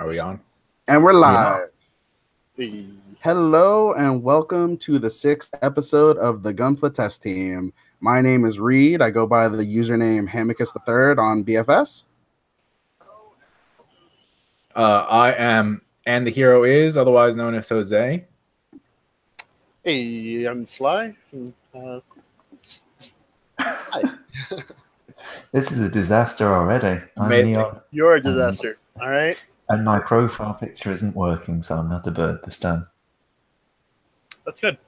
Are we on? And we're live. Yeah. Hello and welcome to the 6th episode of the Gunpla Test Team. My name is Reed. I go by the username Hamicus III on BFS. I am, and the hero is, otherwise known as Jose. Hey, I'm Sly. Hi. This is a disaster already. I'm Neon, You're a disaster. All right. and my profile picture isn't working, so I'm not a bird this time. That's good.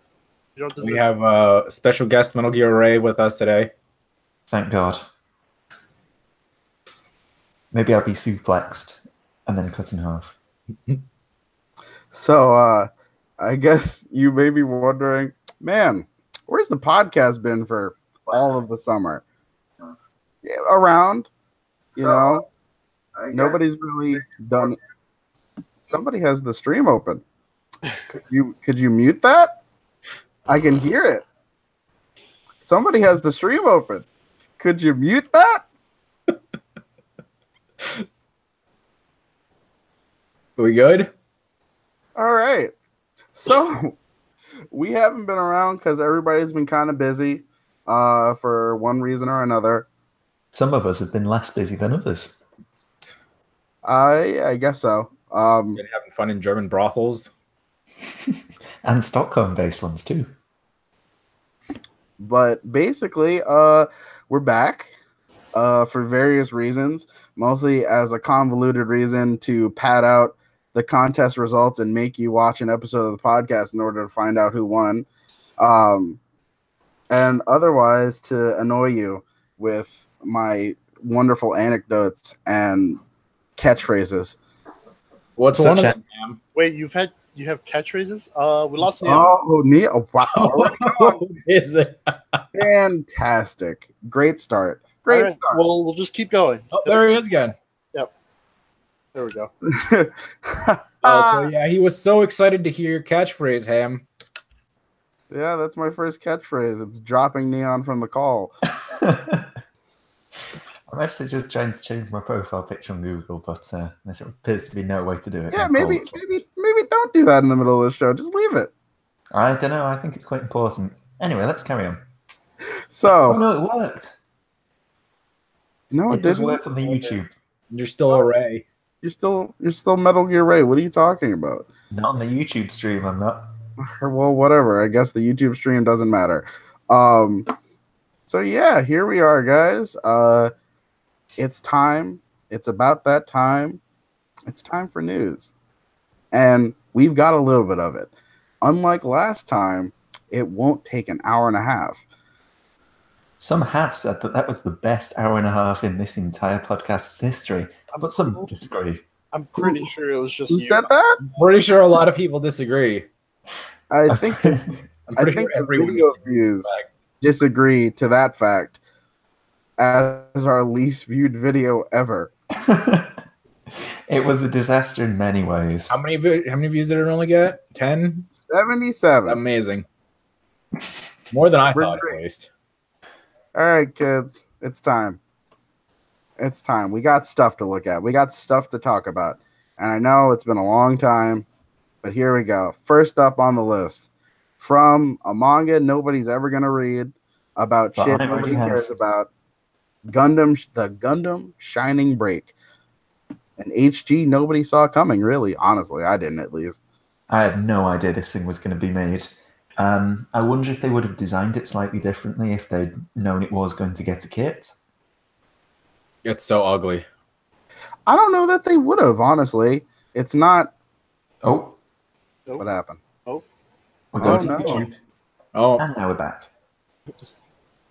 You don't deserve We have a special guest, Metal Gear Ray, with us today. Thank God. Maybe I'll be suplexed and then cut in half. So, I guess you may be wondering, man, where's the podcast been for all of the summer? Yeah, around, you know, nobody's really done. Somebody has the stream open. Could you mute that? I can hear it. Somebody has the stream open. Could you mute that? Are we good? All right. So we haven't been around because everybody's been kind of busy for one reason or another. Some of us have been less busy than others. I guess so. Been having fun in German brothels. And Stockholm-based ones too. But basically, we're back for various reasons, mostly as a convoluted reason to pad out the contest results and make you watch an episode of the podcast in order to find out who won. And otherwise to annoy you with my wonderful anecdotes and catchphrases. What's Such one of a- them, ma'am? Wait, you have catchphrases? We lost Neil. Oh, Neil. Wow. Is it? Fantastic. Great start. Great All right, start. We'll just keep going. Oh, there he is again. There we go. So yeah, he was so excited to hear your catchphrase, Ham. Yeah, that's my first catchphrase. It's dropping Neon from the call. I'm actually just trying to change my profile picture on Google, but there appears to be no way to do it. Yeah, I'm maybe told. don't do that in the middle of the show. Just leave it. I don't know. I think it's quite important. Anyway, let's carry on. Oh So no, it worked. no, It does didn't. work on the YouTube, You're still a Ray. You're still Metal Gear Ray. What are you talking about? not on the YouTube stream. I'm not. Well, whatever. I guess the YouTube stream doesn't matter. So yeah, here we are, guys. It's time. It's about that time. It's time for news. And we've got a little bit of it. Unlike last time, it won't take an hour and a half. Some have said that was the best hour and a half in this entire podcast's history, but some disagree. I'm pretty sure it was just Who you. said that? Pretty sure a lot of people disagree. I think I'm I pretty think sure the everyone video disagrees views with that. disagree to that fact as our least viewed video ever. It was a disaster in many ways. How many views did it only get? 10? 77. Amazing. More than I We're thought, great. at least. All right, kids, it's time. It's time. We got stuff to look at. We got stuff to talk about. And I know it's been a long time, but here we go. First up on the list, from a manga nobody's ever going to read about But shit I nobody already have. cares about, the Gundam Shining Break. An HG nobody saw coming, really. Honestly, I didn't, at least. I had no idea this thing was going to be made. I wonder if they would have designed it slightly differently if they'd known it was going to get a kit. It's so ugly. I don't know that they would have, honestly. It's not... Oh, What happened? we're Oh, going to no. YouTube, Oh, and now we're back.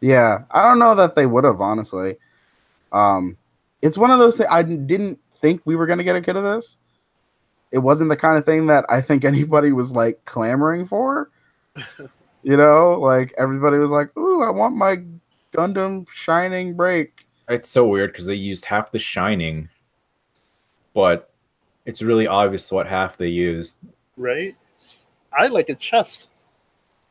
Yeah, I don't know that they would have, honestly. It's one of those things. I didn't think we were going to get a kid of this. It wasn't the kind of thing that I think anybody was like clamoring for. You know, like everybody was like, "Ooh, I want my Gundam Shining Break." it's so weird because they used half the Shining, but it's really obvious what half they used. Right? I like its chest.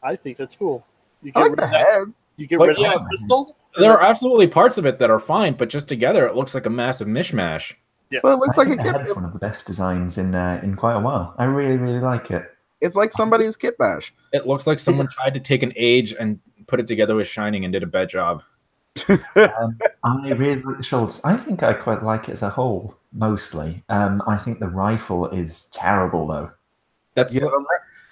I think that's cool. You I get like rid the of that. head. You get But rid yeah, of that crystal. There are absolutely parts of it that are fine, but just together it looks like a massive mishmash. But it looks I like a think the kit. head's one of the best designs in quite a while. I really, really like it. It's like somebody's kit bash. It looks like someone tried to take an age and put it together with Shining and did a bad job. I really like the shoulders. I think I quite like it as a whole, mostly. I think the rifle is terrible, though. That's Yeah,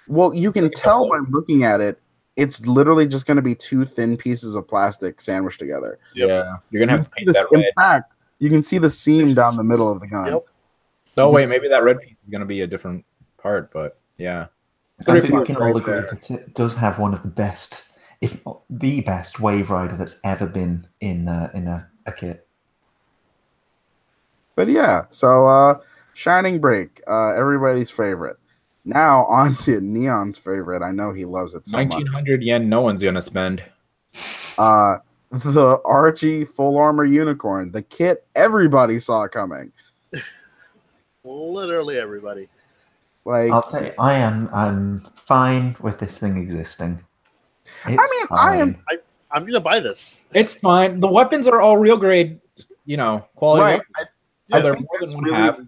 well, you can tell by looking at it. It's literally just going to be two thin pieces of plastic sandwiched together. yeah. You're gonna have to paint This, that in red. fact, you can see the seam down the middle of the gun. Yep. Oh wait, maybe that red piece is gonna be a different part, but yeah. I see think it we can all right agree there. that it does have one of the best, if not the best, wave rider that's ever been in a kit. But yeah, so Shining Break, everybody's favorite. Now on to Neon's favorite. I know he loves it so much. 1900 yen, no one's gonna spend. The Archie full armor unicorn, the kit everybody saw coming. Literally everybody. Like, I'll tell you, I'm fine with this thing existing. It's fine. I'm gonna buy this. It's fine. The weapons are all real grade, quality. right? Weapons. Yeah, They're think more than that's one really, half.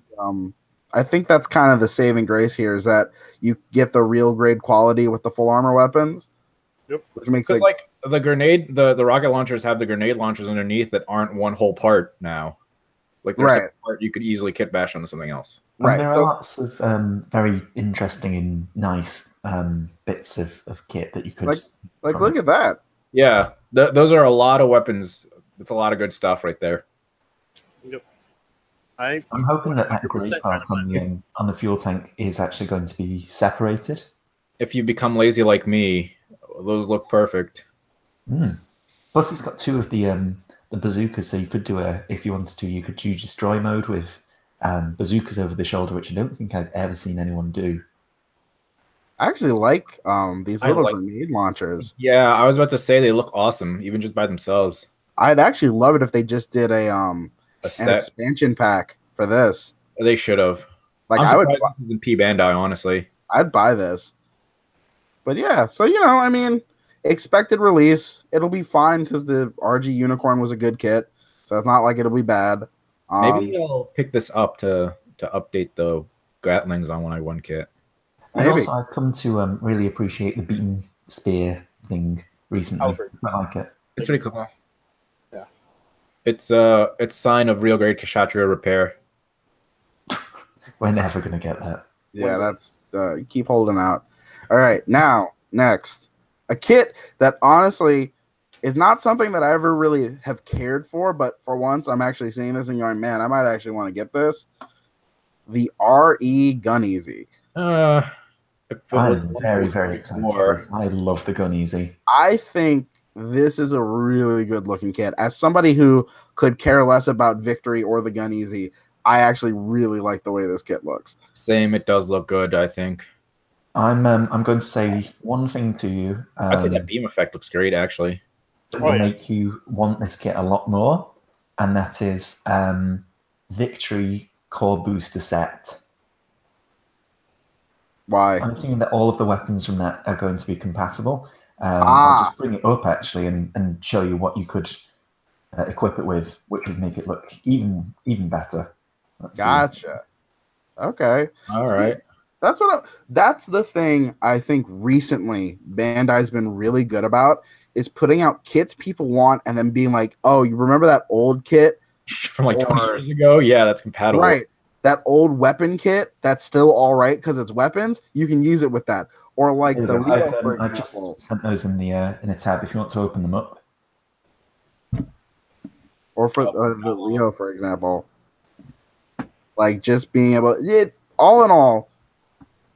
I think that's kind of the saving grace here is that you get the real grade quality with the full armor weapons. Yep. Which makes Because it like the grenade, the rocket launchers have the grenade launchers underneath that aren't one whole part now. Like there's a part you could easily kit bash onto something else. And right. there are So lots of very interesting and nice bits of kit that you could like look at that. Yeah, those are a lot of weapons. It's a lot of good stuff right there. I'm hoping that 100% grade part on the fuel tank is actually going to be separated. If you become lazy like me, those look perfect. Plus, it's got two of the bazookas, so you could do if you wanted to, you could do destroy mode with bazookas over the shoulder, which I don't think I've ever seen anyone do. I actually like these little like- grenade launchers. Yeah, I was about to say they look awesome, even just by themselves. I'd actually love it if they just did an A set. expansion pack for this. They should have. Like I'm I would, surprised this isn't P Bandai, honestly. I'd buy this. But yeah, so I mean, expected release. It'll be fine because the RG Unicorn was a good kit, so it's not like it'll be bad. Maybe I'll pick this up to update the Gatlings on 1i1 kit. And Maybe. also, I've come to really appreciate the beaten spear thing recently. I like it. It's pretty cool. Yeah. It's sign of real grade Kshatriya repair. We're never going to get that. Yeah, that's keep holding out. All right, now next, a kit that honestly is not something that I ever really have cared for, but for once I'm actually seeing this and going, man, I might actually want to get this. The RE Gun Easy. I'm very, very excited for this. I love the Gun Easy. I think this is a really good looking kit. As somebody who could care less about Victory or the Gun Easy, I actually really like the way this kit looks. Same, it does look good, I think. I'm going to say one thing to you. I'd say that beam effect looks great, actually. That will make you want this kit a lot more, and that is Victory Core Booster Set. Why? I'm assuming that all of the weapons from that are going to be compatible. I'll just bring it up actually and show you what you could equip it with, which would make it look even better. Let's Gotcha. Okay. All right. That's the thing I think recently Bandai's been really good about is putting out kits people want and then being like, oh, you remember that old kit from like 20 years ago? Yeah, that's compatible. Right. That old weapon kit that's still all right because it's weapons. You can use it with that. Or like the Leo, for I've example. just sent those in a tab if you want to open them up. Or for the Leo, for example. Like just being able all in all,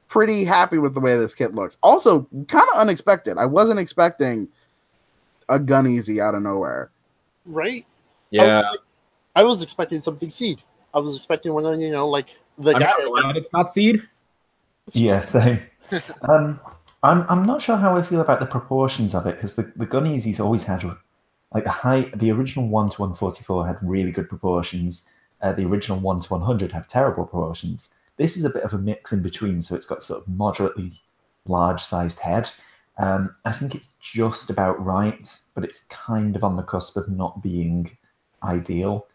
pretty happy with the way this kit looks. Also, kind of unexpected. I wasn't expecting a Gun Easy out of nowhere. Right? Yeah. I was expecting something Seed. I was expecting one of, like the guy. I'm glad it's not Seed. Yeah, same. I'm not sure how I feel about the proportions of it because the Gun Easy's always had like the original 1 to 144 had really good proportions. The original 1 to 100 have terrible proportions. This is a bit of a mix in between, so it's got sort of moderately large-sized head. I think it's just about right, but it's kind of on the cusp of not being ideal.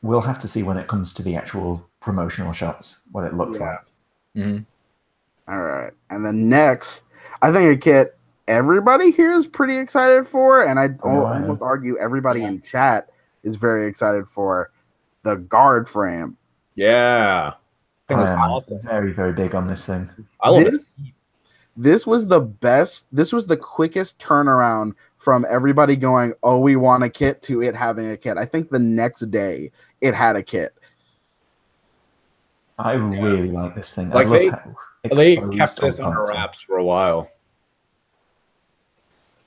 we'll have to see when it comes to the actual promotional shots what it looks like. Mm-hmm. All right. And then next, I think a kit everybody here is pretty excited for, and I'd almost argue everybody in chat is very excited for the guard frame. Yeah. I think it was awesome. Very, very big on this thing. I love it. This was the best. This was the quickest turnaround from everybody going, "Oh, we want a kit," to it having a kit. I think the next day it had a kit. I really like this thing. Like they kept this under wraps for a while.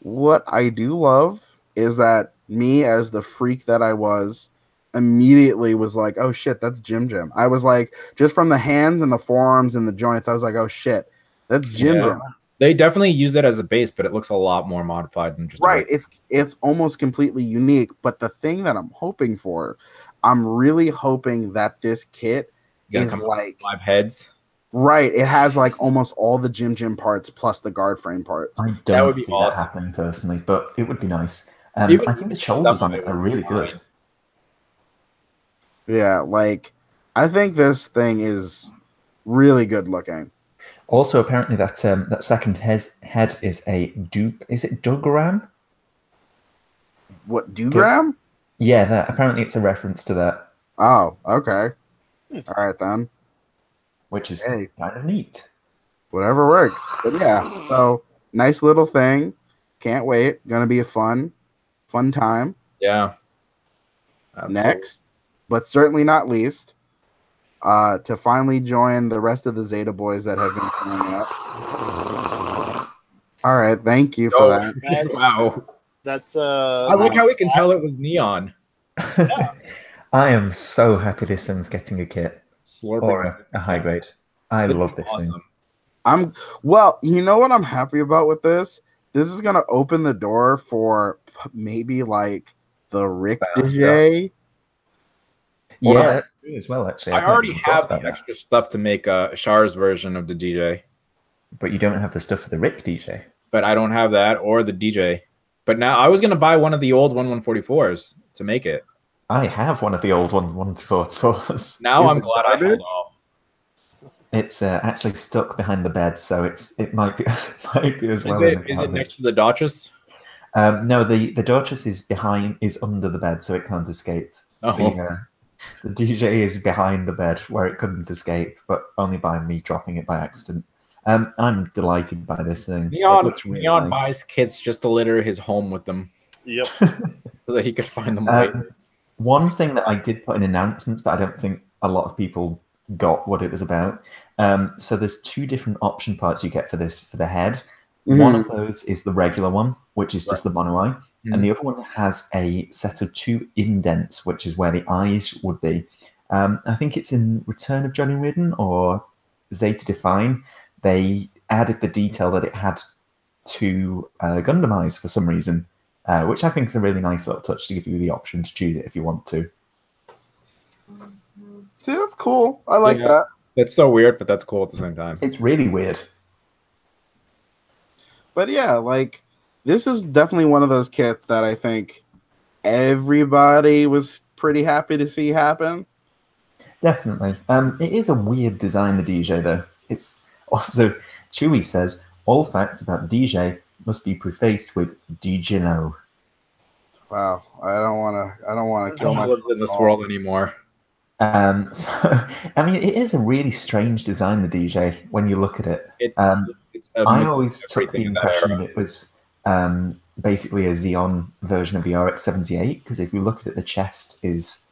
What I do love is that me, as the freak that I was, immediately was like, "Oh shit, that's Jim Jim." I was like, just from the hands and the forearms and the joints, I was like, "Oh shit, that's Jim Jim." They definitely use that as a base, but it looks a lot more modified than just right. It's almost completely unique. But the thing that I'm hoping for, I'm really hoping that this kit is like 5 heads. Right. It has like almost all the Jim Jim parts plus the guard frame parts. I don't see that happening personally, but it would be nice. I think the shoulders on it are really good. Yeah, like I think this thing is really good looking. Also, apparently that second head is is it Dugram? What, Dugram? Yeah, apparently it's a reference to that. Oh, okay. All right then. Which is kind of neat. Whatever works. But yeah, so nice little thing. Can't wait. Gonna be a fun time. Yeah. Absolutely. Next, but certainly not least, to finally join the rest of the Zeta boys that have been coming up. All right, thank you for that. Wow. That's I like how we can tell it was neon. Yeah. I am so happy this thing's getting a kit. Or a high grade. I love this thing. Well, you know what I'm happy about with this? This is gonna open the door for maybe like the Rick DJ. Yeah, that's true as well, actually. I already have the extra stuff to make Char's version of the DJ. But you don't have the stuff for the Rick DJ. But I don't have that or the DJ. But now I was going to buy one of the old 1144s to make it. I have one of the old 1144s. Now I'm glad I held off. It's actually stuck behind the bed, so it might be as well. Is it next to the Duchess? No, the Duchess is under the bed, so it can't escape. Oh. The DJ is behind the bed where it couldn't escape, but only by me dropping it by accident. I'm delighted by this thing. Neon buys kits just to litter his home with them. Yep. So that he could find them later. One thing that I did put in announcements, but I don't think a lot of people got what it was about. So there's 2 different option parts you get for the head. Mm-hmm. One of those is the regular one, which is just the mono eye. Mm-hmm. And the other one has a set of 2 indents, which is where the eyes would be. I think it's in Return of Johnny Ridden or Zeta Define. They added the detail that it had 2 Gundam eyes for some reason, which I think is a really nice little touch to give you the option to choose it if you want to. See, that's cool. I like that. It's so weird, but that's cool at the same time. It's really weird. But yeah, like, this is definitely one of those kits that I think everybody was pretty happy to see happen. Definitely. It is a weird design, the DJ, though. It's also, Chewie says, all facts about DJ must be prefaced with DJ no. Wow, I don't want to kill myself in this world anymore. So, I mean, it is a really strange design, the DJ, when you look at it. I always took the impression that it was basically a Xeon version of the RX-78, because if you look at it, the chest is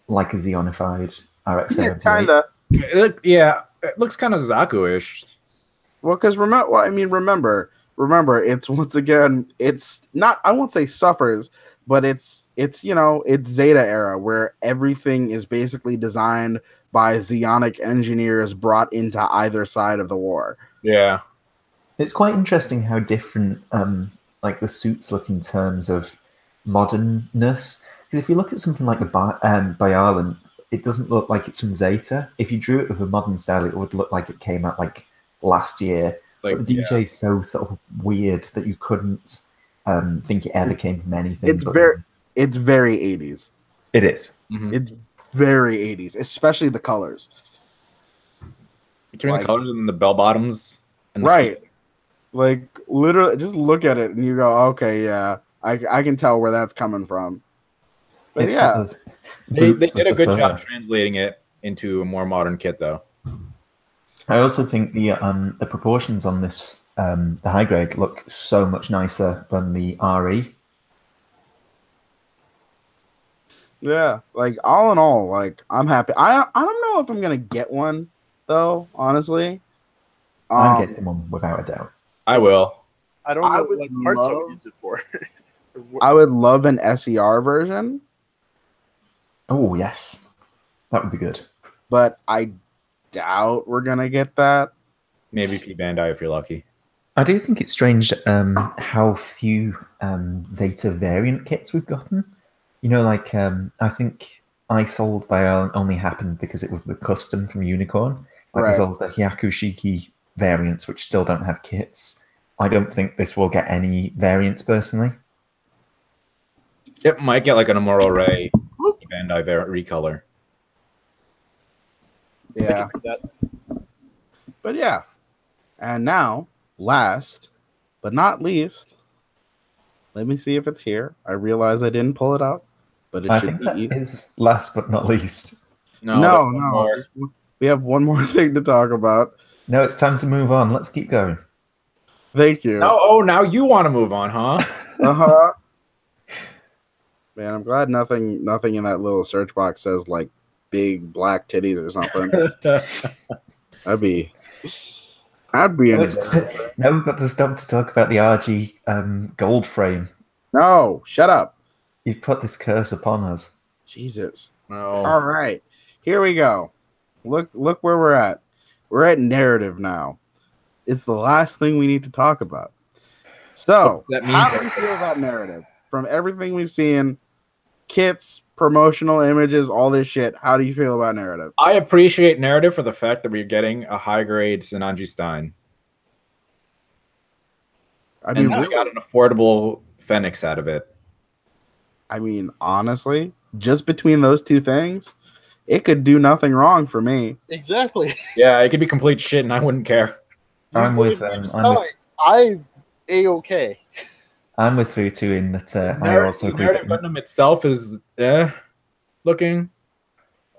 like a Xeonified RX-78. Kind of. It looks kind of Zaku-ish. Well, because remember, it's once again, it's not, I won't say suffers, but it's Zeta era where everything is basically designed by Xeonic engineers brought into either side of the war. Yeah. It's quite interesting how different like the suits look in terms of modernness. Because if you look at something like the Byalan, it doesn't look like it's from Zeta. If you drew it with a modern style, it would look like it came out like last year. Like, but the DJ is so sort of weird that you couldn't think it ever came from anything. It's very 80s. It is. Mhm. It's very 80s, especially the colors. Between like- the colors and the bell bottoms. And Right. Like, literally, just look at it and you go, okay, yeah, I can tell where that's coming from. But It's yeah, got those They boots did with a the good fur. job translating it into a more modern kit, though. I also think the proportions on this the high grade look so much nicer than the RE. yeah. Like, all in all, like, I'm happy. I don't know if I'm gonna get one though. Honestly, I'm getting one without a doubt. I will. I don't I know would what parts I love- would use it for. I would love an SER version, Oh yes, that would be good. but I doubt we're gonna get that. Maybe P Bandai if you're lucky. I do think it's strange how few Zeta variant kits we've gotten. You know, like I think I sold by only happened because it was the custom from Unicorn. Like there's Right. all the Hyakushiki variants which still don't have kits. I don't think this will get any variants personally. It might get like an Amuro Ray P Bandai recolor. Yeah, but yeah. And now, last but not least, let me see if it's here. I realize I didn't pull it up, but it I should think be. that is last but not least. No, there's one more. just- we have one more thing to talk about. No, it's time to move on. Let's keep going. Thank you. Now you want to move on, huh? Uh-huh. Man, I'm glad nothing in that little search box says like big black titties or something. I'd be in it. Now we've got to stop to talk about the RG gold frame. No, shut up. You've put this curse upon us. Jesus. No. All right. Here we go. Look where we're at. We're at narrative now. It's the last thing we need to talk about. So, What does that mean? how do you feel about narrative? From everything we've seen, kits, promotional images, all this shit, how do you feel about narrative? I appreciate narrative for the fact that we're getting a high grade Sinanji Stein. I mean, And we got an affordable Phoenix out of it. Honestly, just between those two things, it could do nothing wrong for me. Exactly. Yeah, it could be complete shit and I wouldn't care. I'm with A-okay. I'm with Futu in that I also agree narrative that Gundam itself is looking.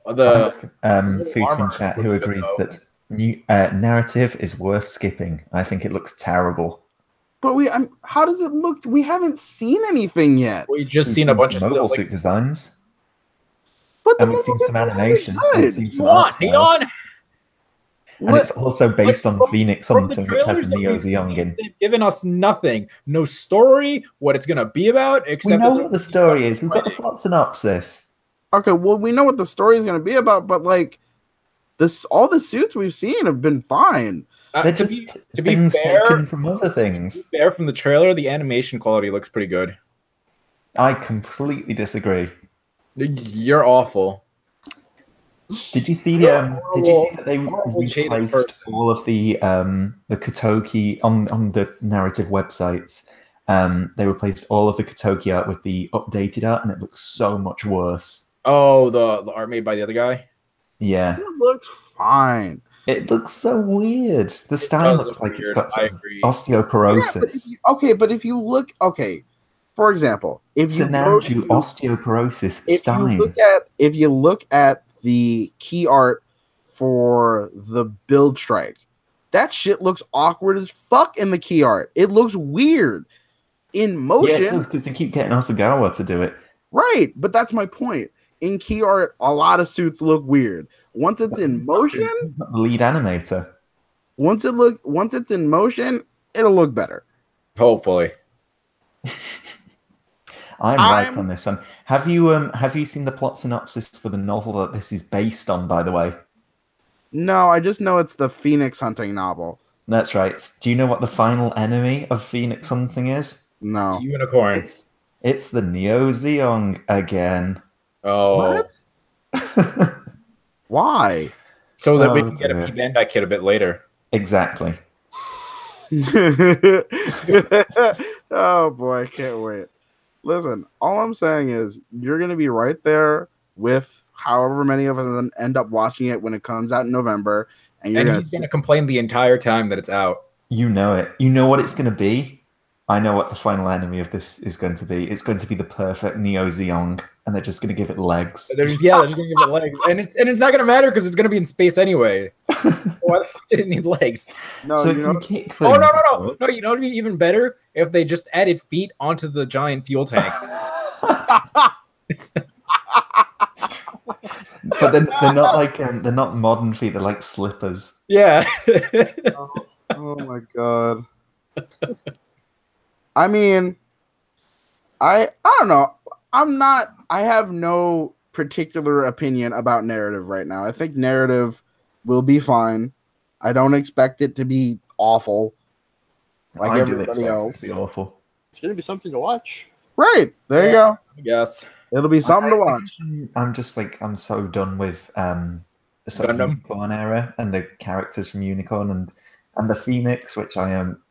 Futu armor in chat who looks good, agrees though. that new narrative is worth skipping. I think it looks terrible. But how does it look? We haven't seen anything yet. We just We've seen a bunch some of mobile stuff. suit designs, But the and we've seen mobile some suits are animation. good. We've seen some art style. And What? it's also based on Phoenix From the something, which has trailers the that Neo we've seen, Zeong in. they've given us nothing. No story, what it's going to be about, We except know that what the story is. We've got the fighting. plot synopsis. Okay, well, we know what the story is going to be about, but like all the suits we've seen have been fine. They're To just be things fair, taken from other things. from the trailer, the animation quality looks pretty good. I completely disagree. You're awful. Did you see Did you see that they replaced all of the Kotoki on the narrative websites? They replaced all of the Kotoki art with the updated art, and it looks so much worse. Oh, the art made by the other guy? Yeah, It looks fine. it looks so weird. The style does looks look like it's weird. got I some agree. osteoporosis. But if you look, for example, if you Sinanju osteoporosis Stein. if you look at the key art for the build strike, that shit looks awkward as fuck in the key art. It looks weird in motion. Yeah, it does, because they keep getting Asagawa to do it. Right, but that's my point. In key art, a lot of suits look weird. Once it's in motion, The lead animator. once it's in motion, it'll look better. Hopefully. I'm right on this one. Have you seen the plot synopsis for the novel that this is based on, by the way? No, I just know it's the Phoenix hunting novel. That's right. Do you know what the final enemy of Phoenix hunting is? No. Unicorn. It's the Neo Zeong again. Oh. What? Why? So that we Oh, can get a dear. P Bandai kit a bit later. Exactly. Oh boy, I can't wait. Listen, all I'm saying is you're going to be right there with however many of us end up watching it when it comes out in November. And he's going to complain the entire time that it's out. You know it. You know what it's going to be. I know what the final enemy of this is going to be. It's going to be the perfect Neo Zeong, and they're just going to give it legs. They're just going to give it legs, and it's not going to matter because it's going to be in space anyway. Why the fuck did it need legs? No, so you know, kick no! You know, it'd be even better if they just added feet onto the giant fuel tank. But they're not like they're not modern feet. They're like slippers. Yeah. Oh my god. I mean, I don't know. I have no particular opinion about narrative right now. I think narrative will be fine. I don't expect it to be awful like everybody else. To be awful. It's going to be something to watch. Right. There you go. Yes. It'll be something to watch. I'm just like, I'm so done with the sort of Unicorn era and the characters from Unicorn and the Phoenix, which I am.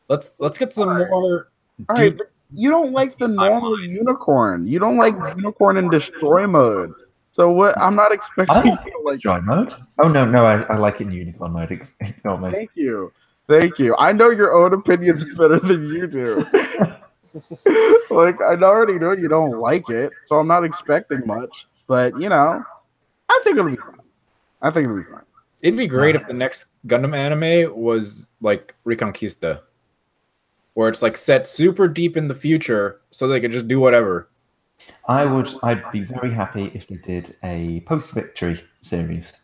Let's get some more. All right, but you don't like the normal Unicorn. You don't like Unicorn in destroy mode. So what? I'm not expecting you to like destroy mode. Oh no, I like it in Unicorn mode. Ignore me. Thank you. I know your own opinions better than you do. Like I already know you don't like it, so I'm not expecting much. But you know, I think it'll be fine. It'd be great if the next Gundam anime was like Reconquista, where it's like set super deep in the future, so they could just do whatever. I'd be very happy if they did a post-victory series.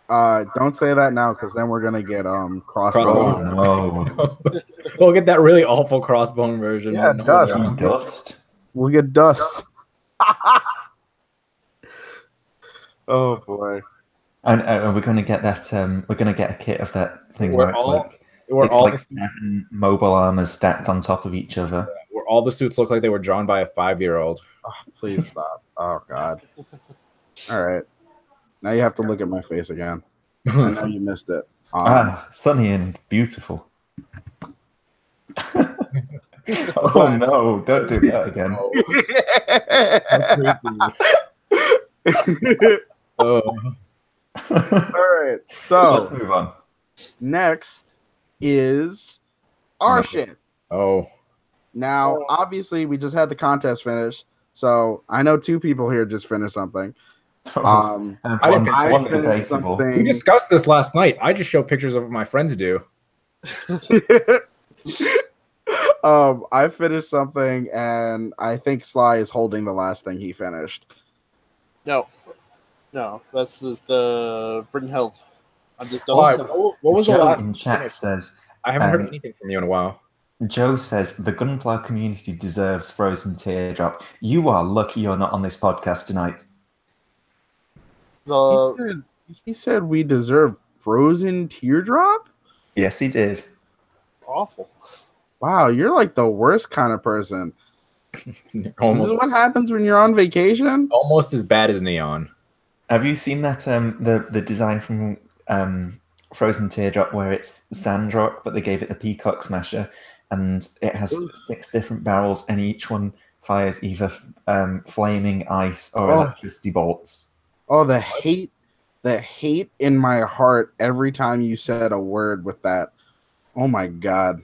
Don't say that now, because then we're gonna get crossbone. No. We'll get that really awful crossbone version. Yeah, Dust. We'll get dust. Oh boy. And we're going to get that. We're going to get a kit of that thing where it's like 7 mobile armors stacked on top of each other. Where all the suits look like they were drawn by a 5-year-old. Oh, please stop. Oh god. All right. Now you have to look at my face again. I know you missed it. Sunny and beautiful. Oh no! Don't do that again. All right, so let's move on. Next is our shit. Oh, now obviously we just had the contest finish, so I know 2 people here just finished something. I finished something. We discussed this last night. I just show pictures of what my friends do. I finished something, and I think Sly is holding the last thing he finished. No, that's the Bring Held. I'm just what was Joe the last in chat says I haven't heard anything from you in a while. Joe says the Gunpla community deserves Frozen Teardrop. You are lucky you're not on this podcast tonight. He said we deserve Frozen Teardrop? Yes, he did. Awful. Wow, you're like the worst kind of person. This is what happens when you're on vacation? Almost as bad as Neon. Have you seen that the design from Frozen Teardrop where it's Sandrock, but they gave it the Peacock Smasher, and it has 6 different barrels, and each one fires either flaming ice or electricity bolts. Oh, the hate in my heart every time you said a word with that. Oh my god.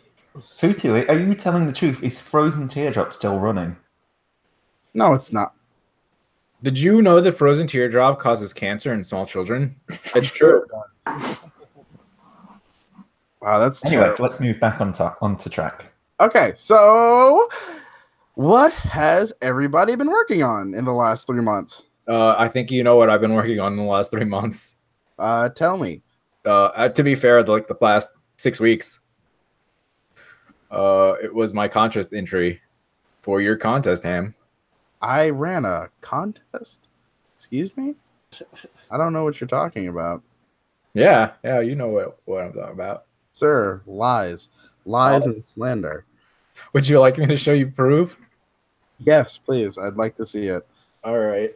Futu, are you telling the truth? Is Frozen Teardrop still running? No, it's not. Did you know that Frozen Teardrop causes cancer in small children? It's true. Wow, that's anyway. terrible. Let's move back onto track. Okay, so what has everybody been working on in the last 3 months? I think you know what I've been working on in the last 3 months. Tell me. To be fair, like the past 6 weeks, it was my contest entry for your contest, Ham. I ran a contest? Excuse me? I don't know what you're talking about. Yeah, you know what I'm talking about. Sir, lies and slander. Would you like me to show you proof? Yes, please. I'd like to see it. All right.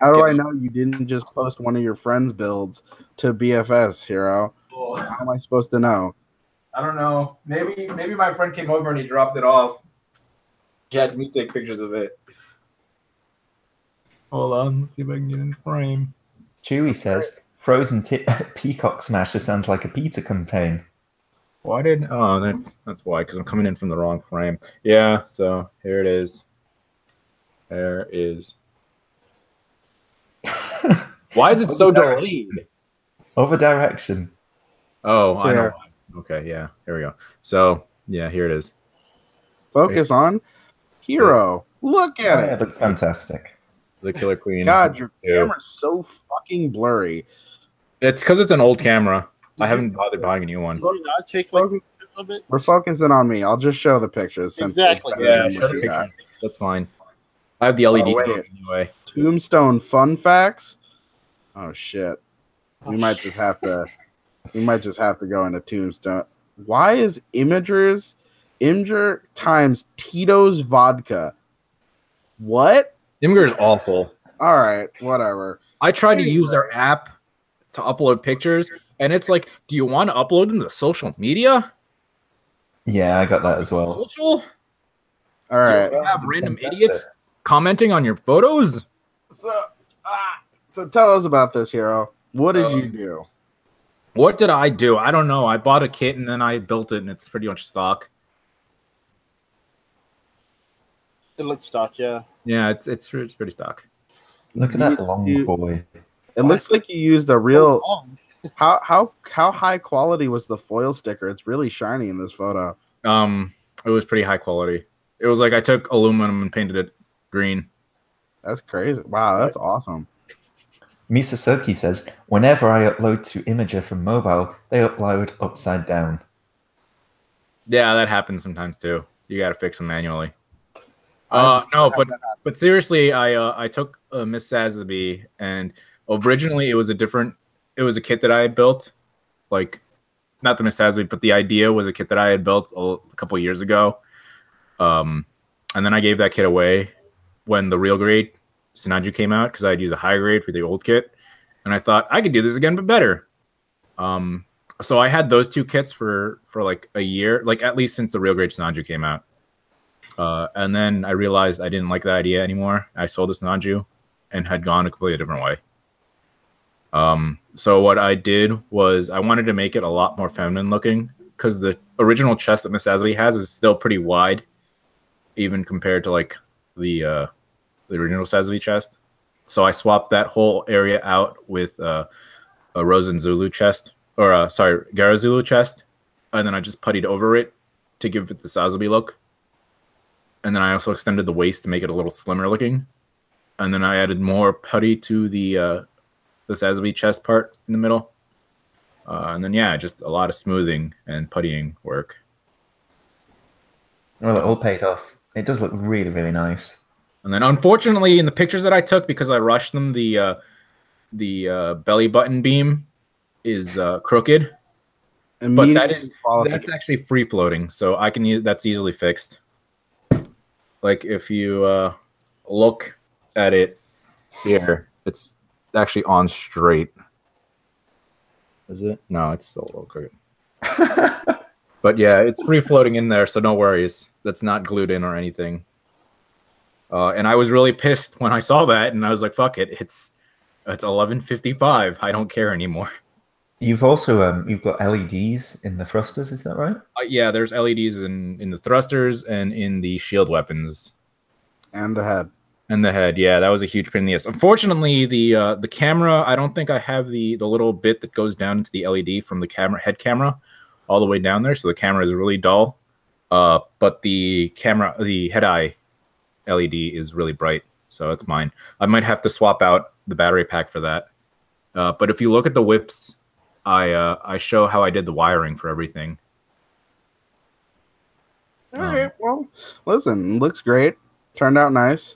How do I know you didn't just post one of your friends' builds to BFS, Hero? How am I supposed to know? I don't know. Maybe my friend came over and he dropped it off. Yeah, let me take pictures of it. Hold on, let's see if I can get in frame. Chewy says, Frozen Peacock Smasher sounds like a pizza campaign. Why did? Oh, that's why. Because I'm coming in from the wrong frame. Yeah. So here it is. There is. Why is it so delayed? Over direction. Oh, I know There. why. Okay, yeah. Here we go. So yeah, here it is. Focus on Hero. Look at Yeah, it. it looks fantastic. The Killer Queen. God, your Yeah. camera's so fucking blurry. It's because it's an old camera. I haven't bothered buying a new one. Did you not take like pictures of it? We're focusing on me. I'll just show the pictures. Since it's Exactly. better Yeah, than show what the you got. pictures. That's fine. I have the LED wait. going anyway. Tombstone fun facts. Oh shit. We might just have to. We might just have to go into Tombstone. Why is Imager times Tito's vodka? What? Imgur is awful. All right, whatever. I tried to use their app to upload pictures, and it's like, do you want to upload them to social media? Yeah, I got that as well. Social? All right. Do you have It's random fantastic. idiots commenting on your photos? So tell us about this, Hero. What did you do? What did I do? I don't know. I bought a kit and then I built it, and it's pretty much stock. It looks stock, yeah. Yeah, it's pretty stock. Look at that long boy. It looks like you used a real. Oh, How high quality was the foil sticker? It's really shiny in this photo. It was pretty high quality. It was like I took aluminum and painted it green. That's crazy. Wow, that's awesome. Misasoki says, whenever I upload to Imager from mobile, they upload upside down. Yeah, that happens sometimes too. You got to fix them manually. No, but seriously, I took Miss Sazeby, and originally it was a kit that I had built, like not the Miss Sazeby, but the idea was a kit that I had built a couple years ago. And then I gave that kit away when the real grade Sinanju came out because I'd use a high grade for the old kit, and I thought I could do this again but better. So I had those two kits for like a year, like at least since the real grade Sinanju came out. And then I realized I didn't like that idea anymore. I sold the Sinanju and had gone a completely different way. So what I did was I wanted to make it a lot more feminine looking because the original chest that Miss Azabi has is still pretty wide, even compared to like the original Sazabi chest. So I swapped that whole area out with a Rosen Zulu chest, or Garo Zulu chest, and then I just puttied over it to give it the Sazabi look. And then I also extended the waist to make it a little slimmer looking. And then I added more putty to the Sazabi chest part in the middle. And then, yeah, just a lot of smoothing and puttying work. Well, it all paid off. It does look really, really nice. And then, unfortunately, in the pictures that I took, because I rushed them, the belly button beam is crooked. But that's actually free floating, so I can that's easily fixed. Like if you look at it here, it's actually on straight. Is it? No, it's still a little crooked. But yeah, it's free floating in there, so no worries. That's not glued in or anything. And I was really pissed when I saw that, and I was like, "Fuck it! It's 11:55. I don't care anymore." You've also you've got LEDs in the thrusters, is that right? Yeah, there's LEDs in the thrusters and in the shield weapons. And the head. And the head, yeah, that was a huge pain in the ass. Unfortunately, the camera, I don't think I have the little bit that goes down into the LED from the head camera all the way down there, so the camera is really dull. But the head eye LED is really bright, so it's mine. I might have to swap out the battery pack for that. But if you look at the whips, I show how I did the wiring for everything. All right. Well, listen, looks great. Turned out nice.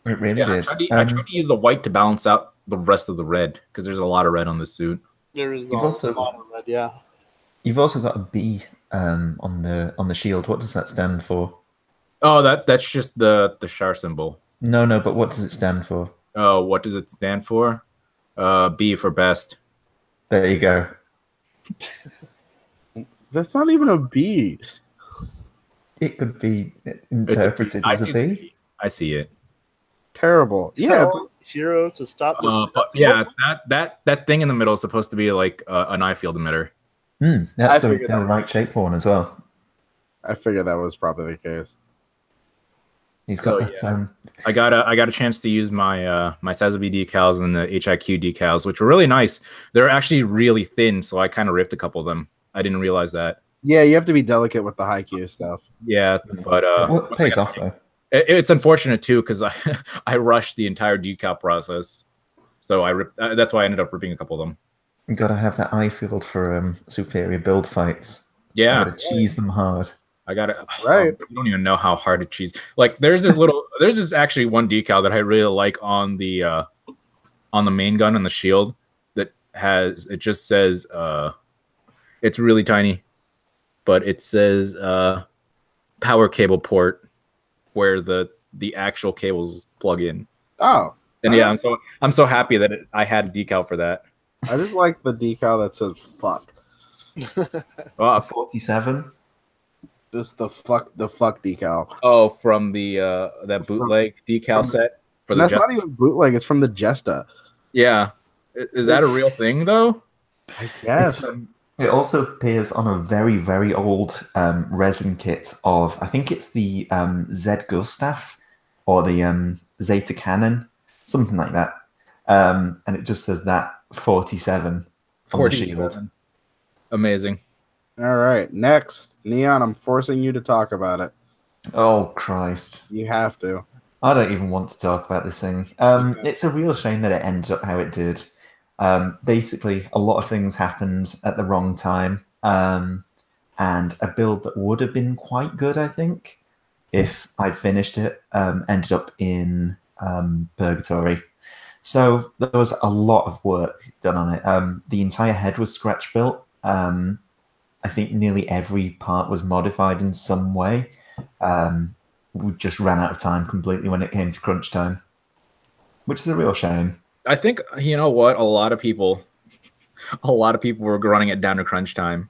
It really did. I tried to use the white to balance out the rest of the red because there's a lot of red on the suit. There is also- a lot of red, yeah. You've also got a B on the shield. What does that stand for? Oh, that's just the Shar symbol. No, but what does it stand for? Oh, what does it stand for? B for best. There you go. That's not even a B. it could be interpreted I as a see the V. V. I see it. Terrible. Yeah. It's, Tell Hero to stop this. But yeah, that thing in the middle is supposed to be like an eye field emitter. That's the figured that was- right shape for one as well. I figured that was probably the case. He's got So, that. yeah. I got a chance to use my my Sazabi decals and the HIQ decals, which were really nice. They're actually really thin, so I kind of ripped a couple of them. I didn't realize that. Yeah, you have to be delicate with the high Q stuff. Yeah, but It pays off though. it's unfortunate too because I rushed the entire decal process, so I ripped. That's why I ended up ripping a couple of them. You got to have that eye field for superior build fights. Yeah, Got to cheese them hard. I got it. Right. You don't even know how hard to cheese. Like there's this actually one decal that I really like on the main gun and the shield that it just says it's really tiny, but it says power cable port where the actual cables plug in. Oh. And yeah, I'm so happy that I had a decal for that. I just like the decal that says fuck. 47. Just the fuck decal. Oh, from the that bootleg decal set for And the that's not even bootleg, it's from the Jesta. Yeah. Is that a real thing though? I guess. It also appears on a very, very old resin kit of, I think it's the Z Gustav or the Zeta Cannon, something like that. And it just says that 47 on the shield. Amazing. All right. Next, Neon, I'm forcing you to talk about it. Oh, Christ. You have to. I don't even want to talk about this thing. It's a real shame that it ended up how it did. Basically, a lot of things happened at the wrong time. And a build that would have been quite good, I think, if I'd finished it, ended up in purgatory. So there was a lot of work done on it. The entire head was scratch built. I think nearly every part was modified in some way. We just ran out of time completely when it came to crunch time, which is a real shame. I think you know what a lot of people were running it down to crunch time.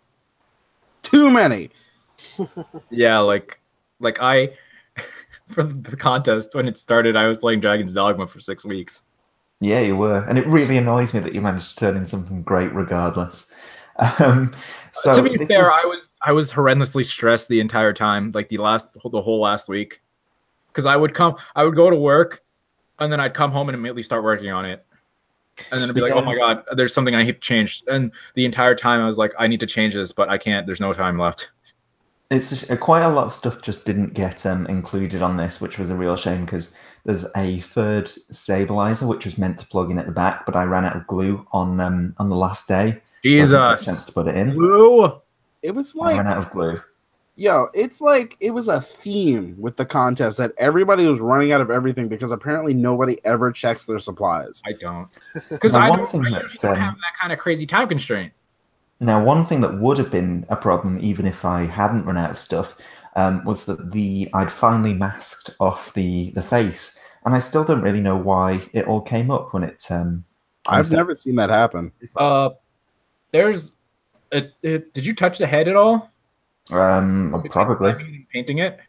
Too many. Yeah, like I for the contest when it started, I was playing Dragon's Dogma for 6 weeks. Yeah, you were, and it really annoys me that you managed to turn in something great regardless. So to be fair, I was horrendously stressed the entire time, like the whole last week, because I would go to work, and then I'd come home and immediately start working on it, and then I'd be like, oh my god, there's something I need to change, and the entire time I was like, I need to change this, but I can't. There's no time left. It's quite a lot of stuff just didn't get included on this, which was a real shame because there's a third stabilizer which was meant to plug in at the back, but I ran out of glue on the last day. Jesus, so I didn't get a chance to put it in. Glue. It was I like, ran out of glue. yo, it's like it was a theme with the contest that everybody was running out of everything because apparently nobody ever checks their supplies. I don't, because Now, I one don't thing have that's, that kind of crazy time constraint. Now, one thing that would have been a problem, even if I hadn't run out of stuff, was that I'd finally masked off the face, and I still don't really know why it all came up when it. I've never seen that happen. There's, did you touch the head at all? Probably Painting it.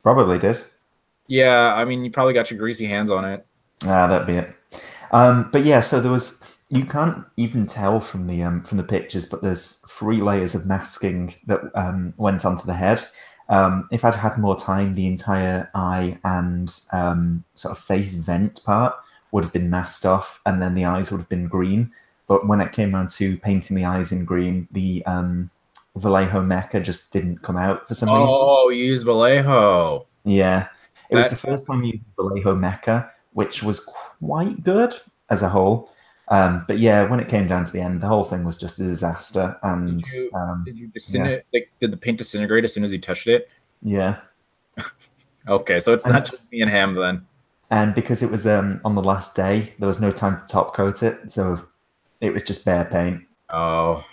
Probably did. Yeah, I mean, you probably got your greasy hands on it. That'd be it. But yeah, so there was. You can't even tell from the pictures, but there's 3 layers of masking that went onto the head. If I'd had more time, the entire eye and sort of face vent part would have been masked off, and then the eyes would have been green. But when it came around to painting the eyes in green, the Vallejo mecha just didn't come out for some reason. Oh, you used Vallejo. Yeah. It was the first time using Vallejo mecha, which was quite good as a whole. But yeah, when it came down to the end, the whole thing was just a disaster. And did you disintegrate? Like, did the paint disintegrate as soon as you touched it? Yeah. Okay, so it's not just me and Ham then. And because it was on the last day, there was no time to top coat it, so it was just bare paint. Oh,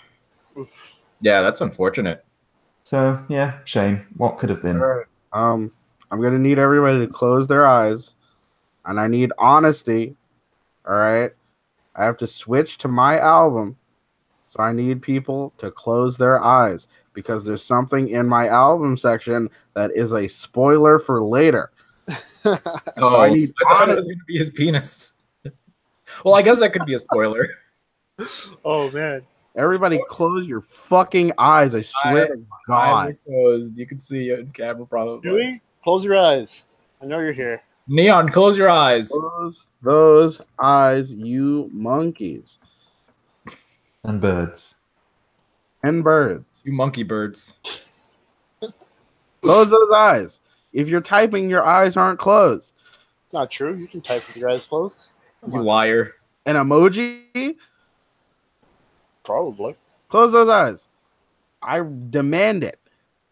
yeah, that's unfortunate. So yeah, shame. What could have been? All right. I'm gonna need everybody to close their eyes, and I need honesty. All right. I have to switch to my album, so I need people to close their eyes. because there's something in my album section that is a spoiler for later. Oh, I need I thought it was honest. going to be his penis. Well, I guess that could be a spoiler. Oh man. Everybody close your fucking eyes. I swear to Eyes God. are closed. You can see it on camera probably. Dewey, close your eyes. I know you're here. Neon, close your eyes. Close those eyes, you monkeys. And birds. And birds. You monkey birds. Close those eyes. If you're typing, your eyes aren't closed. Not true. You can type with your eyes closed. You liar. An emoji? Probably. Close those eyes. I demand it.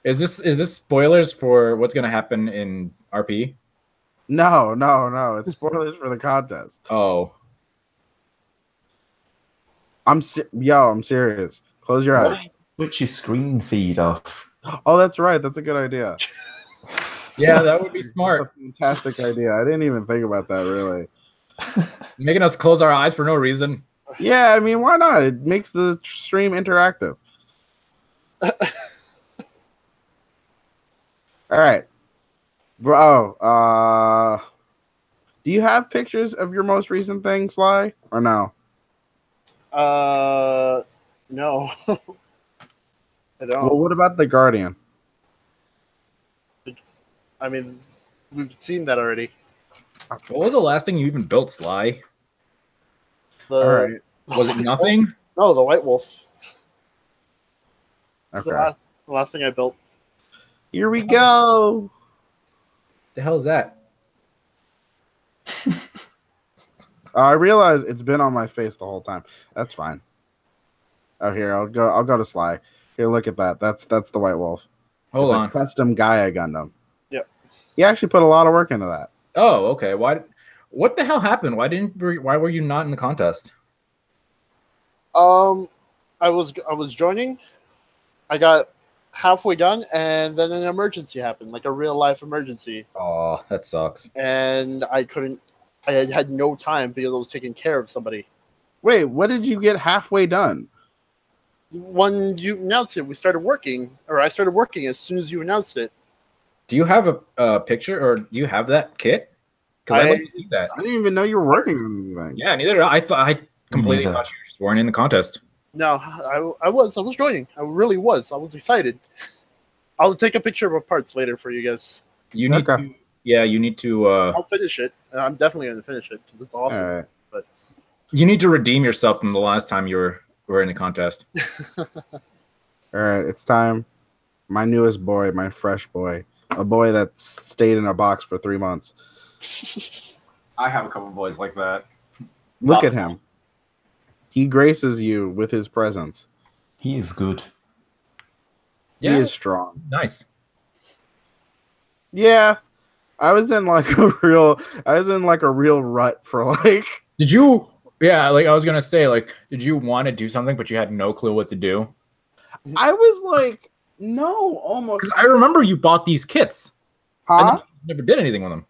Is this spoilers for what's going to happen in RP? No. It's spoilers for the contest. Oh. I'm serious. Close your eyes. Switch your screen feed off. Oh, that's right. That's a good idea. Yeah, that would be That's smart. a fantastic idea. I didn't even think about that, really. Making us close our eyes for no reason. Yeah, I mean, why not? It makes the stream interactive. All right. Bro, do you have pictures of your most recent thing, Sly? Or no? No. I don't. Well, what about the Guardian? I mean, we've seen that already. What was the last thing you even built, Sly? The, All right. Was it nothing? No, the White Wolf. It's Okay. the last thing I built. Here we go. The hell is that? I realize it's been on my face the whole time. That's fine. Oh, here, I'll go to Sly. Here, look at that. That's the White Wolf. Hold It's on. a custom Gaia Gundam. Yep. He actually put a lot of work into that. Oh, okay. What the hell happened? Why were you not in the contest? I was joining. I got halfway done, and then an emergency happened, like a real life emergency, Oh, that sucks. and I couldn't. I had no time because I was taking care of somebody. Wait, what did you get halfway done? When you announced it, we started working, or I started working as soon as you announced it. Do you have a picture, or do you have that kit? Because I'd like to see that. I didn't even know you were working on anything. Yeah, neither did I. I completely Neither. thought you just weren't in the contest. No, I was joining. I really was. I was excited. I'll take a picture of our parts later for you guys. You need Okay. to. Yeah, you need to. I'll finish it. I'm definitely going to finish it because it's awesome. All right. You need to redeem yourself from the last time you were in the contest. All right, it's time. My newest boy, my fresh boy, a boy that stayed in a box for 3 months. I have a couple boys like that. Look at him. He graces you with his presence. He is good. Yeah. He is strong. Nice. Yeah, I was in like a real rut for like. Did you? Yeah, like I was gonna say, like, did you want to do something but you had no clue what to do? I was like, no, almost. Because I remember you bought these kits and Huh? then you never did anything with them.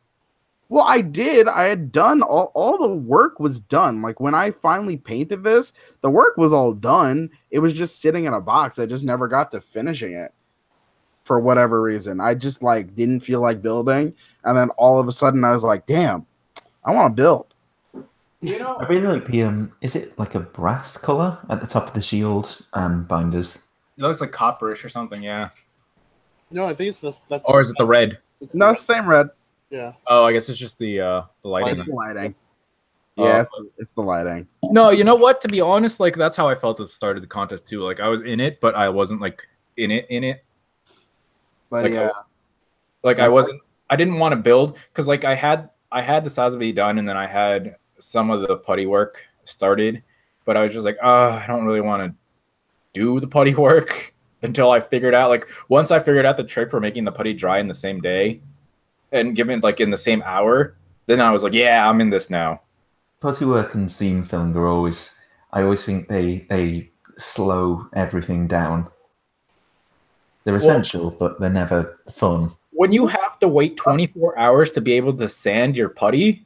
Well, I did. I had done all the work was done. Like when I finally painted this, the work was all done. It was just sitting in a box. I just never got to finishing it for whatever reason. I just like didn't feel like building, and then all of a sudden I was like, damn, I want to build. You know, I really like the is it like a brass color at the top of the shield binders? It looks like copperish or something, yeah. No, I think it's this. That's Or is it the red? It's no, it's the same red. Yeah. Oh, I guess it's just the lighting. It's the lighting. Oh. Yeah, it's the lighting. No, you know what? To be honest, like that's how I felt at the start of the contest too. Like I was in it, but I wasn't like in it. But Like, yeah, Like I didn't want to build because like I had the Sazabi done and then I had some of the putty work started, but I was just like, I don't really want to do the putty work until I figured out once I figured out the trick for making the putty dry in the same day and given like in the same hour, then I was like, yeah, I'm in this now. Putty work and seam filling are always. I always think they slow everything down. They're essential, but they're never fun. When you have to wait 24 hours to be able to sand your putty,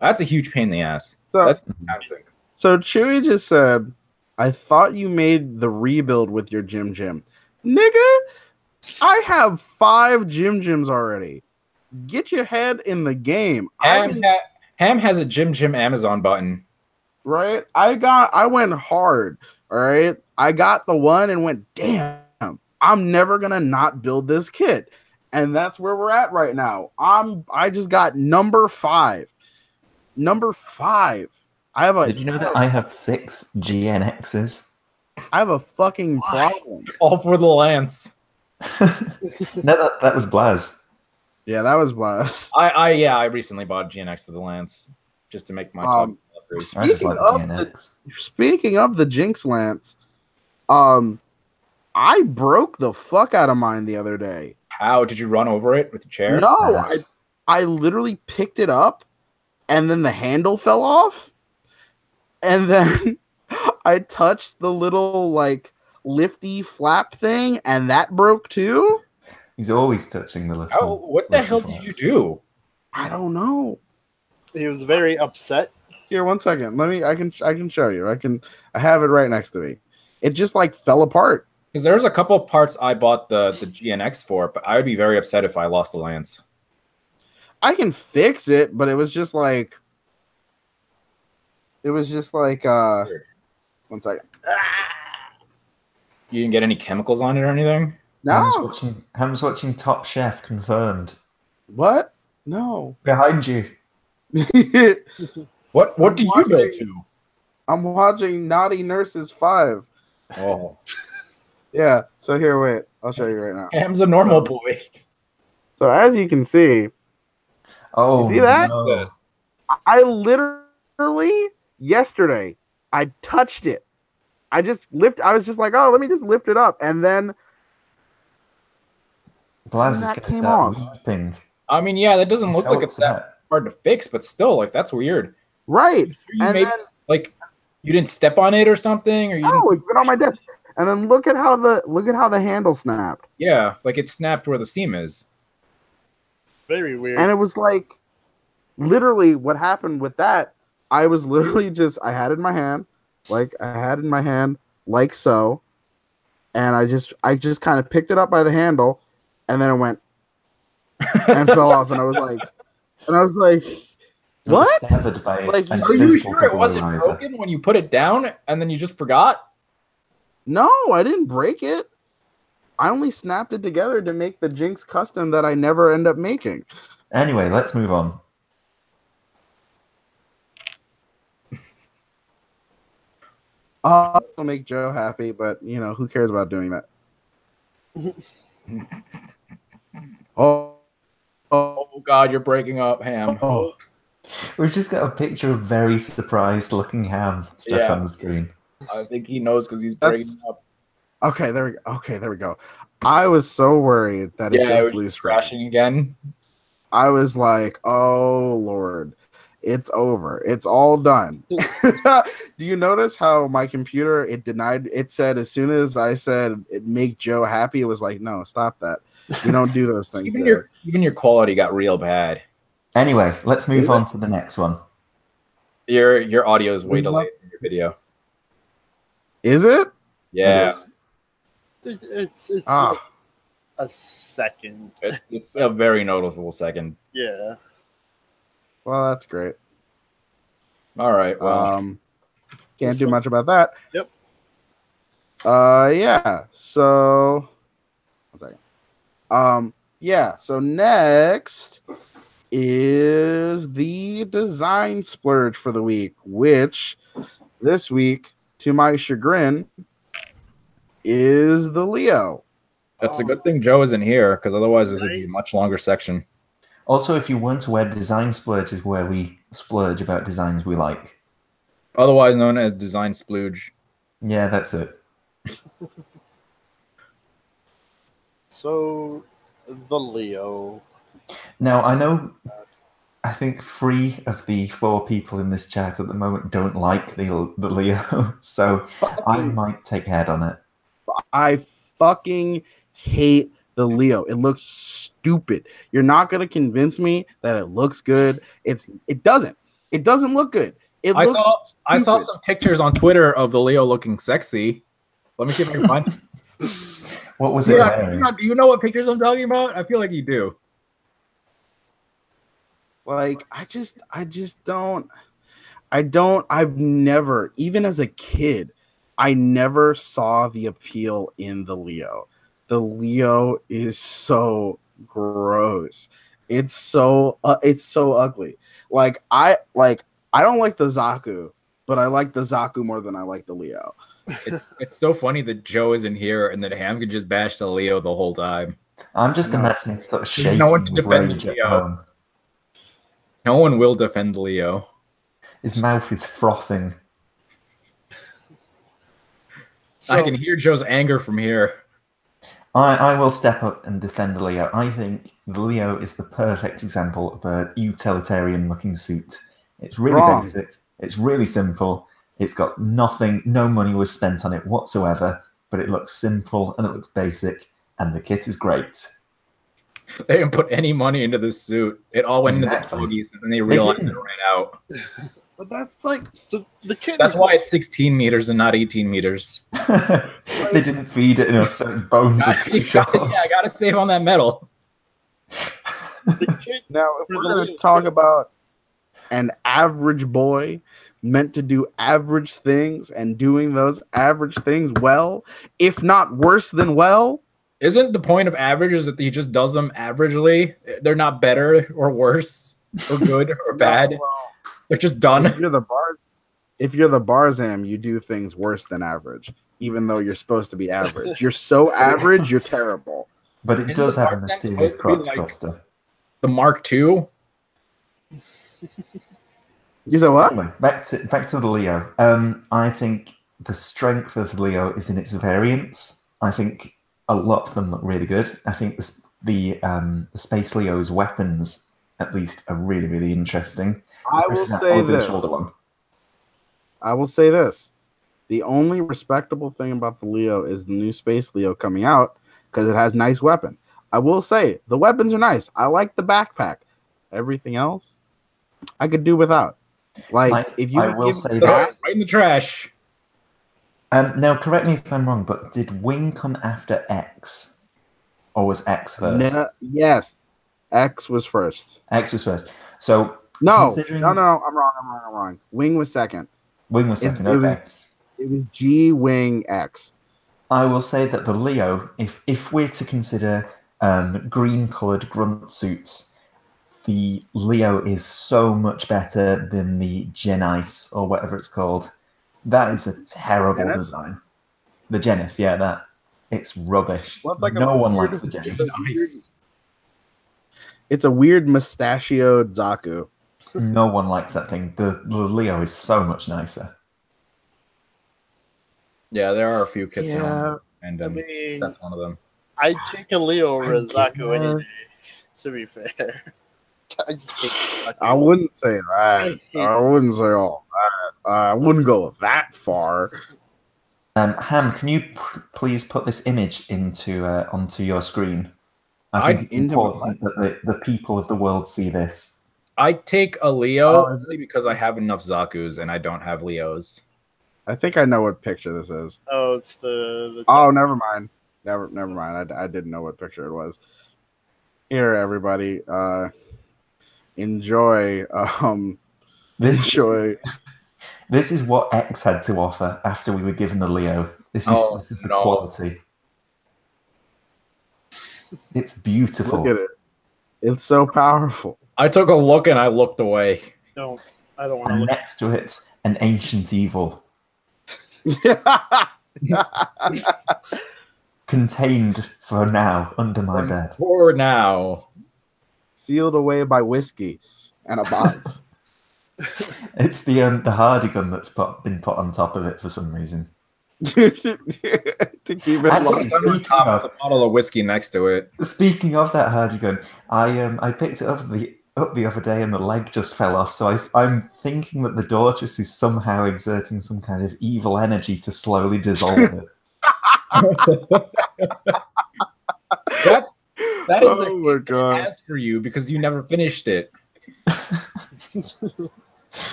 that's a huge pain in the ass. So- That's toxic. So Chewy just said, I thought you made the rebuild with your Jim. Nigga, I have 5 Jim Jims already. Get your head in the game. Ham has a Jim Amazon button. Right? I went hard. All right. I got the one and went, damn, I'm never gonna not build this kit. And that's where we're at right now. I just got number 5. Number 5. Did you know that I have 6 GNXs? I have a fucking problem. All for the Lance. No, that was Blaz. Yeah, that was Blast. I recently bought GNX for the Lance just to make my top. Speaking of the Jinx Lance, I broke the fuck out of mine the other day. How did you run over it with a chair? No, I literally picked it up, and then the handle fell off, and then I touched the little like lifty flap thing, and that broke too. He's always touching the lift. Oh, what the hell did you do? I don't know. He was very upset. Here, 1 second. I can show you. I have it right next to me. It just like fell apart. Because there's a couple of parts I bought the GNX for, but I would be very upset if I lost the Lance. I can fix it, but it was just like 1 second. You didn't get any chemicals on it or anything? No. Ham's watching Top Chef confirmed. What? No. Behind you. What do you go to? I'm watching Naughty Nurses 5. Oh. Yeah. So here, wait. I'll show you right now. Ham's a normal boy. So as you can see, you see that? No. I literally yesterday I touched it. I was just like, oh, let me just lift it up, and then that came off. Weeping. I mean, yeah, that doesn't look like it's that hard to fix, but still, like that's weird. Right. And then, like you didn't step on it or something, or you no, it's been on my desk. And then look at how the handle snapped. Yeah, like it snapped where the seam is. Very weird. And it was like, literally, what happened with that? I was literally I had it in my hand, like so, and I just kind of picked it up by the handle, and then it went and fell off, and I was like, what? Like, are you sure it wasn't broken when you put it down, and then you just forgot? No, I didn't break it. I only snapped it together to make the Jinx custom that I never end up making. Anyway, let's move on. I'll make Joe happy, but who cares about doing that? Oh God, you're breaking up, Ham. Oh. We've just got a picture of very surprised looking Ham stuck on the screen. I think he knows because he's breaking up. Okay, there we go. I was so worried that it just blue crashing again. I was like, oh Lord, it's over. It's all done. Do you notice how my computer, it said as soon as I said it make Joe happy, it was like, no, stop that. We don't do those things. even your quality got real bad. Anyway, let's move on to the next one. Your audio is way delayed from your video. Is it? Yeah. It's like a second. It's a very noticeable second. Yeah. Well, that's great. All right. Well, can't do much about that. Yep. Yeah. So, 1 second. Yeah. So next is the design splurge for the week, which this week, to my chagrin, is the Leo. That's a good thing Joe isn't here, because otherwise this would be a much longer section. Also, if you weren't aware, Design Splurge is where we splurge about designs we like. Otherwise known as Design Splooge. Yeah, that's it. So, the Leo. Now, I think 3 of the 4 people in this chat at the moment don't like the Leo, so I might take head on it. I fucking hate the Leo. It looks stupid. You're not gonna convince me that it looks good. It doesn't. It doesn't look good. I saw some pictures on Twitter of the Leo looking sexy. Let me see if I can find it. What was it wearing? Do you know what pictures I'm talking about? I feel like you do. Like, I just don't. I've never, even as a kid, I never saw the appeal in the Leo. The Leo is so gross. It's so ugly. I don't like the Zaku, but I like the Zaku more than I like the Leo. It's so funny that Joe isn't here and that Ham could just bash the Leo the whole time. I'm just imagining sort of There's shaking no one to with defend rage at Leo. home. No one will defend Leo. His mouth is frothing. So, I can hear Joe's anger from here. I will step up and defend the Leo. I think the Leo is the perfect example of a utilitarian-looking suit. It's really basic. It's really simple. It's got nothing. No money was spent on it whatsoever. But it looks simple and it looks basic, and the kit is great. They didn't put any money into this suit. It all went into the doggies, and then they realized it ran out. But that's like, so the kid. That's why it's 16 meters and not 18 meters. They didn't feed it enough, so its bones were too short. Yeah, I gotta save on that metal. The kid, now, if we're going to talk about an average boy meant to do average things and doing those average things well, if not worse than well. Isn't the point of average is that he just does them averagely? They're not better or worse or good or bad. They're just done. If you're the Barzam, you do things worse than average, even though you're supposed to be average. You're so average, you're terrible. But it does have a mysterious crotch thruster. The Mark II. You said what? Anyway, back to the Leo. I think the strength of the Leo is in its variants. I think a lot of them look really good. I think the Space Leo's weapons, at least, are really, really interesting. I will say this. I will say this. The only respectable thing about the Leo is the new Space Leo coming out because it has nice weapons. I will say the weapons are nice. I like the backpack. Everything else, I could do without. If you will say that right in the trash. Now, correct me if I'm wrong, but did Wing come after X, or was X first? Yes, X was first. X was first. So no, I'm wrong. Wing was second. Wing was second. It was G Wing X. I will say that the Leo, if we're to consider green-colored grunt suits, the Leo is so much better than the Genis or whatever it's called. That is a terrible design. The Genis, yeah, it's rubbish. Well, it's no one likes the Genis. It's a weird mustachioed Zaku. No one likes that thing. The Leo is so much nicer. Yeah, there are a few kits around, and that's one of them. I'd take a Leo over a Zaku any day, to be fair. I wouldn't say that. I wouldn't say all that. I wouldn't go that far. Ham, can you please put this image onto your screen? I think it's important that the people of the world see this. I take a Leo only because I have enough Zakus and I don't have Leos. I think I know what picture this is. Oh, it's the Oh, never mind. Never mind. I didn't know what picture it was. Here, everybody. Enjoy. Enjoy. This is what X had to offer after we were given the Leo. This is the quality. It's beautiful. Look at it. It's so powerful. I took a look and I looked away. No, I don't want to And look. next to it, an ancient evil. Contained for now under my bed. For now. Sealed away by whiskey and a box. It's the Hardigan that's been put on top of it for some reason. To keep it Actually, Top of the bottle of whiskey next to it. Speaking of that Hardigan, I picked it up the other day and the leg just fell off. So I'm thinking that the Dortress is somehow exerting some kind of evil energy to slowly dissolve it. That is the it has for you because you never finished it.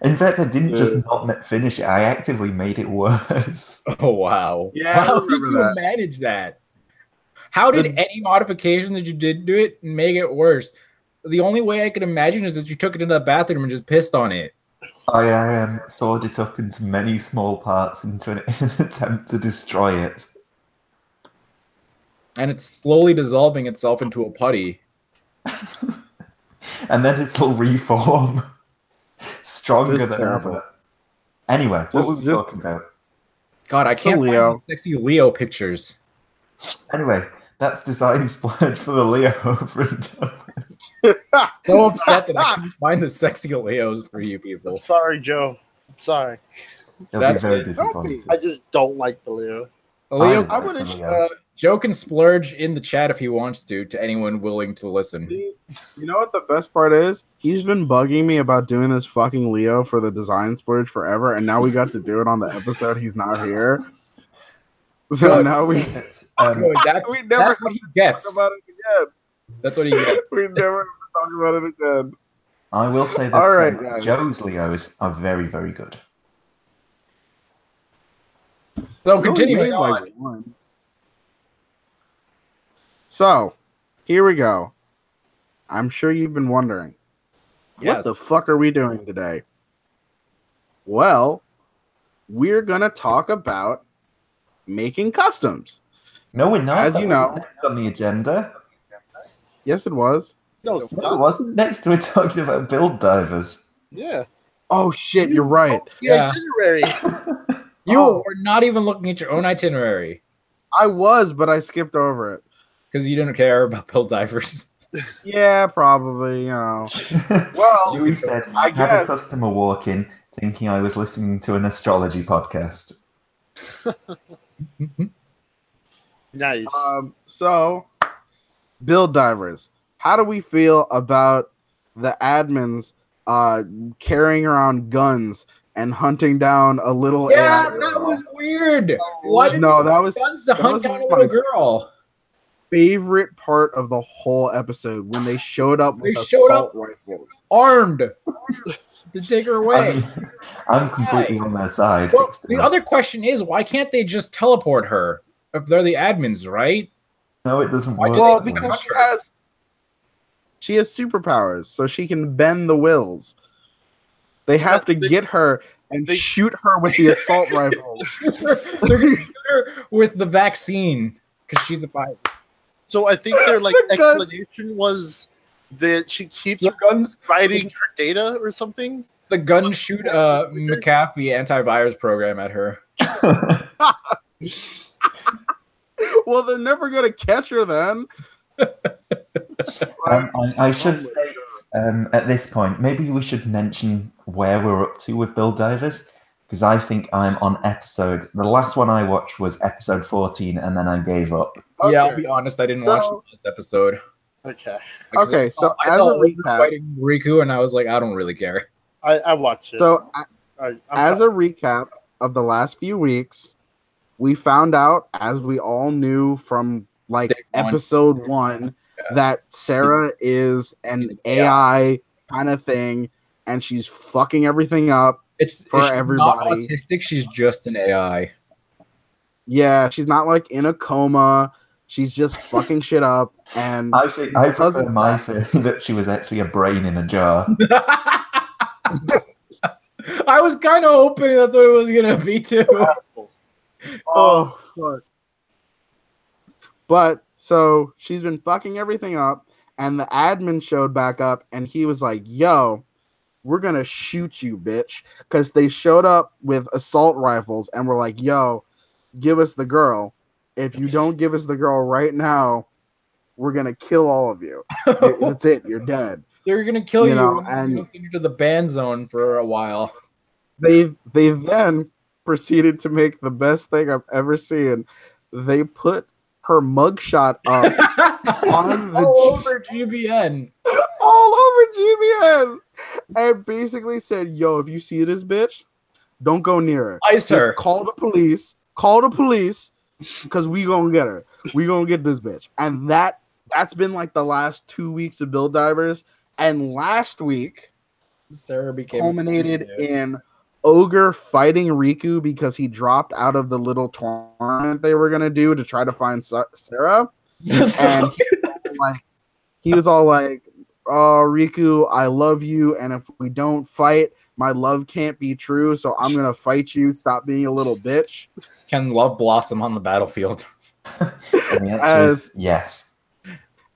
In fact, I didn't just not finish it. I actively made it worse. Oh wow! Yeah, I How did remember you that. manage that? How did any modification that you did do it make it worse? The only way I could imagine is that you took it into the bathroom and just pissed on it. I sawed it up into many small parts in an attempt to destroy it. And it's slowly dissolving itself into a putty. And then it'll reform stronger Just than terrible. ever. Anyway, what were we Just- talking about? God, I can't Leo. find the sexy Leo pictures. Anyway, that's design splurge for the Leo over and done. So upset that I couldn't find the sexy Leos for you people. I'm sorry, Joe. I'm sorry. They'll be That's very it. disappointed. I just don't like the Leo. Leo, I would've- Joe can splurge in the chat if he wants to anyone willing to listen. You know what the best part is? He's been bugging me about doing this fucking Leo for the design splurge forever, and now we got to do it on the episode he's not here. So Good. now we Good, that's we never what he gets. talk about it again. That's what he gets. We never have to talk about it again. I will say that All right, guys. Joe's Leos are very, very good. So He's only continuing made, on. like, one. So, here we go. I'm sure you've been wondering, what Yes. the fuck are we doing today? Well, we're going to talk about making customs. No, we're not. As That you wasn't know- next on the agenda. Yes, it was. No, it's No, it not. wasn't. Next, we're talking about build divers. Yeah. Oh, shit, you're right. The Yeah. itinerary. You Oh. were not even looking at your own itinerary I was, but I skipped over it. because you didn't care about pill divers. Yeah, probably, you know. Well, Louis said, I I had a guess. customer walk in thinking I was listening to an astrology podcast. Nice. So, build divers. How do we feel about the admins carrying around guns and hunting down a little Yeah, AI that girl? was weird. Why did No, they that use was guns to hunt was down a my- little girl? favorite part of the whole episode when they showed up with They showed assault rifles. Armed to take her away. I mean, I'm completely on their side. Well, but the still. other question is, why can't they just teleport her if they're the admins, right? No, it doesn't Why work. do Well, they- because she has superpowers, so she can bend the wills. They have to get her and shoot her with the assault rifles. They're gonna shoot her with the vaccine because she's a pilot. So I think their like The gun- explanation was that she keeps The guns, writing her data or something. the guns shoot a McAfee antivirus program at her. Well, they're never gonna catch her then. I should say at this point, maybe we should mention where we're up to with build divers, because I think I'm on the last one I watched was episode 14, and then I gave up. Yeah, I'll Okay. be honest, I didn't watch the last episode. Okay. Because Okay, so I as saw a Luke recap- fighting Riku, and I was like, I don't really care. I watched it. So, I'm as a recap of the last few weeks, we found out, as we all knew from like Day one. episode 1, that Sarah is an AI kind of thing, and she's fucking everything up. It's For she's everybody. not autistic. She's just an AI. Yeah, she's not like in a coma. She's just fucking shit up. And I because prefer of my that- theory that she was actually a brain in a jar. I was kind of hoping that's what it was gonna be too. oh fuck. But so she's been fucking everything up, and the admin showed back up, and he was like, "Yo, we're gonna shoot you, bitch," because they showed up with assault rifles and were like, "Yo, give us the girl. If you don't give us the girl right now, we're gonna kill all of you. That's it. You're dead." They're gonna kill you, You know, and and- you'll send you to the ban zone for a while. They then proceeded to make the best thing I've ever seen. They put her mugshot up on the All over GBN. all over GBN and basically said, "Yo, if you see this bitch, don't go near her. Ice her. Just call the police. Call the police, because we gonna get her. We gonna get this bitch." And that's been like the last 2 weeks of Build Divers. And last week, Sarah became culminated in Ogre fighting Riku because he dropped out of the little tournament they were gonna do to try to find Sarah, and he was all like, "Oh, Riku, I love you, and if we don't fight, my love can't be true. So I'm gonna fight you. Stop being a little bitch." Can love blossom on the battlefield? And the answer is yes.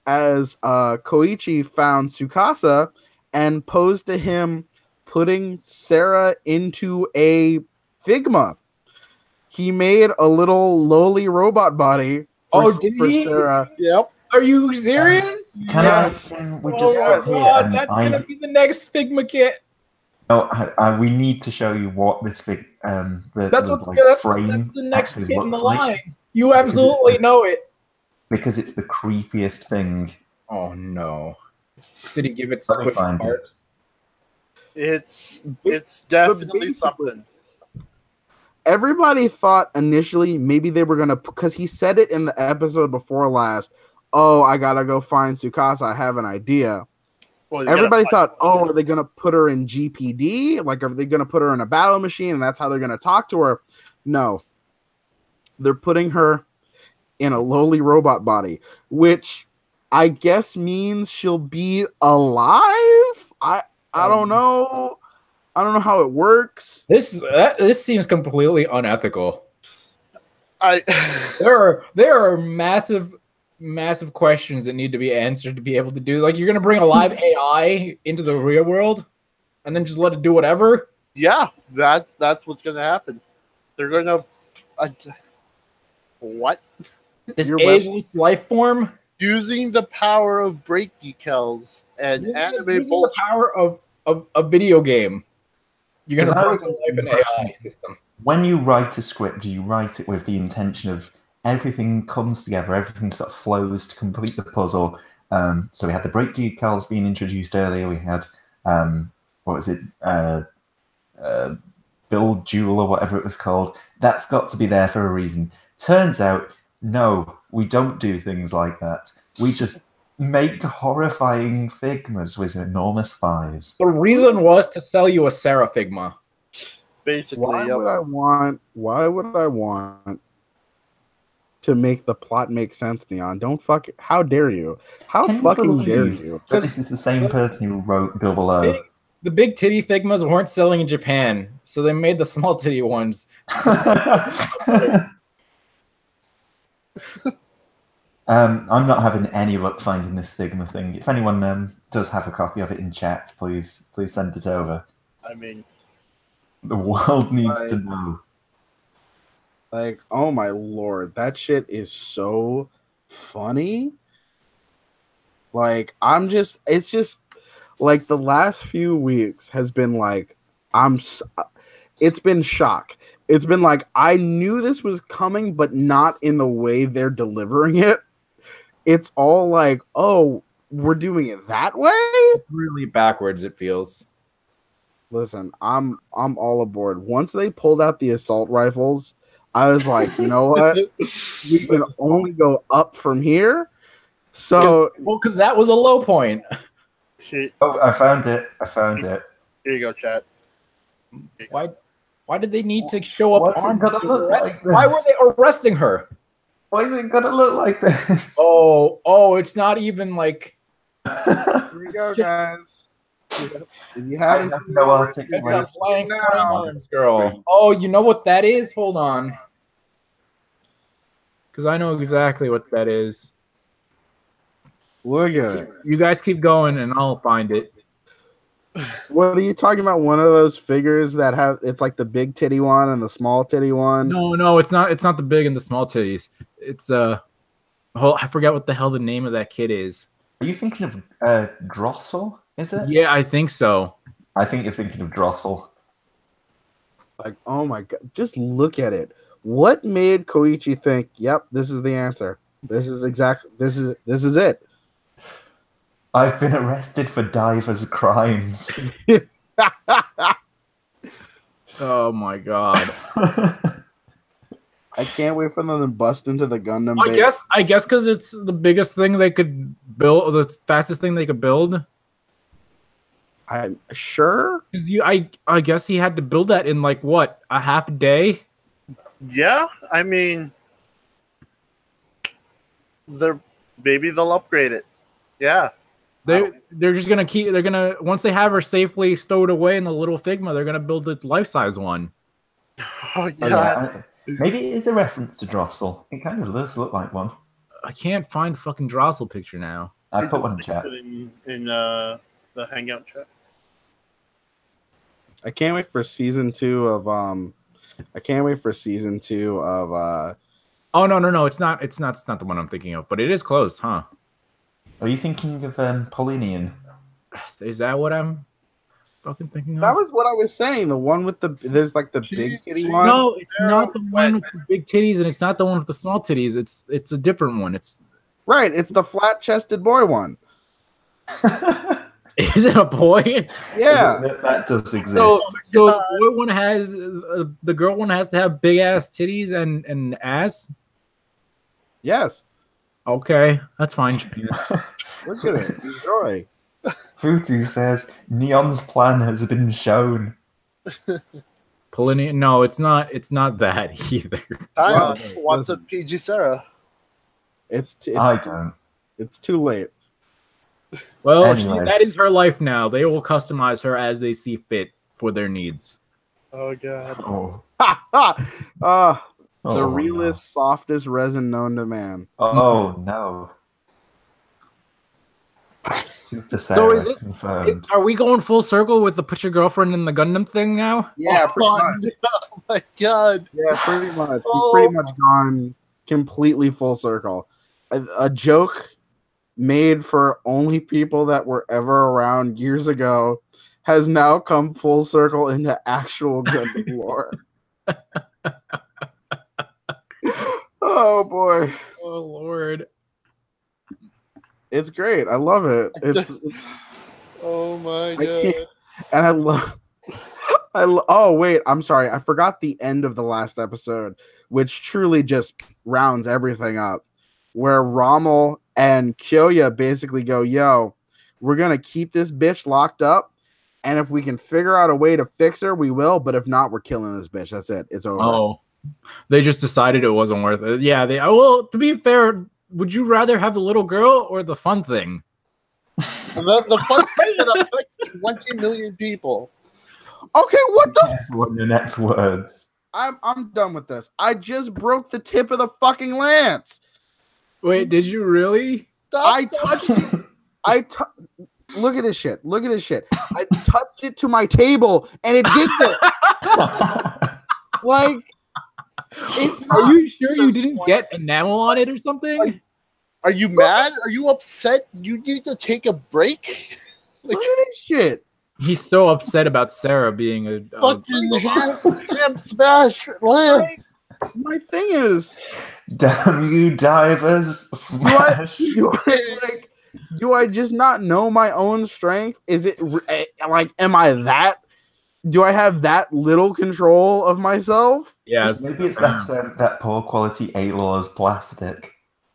As Koichi found Tsukasa and posed to him, putting Sarah into a Figma. He made a little lowly robot body for Sarah. Yep. Are you serious? Yes. We just Oh sit my here God, and that's gonna be the next Figma kit. No, we need to show you what this That's frame the next actually kit in the looks like. line. You absolutely know it. Because it's the creepiest thing. Oh no! Did he give it Let me squid find it. parts? It's definitely something. Everybody thought initially maybe they were gonna, because he said it in the episode before last. Oh, I gotta go find Tsukasa. I have an idea. Well, Everybody thought, oh, are they gonna put her in GPD? Like, are they gonna put her in a battle machine and that's how they're gonna talk to her? No, they're putting her in a lowly robot body, which I guess means she'll be alive. I don't know. I don't know how it works. This seems completely unethical. I There are massive questions that need to be answered to be able to do. Like, you're gonna bring a live AI into the real world and then just let it do whatever. yeah, that's what's gonna happen. They're gonna what? This ageless life form using the power of brake decals and anime using the power of a video game. You're gonna bring to life an AI system. When you write a script, do you write it with the intention of everything comes together, everything sort of flows to complete the puzzle? So we had the brake decals being introduced earlier. We had what was it? Build Jewel or whatever it was called. That's got to be there for a reason. Turns out, no, we don't do things like that. We just make horrifying Figmas with enormous thighs. The reason was to sell you a Sarah Figma. Basically, Why would I want to make the plot make sense, Neon? Don't fuck it. How dare you? How fucking dare you? But this is the same person who wrote Double O. The big titty Figmas weren't selling in Japan, so they made the small titty ones. I'm not having any luck finding this Figma thing. If anyone does have a copy of it in chat, please send it over. I mean, the world needs to know. Like, oh my lord, that shit is so funny. Like, it's just like the last few weeks has been like, it's been shock. It's been like, I knew this was coming, but not in the way they're delivering it. It's all like, oh, we're doing it that way? It's really backwards, it feels. Listen, I'm all aboard. Once they pulled out the assault rifles, I was like, you know what? We can only go up from here. So, because that was a low point. Oh, I found it. Here you go, chat. Why did they need to show up armed? Like why were they arresting her? Why is it gonna look like this? Oh, it's not even like. Here we go, guys. If you haven't seen it's a blank arms girl. Oh, you know what that is? Hold on. Because I know exactly what that is. Look at it. You guys keep going and I'll find it. What are you talking about? One of those figures that have, it's like the big titty one and the small titty one? No, it's not the big and the small titties. It's I forgot what the hell the name of that kid is. Are you thinking of Drossel? Is it? Yeah, I think so. I think you're thinking of Drossel. Like, oh my god, just look at it. What made Koichi think, yep, this is the answer. This is it. I've been arrested for divers crimes. Oh my god. I can't wait for them to bust into the Gundam. I guess because it's the biggest thing they could build, the fastest thing they could build. I'm sure. I guess he had to build that in like what, a half a day? Yeah, I mean, maybe they'll upgrade it. Yeah. They're just gonna once they have her safely stowed away in the little Figma, they're gonna build a life-size one. Oh, Oh, yeah. Maybe it's a reference to Drossel. It kind of does look like one. I can't find fucking Drossel picture now. I put one in chat. In the Hangout chat. I can't wait for season 2 of Oh no, it's not the one I'm thinking of, but it is close, huh? Are you thinking of Paulinian? Is that what I'm fucking thinking of? That was what I was saying. The one with there's like the big titty one. No, it's not the one with the big titties, and it's not the one with the small titties. It's a different one. It's right. It's the flat-chested boy one. Is it a boy? Yeah, that does exist. So the boy one has the girl one has to have big ass titties and ass. yes. Okay, that's fine. Look at it. Enjoy. Futu says Neon's plan has been shown. No, it's not. It's not that either. Ion wants a PG Sarah. I don't. It's too late. Well, Anyway. that is her life now. They will customize her as they see fit for their needs. Oh god. Oh. The realest, softest resin known to man. Oh no. Super Sarah So is this? confirmed. Are we going full circle with the put your girlfriend in the Gundam thing now? Yeah, pretty much. Oh my god. Yeah, pretty much. We've pretty much gone completely full circle. A joke made for only people that were ever around years ago has now come full circle into actual Gundam lore. Oh boy. Oh Lord. It's great. I love it. It's Oh my I god. can't- and I love oh wait, I'm sorry. I forgot the end of the last episode, which truly just rounds everything up. Where Rommel and Kyoya basically go, yo, we're gonna keep this bitch locked up, and if we can figure out a way to fix her, we will, but if not, we're killing this bitch. That's it. It's over. Oh, they just decided it wasn't worth it. Yeah, well, to be fair, would you rather have the little girl or the fun thing? The fun thing that affects 20 million people. Okay, what the What your next words? I'm done with this. I just broke the tip of the fucking lance. Wait, did you really? I touched it. Look at this shit. Look at this shit. I touched it to my table and it did this. Like, Are you sure you didn't get enamel on it or something? Are you mad? Are you upset? You need to take a break? Look at this shit. He's so upset about Sarah being a Fucking ham smash Lance. My thing is, Damn you, divers! Smash! do I just not know my own strength? Is it like, am I that? Do I have that little control of myself? Yes. Maybe it's that poor quality A-Laws plastic.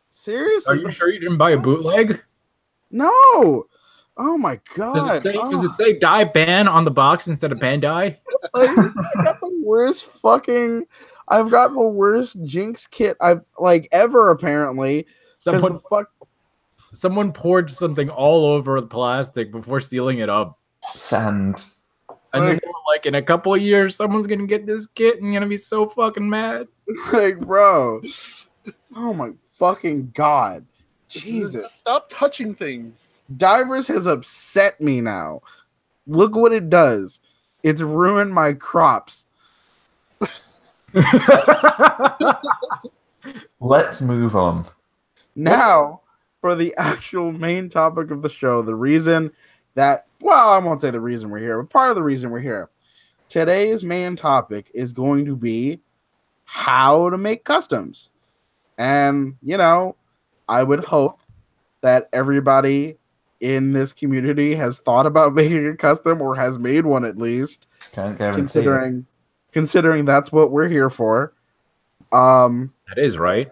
Seriously? Are you sure you didn't buy a bootleg? No. Oh my god. Does it say die ban on the box instead of Bandai? Like, I've got the worst Jinx kit I've ever apparently. Someone poured something all over the plastic before sealing it up. Sand. And then they were like, in a couple of years, someone's gonna get this kit and gonna be so fucking mad. Like, bro. Oh my fucking god. Jesus. Just stop touching things. Divers has upset me now. Look what it does. It's ruined my crops. Let's move on. Now, for the actual main topic of the show, the reason that, well, I won't say the reason we're here, but part of the reason we're here. Today's main topic is going to be how to make customs. And, you know, I would hope that everybody in this community has thought about making a custom or has made one at least. Can't guarantee Considering that's what we're here for. That is right.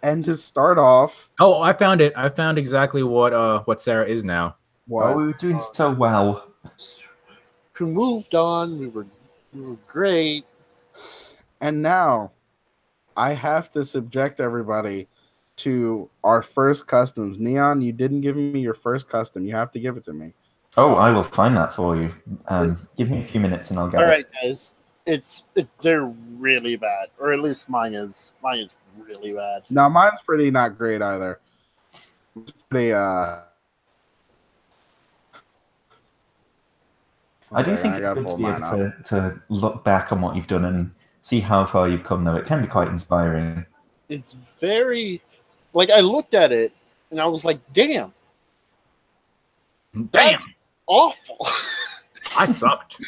And to start off, oh, I found it. I found exactly what Sarah is now. what? Oh, we were doing so well. who moved on. We were great. And now I have to subject everybody to our first customs. Neon, you didn't give me your first custom. You have to give it to me. Oh, I will find that for you. Give me a few minutes and I'll get All it. right, guys. They're really bad, or at least mine is. Mine is really bad. Now mine's pretty not great either. It's pretty I do think it's good to be able to look back on what you've done and see how far you've come, though. It can be quite inspiring. It's very... Like, I looked at it, and I was like, damn. That's awful. I sucked.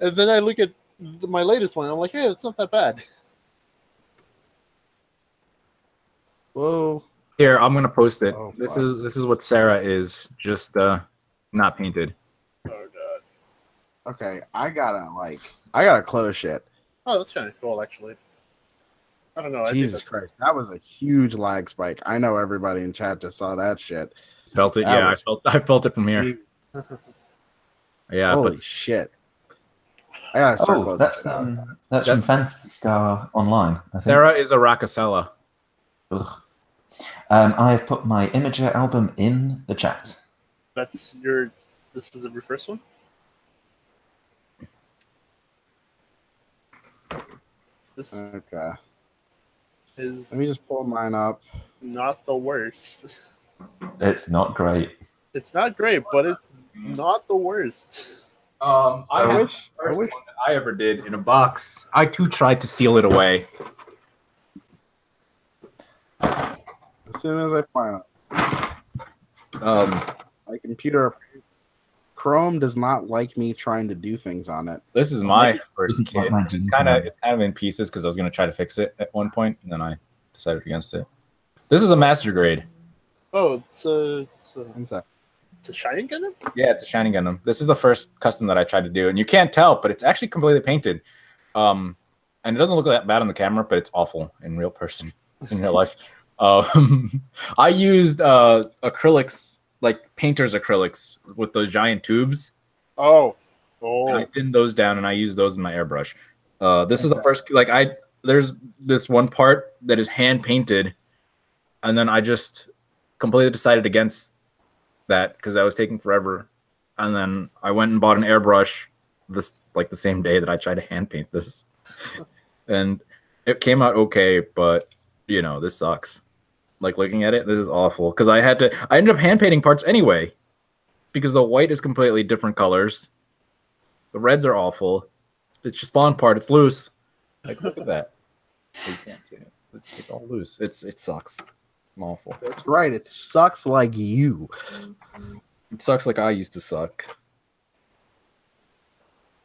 And then I look at my latest one, and I'm like, hey, it's not that bad. Whoa. Here, I'm gonna post it. Oh, this fuck. is what Sarah is, just not painted. Oh, God. Okay, I gotta close shit. Oh, that's kind of cool, actually. I don't know. Jesus Christ, that was a huge lag spike. I know everybody in chat just saw that shit. Felt it, That yeah. was- I felt it from here. Yeah, Holy but shit! I gotta start Oh, closing. that's from Fantasy Star Online, I think. Sarah is a Rakasella. Ugh. I have put my Imager album in the chat. That's your... This is your first one? This Okay, is let me just pull mine up. not the worst. It's not great. It's not great, but it's not the worst. I I wish wish- one that I ever did in a box. I too tried to seal it away. As soon as I find it, my computer, Chrome does not like me trying to do things on it. This is my first This is like kit. my It's dream kind command. of in pieces because I was gonna try to fix it at one point, and then I decided against it. This is a master grade. Oh, it's a Inside. Shining Gundam? Yeah, it's a Shining Gundam. This is the first custom that I tried to do, and you can't tell, but it's actually completely painted. And it doesn't look that bad on the camera, but it's awful in real person, in real life. I used acrylics, like painter's acrylics, with those giant tubes. Oh. And I Oh. thinned those down, and I used those in my airbrush. This is the first, there's this one part that is hand painted, and then I just completely decided against that because that was taking forever. And then I went and bought an airbrush the same day that I tried to hand paint this. And it came out okay, but this sucks. Like looking at it, this is awful. Because I ended up hand painting parts anyway. Because the white is completely different colors. The reds are awful. It's just spawn part, it's loose. Like look at that. You can't see it. It's all loose. It sucks. I'm awful. That's right. It sucks like you. It sucks like I used to suck.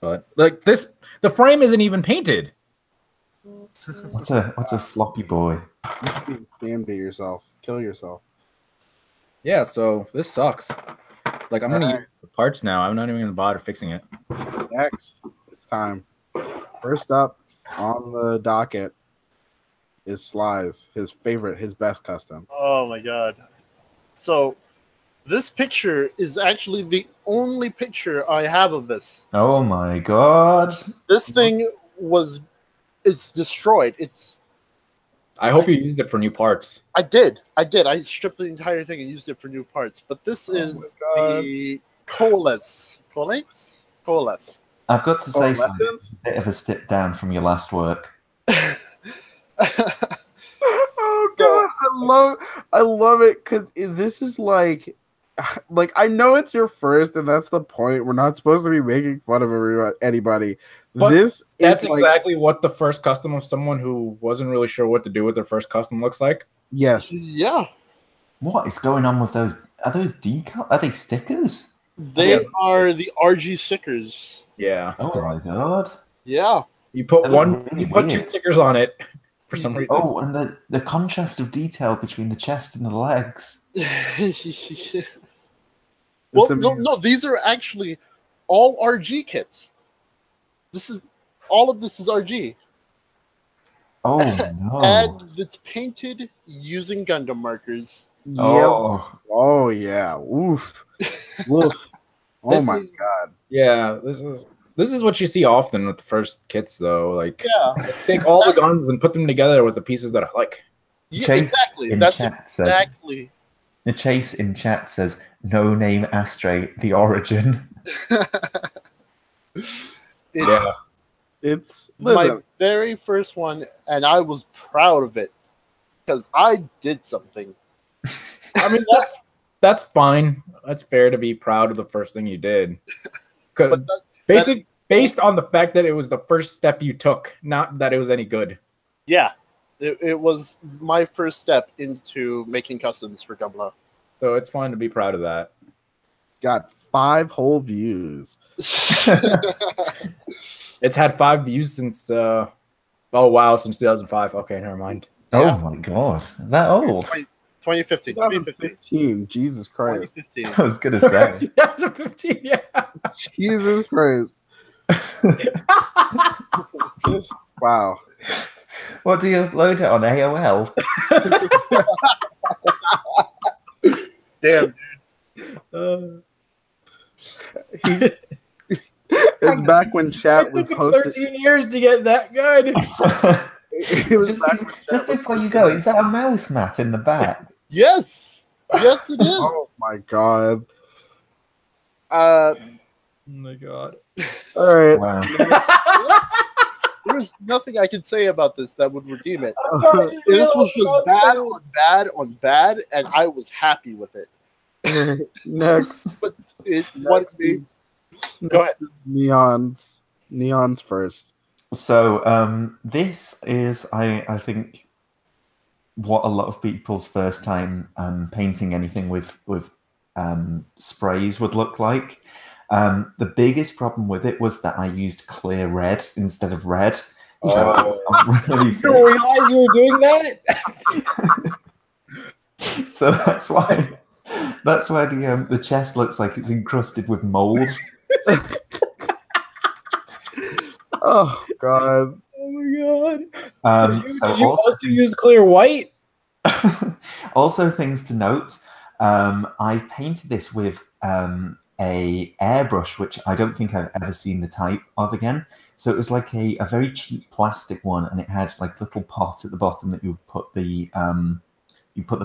But like this, the frame isn't even painted. What's a floppy boy? You should be ashamed of yourself. Kill yourself. Yeah, so this sucks. Like I'm gonna use the parts now. I'm not even gonna bother fixing it. Next, it's time. First up on the docket is Sly's, his best custom. Oh my god. So this picture is actually the only picture I have of this. Oh my god. This thing it's destroyed. I hope you used it for new parts. I did. I stripped the entire thing and used it for new parts. But this is God. the coalesce. Coalesce. I've got to say, Lessons? Simon, it's a bit of a step down from your last work. Oh god, I love it because this is like I know it's your first, and that's the point. We're not supposed to be making fun of anybody. But this That's is like exactly what the first custom of someone who wasn't really sure what to do with their first custom looks like. yes, Yeah. What is going on with those? Are those decal? Are they stickers? They are the RG stickers. Yeah. Oh my god. Yeah. You put That one, looks really you put two weird. stickers on it for some reason. Oh, and the contrast of detail between the chest and the legs. Well, amazing. no, these are actually all RG kits. All of this is RG. Oh no. And it's painted using Gundam markers. yeah, Oh, oh yeah, oof, woof. Oh my god. Yeah, this is what you see often with the first kits, though. Like, Yeah. let's take all the guns and put them together with the pieces that I like. Yeah, Chase exactly. in That's chat exactly. The Chase in chat says, "No name Astray, the origin." Yeah. It's my very first one, and I was proud of it because I did something. I mean, that's fine. That's fair to be proud of the first thing you did. But Based on the fact that it was the first step you took, not that it was any good. Yeah, it was my first step into making customs for Gunpla. So it's fine to be proud of that. got 5 whole views. It's had 5 views since oh wow, since 2005. Okay, never mind. Oh my god, that old? 2015. 2015. Jesus Christ. 2015. I was gonna say. 2015, yeah. Jesus Christ. Wow. What do you upload it on AOL? Damn. It's back when chat was hosted. 13 years to get that good. It was back when Just before you go, is that a mouse mat in the back? Yes. Yes, it is. Oh my god. Oh my god. All right. Wow. There's nothing I can say about this that would redeem it. This was just bad on bad on bad, and I was happy with it. Next. But it's what it is. Go ahead. Neon's first. So this is, I think, what a lot of people's first time painting anything with sprays would look like. The biggest problem with it was that I used clear red instead of red. So I'm really You didn't realize you were doing that? So that's why the chest looks like it's encrusted with mold. Oh god. Oh my god. So did you also use clear white? Also, things to note. I painted this with a airbrush, which I don't think I've ever seen the type of again. So it was like a very cheap plastic one, and it had like a little pot at the bottom that you put the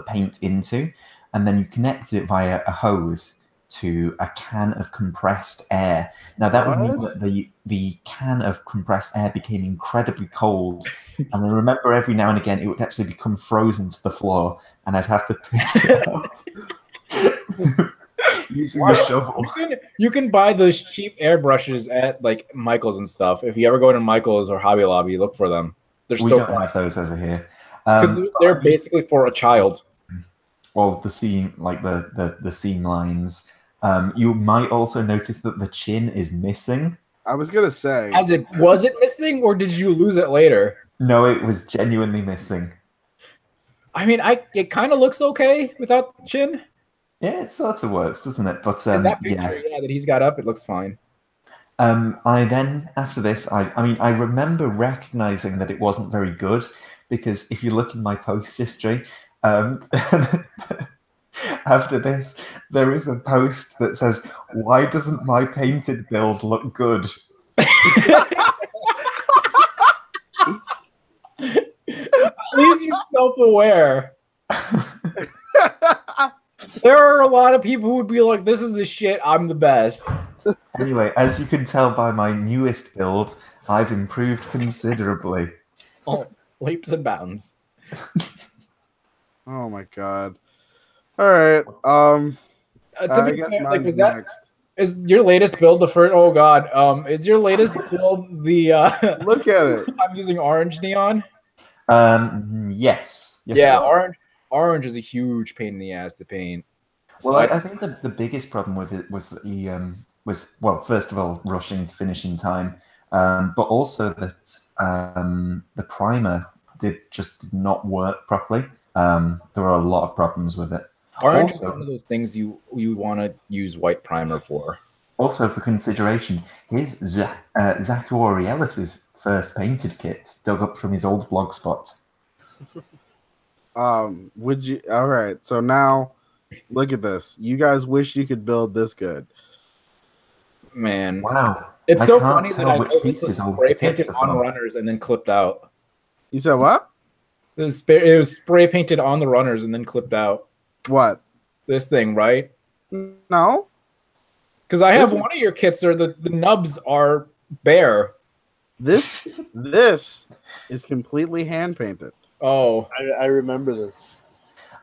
paint into, and then you connected it via a hose to a can of compressed air. Now that would mean that the can of compressed air became incredibly cold, and I remember every now and again it would actually become frozen to the floor, and I'd have to pick it up using a shovel. You can buy those cheap airbrushes at like Michael's and stuff. If you ever go to Michael's or Hobby Lobby, look for them. They're We so don't fun. have those over here. They're basically for a child. Well, the seam, like the seam lines. You might also notice that the chin is missing. I was gonna say. Was it missing, or did you lose it later? No, it was genuinely missing. I mean, it kind of looks okay without the chin. Yeah, it sort of works, doesn't it? But In that picture, yeah, that he's got up, it looks fine. I then, after this, I remember recognizing that it wasn't very good, because if you look in my post history, after this, there is a post that says, "Why doesn't my painted build look good?" At least you're self-aware. There are a lot of people who would be like, "This is the shit. I'm the best." Anyway, as you can tell by my newest build, I've improved considerably. Oh, leaps and bounds. Oh my god. All right. To I be guess fair, like, mine's next. is your latest build the first? Oh god, is your latest build the? Look at it. I'm using orange neon. Yes. Yeah, orange is a huge pain in the ass to paint. So Well, I think the biggest problem with it was that he well, first of all, rushing to finish in time, but also that the primer did not work properly. There were a lot of problems with it. Orange Also, is one of those things you want to use white primer for. Also, for consideration, his Zachariellis's first painted kit dug up from his old blog spot. Would you? All right. So now, look at this. You guys wish you could build this good. Man. Wow. It's I so can't funny that tell I which know this pieces was all spray the painted kits are on from. runners and then clipped out. You said what? It was spray painted on the runners and then clipped out. What? This thing, right? No. Because I have one of your kits, or the nubs are bare. This is completely hand painted. Oh, I remember this.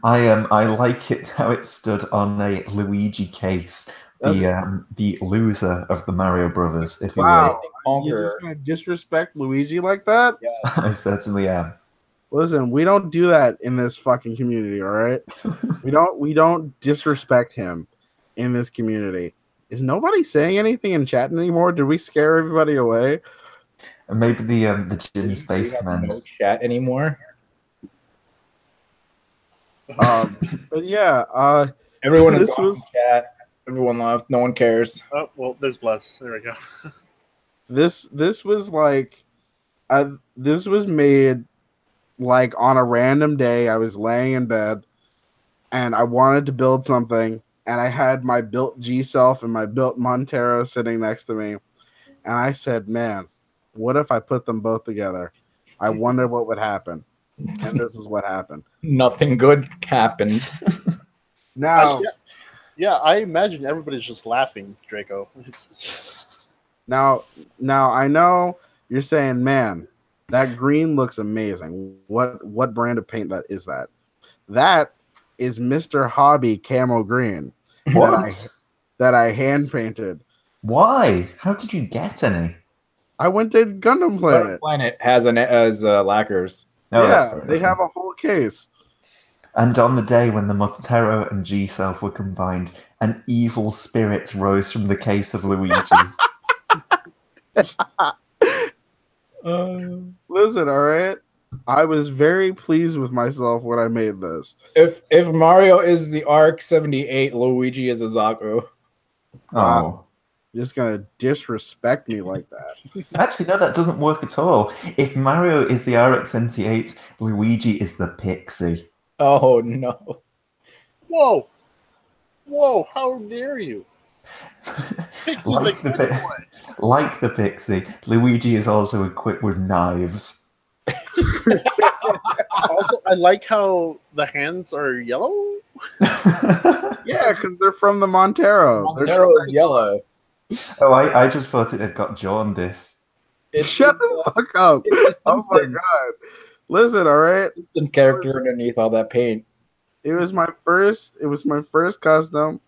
I like it how it stood on a Luigi case, the loser of the Mario Brothers, if you Wow. will. You're just gonna disrespect Luigi like that? Yes. I certainly am. Listen, we don't do that in this fucking community, all right? we don't disrespect him in this community. Is nobody saying anything in chat anymore? Did we scare everybody away? And maybe the Jimmy We Space have Command. no chat anymore. But yeah, Everyone this is was chat. Everyone left. No one cares. Oh well, there's Bless. There we go. this was like this was made like on a random day. I was laying in bed and I wanted to build something, and I had my built G Self and my built Montero sitting next to me, and I said, man, what if I put them both together? I wonder what would happen. And this is what happened. Nothing good happened. Now, Yeah, I imagine everybody's just laughing, Draco. now I know you're saying, man, that green looks amazing. What brand of paint that is that? That is Mr. Hobby Camo Green What? that I hand painted. Why? How did you get any? I went to Gundam Planet. Planet has lacquers. No, that's Yeah, fair they enough. have a whole case. And on the day when the Montero and G Self were combined, an evil spirit rose from the case of Luigi. Listen, all right. I was very pleased with myself when I made this. If Mario is the Arc 78, Luigi is a Zaku. Oh. You're just gonna disrespect me like that. Actually, no, that doesn't work at all. If Mario is the RX-78, Luigi is the Pixie. Oh no. Whoa! Whoa! How dare you? Pixie's Like the good Pi- boy. Like the Pixie, Luigi is also equipped with knives. Also, I like how the hands are yellow. Yeah, because they're from the Montero. Montero is yellow. Oh, I just thought it had got jaundice. Shut the fuck up. It's Oh my god. Listen, all right. Some character underneath all that paint. It was my first custom.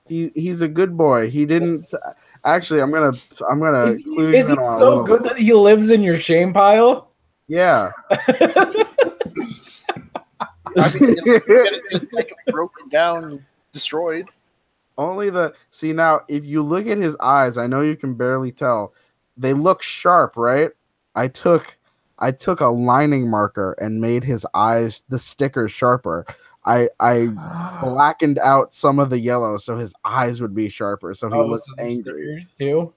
He's a good boy. He didn't actually I'm gonna Is clue he you in on a so little good bit. that he lives in your shame pile? Yeah. I mean, it's like broken down, destroyed. Only see now if you look at his eyes, I know you can barely tell. They look sharp, right? I took a lining marker and made his eyes, the sticker, sharper. I blackened out some of the yellow so his eyes would be sharper, so he looked angry. Too.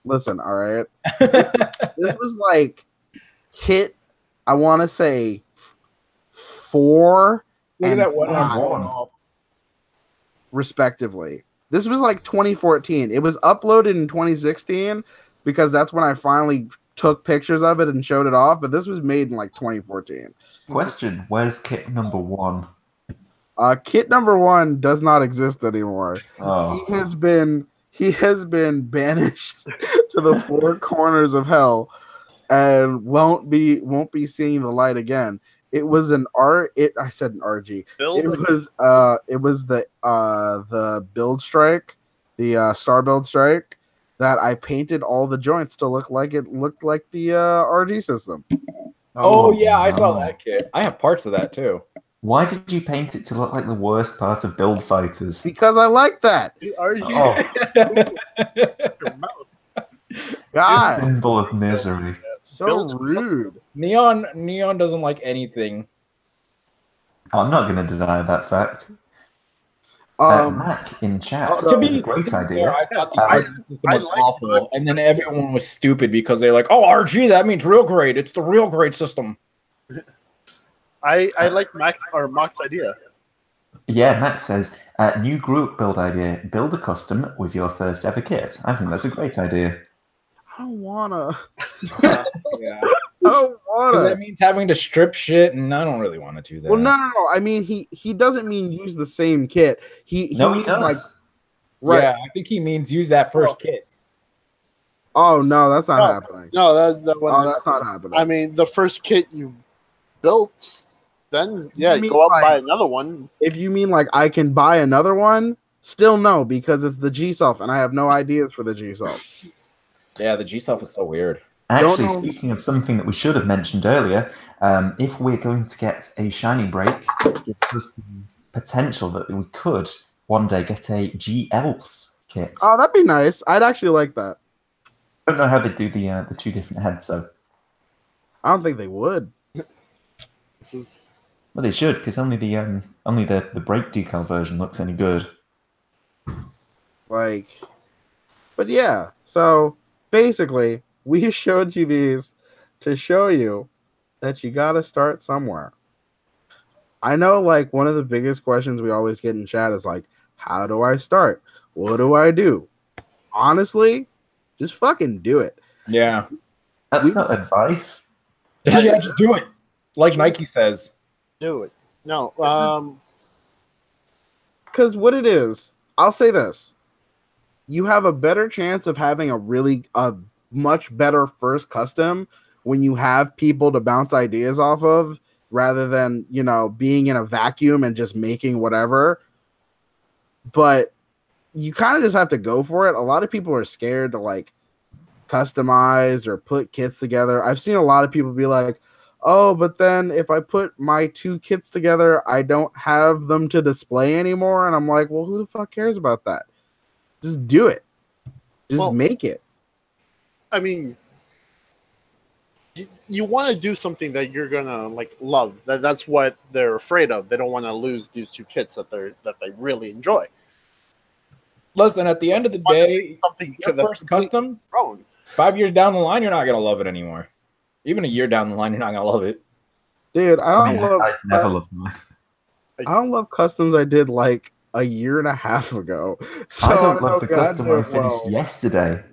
Listen, all right. This was like hit, I want to say 4 Look at and that one 5, respectively. This was like 2014. It was uploaded in 2016 because that's when I finally took pictures of it and showed it off, but this was made in like 2014. Question, where's kit number 1? Kit number 1 does not exist anymore. Oh. He has been banished to the 4 corners of hell and won't be seeing the light again. It was an I said an RG. It was the build strike, the star build strike that I painted all the joints to look like the RG system. Oh yeah, I saw that kit. I have parts of that too. Why did you paint it to look like the worst part of Build Fighters? Because I like that. Are you? Oh. God, A symbol of misery. so rude. Neon doesn't like anything. I'm not going to deny that fact. Mac in chat. to That's be a great fair, idea. I thought the art system was like awful, Mac's and then everyone was stupid because they're like, "Oh, RG, that means real grade. It's the real grade system." I like Mock's idea. Yeah, Mac says, New group build idea: build a custom with your first ever kit. I think that's a great idea. I don't wanna. Yeah. I don't Because wanna. that means having to strip shit, and I don't really want to do that. Well, no. I mean, he doesn't mean use the same kit. He No, he means does. like right. Yeah, I think he means use that first kit. Oh no, that's not happening. No, that Oh, that's not happening. I mean, the first kit you built, then yeah, You mean go out and buy like- another one. If you mean like I can buy another one, still no, because it's the G-Self, and I have no ideas for the G-Self. Yeah, the G-Self is so weird. Actually, Don't know- speaking of something that we should have mentioned earlier, if we're going to get a shiny break, there's the potential that we could one day get a G-Else kit. Oh, that'd be nice. I'd actually like that. I don't know how they do the two different heads, though. I don't think they would. This is Well, they should, because only the brake decal version looks any good. Like, but yeah. So basically, we showed you these to show you that you got to start somewhere. I know, like, one of the biggest questions we always get in chat is like, how do I start? What do I do? Honestly, just fucking do it. Yeah. That's not advice. Yeah, just do it. Like Nike says. do it. No, Because what it is, I'll say this. You have a better chance of having a much better first custom when you have people to bounce ideas off of rather than, being in a vacuum and just making whatever. But you kind of just have to go for it. A lot of people are scared to like customize or put kits together. I've seen a lot of people be like, oh, but then if I put my two kits together, I don't have them to display anymore. And I'm like, well, who the fuck cares about that? Just do it. Just make it. I mean, you want to do something that you're gonna like love. That's what they're afraid of. They don't want to lose these two kits that they really enjoy. Listen, at the end of the day, Something your first custom, grown. 5 years down the line, you're not going to love it anymore. Even a year down the line, you're not going to love it. Dude, I've never loved mine. I don't love customs I did like a year and a half ago. So I don't love the custom I finished yesterday.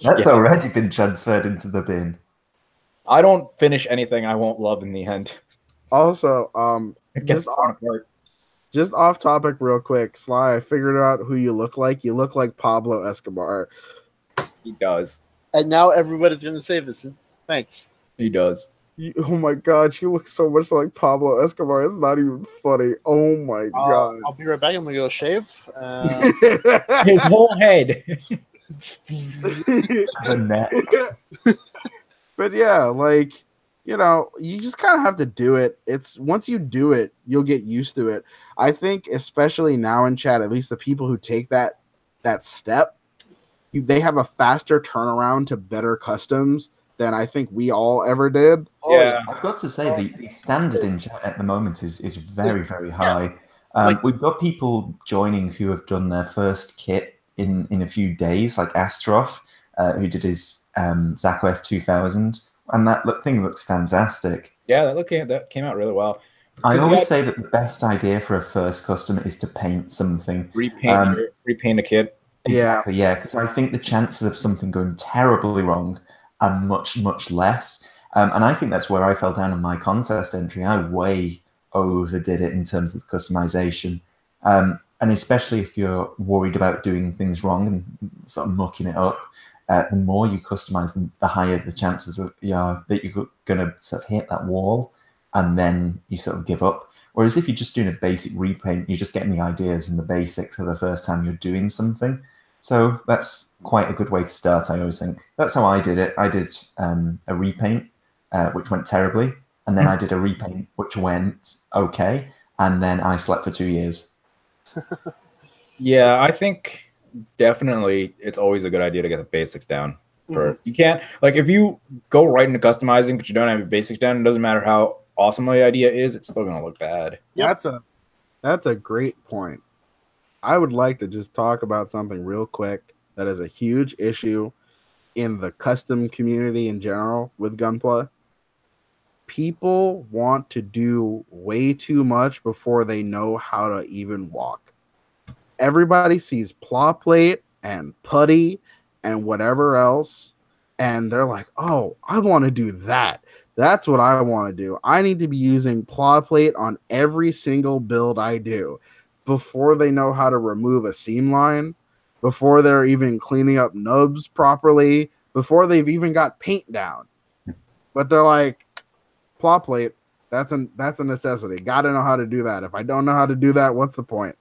That's already been transferred into the bin. I don't finish anything I won't love in the end. Also, It gets torn apart. just off topic real quick, Sly, I figured out who you look like. You look like Pablo Escobar. He does. And now everybody's gonna say this. Thanks. He does. Oh my god, you look so much like Pablo Escobar. It's not even funny. Oh my god. I'll be right back. I'm gonna go shave. His whole head. The neck. But yeah, like, you just kind of have to do it. Once you do it, you'll get used to it. I think especially now in chat, at least the people who take that step, they have a faster turnaround to better customs than I think we all ever did. Yeah. I've got to say the standard in chat at the moment is very, very high. We've got people joining who have done their first kit in a few days, like Astroff, who did his Zaco F2000, and that thing looks fantastic. Yeah, that came out really well. I always say that the best idea for a first custom is to paint something. Repaint a kit. Exactly, yeah, because I think the chances of something going terribly wrong are much, much less. And I think that's where I fell down on my contest entry. I way overdid it in terms of customization. And especially if you're worried about doing things wrong and sort of mucking it up, the more you customize them, the higher the chances that you're going to sort of hit that wall and then you sort of give up. Whereas if you're just doing a basic repaint, you're just getting the ideas and the basics for the first time you're doing something. So that's quite a good way to start, I always think. That's how I did it. I did a repaint, which went terribly. And then I did a repaint, which went okay. And then I slept for 2 years. Yeah, I think definitely it's always a good idea to get the basics down. You can't, like, if you go right into customizing, but you don't have your basics down, it doesn't matter how awesome the idea is, it's still going to look bad. Yep. That's a great point. I would like to just talk about something real quick that is a huge issue in the custom community in general with Gunpla. People want to do way too much before they know how to even walk. everybody sees claw plate and putty and whatever else, and they're like, oh, I want to do that. That's what I want to do. I need to be using claw plate on every single build I do before they know how to remove a seam line, before they're even cleaning up nubs properly, before they've even got paint down. But they're like, claw plate, that's a necessity. Got to know how to do that. If I don't know how to do that, what's the point?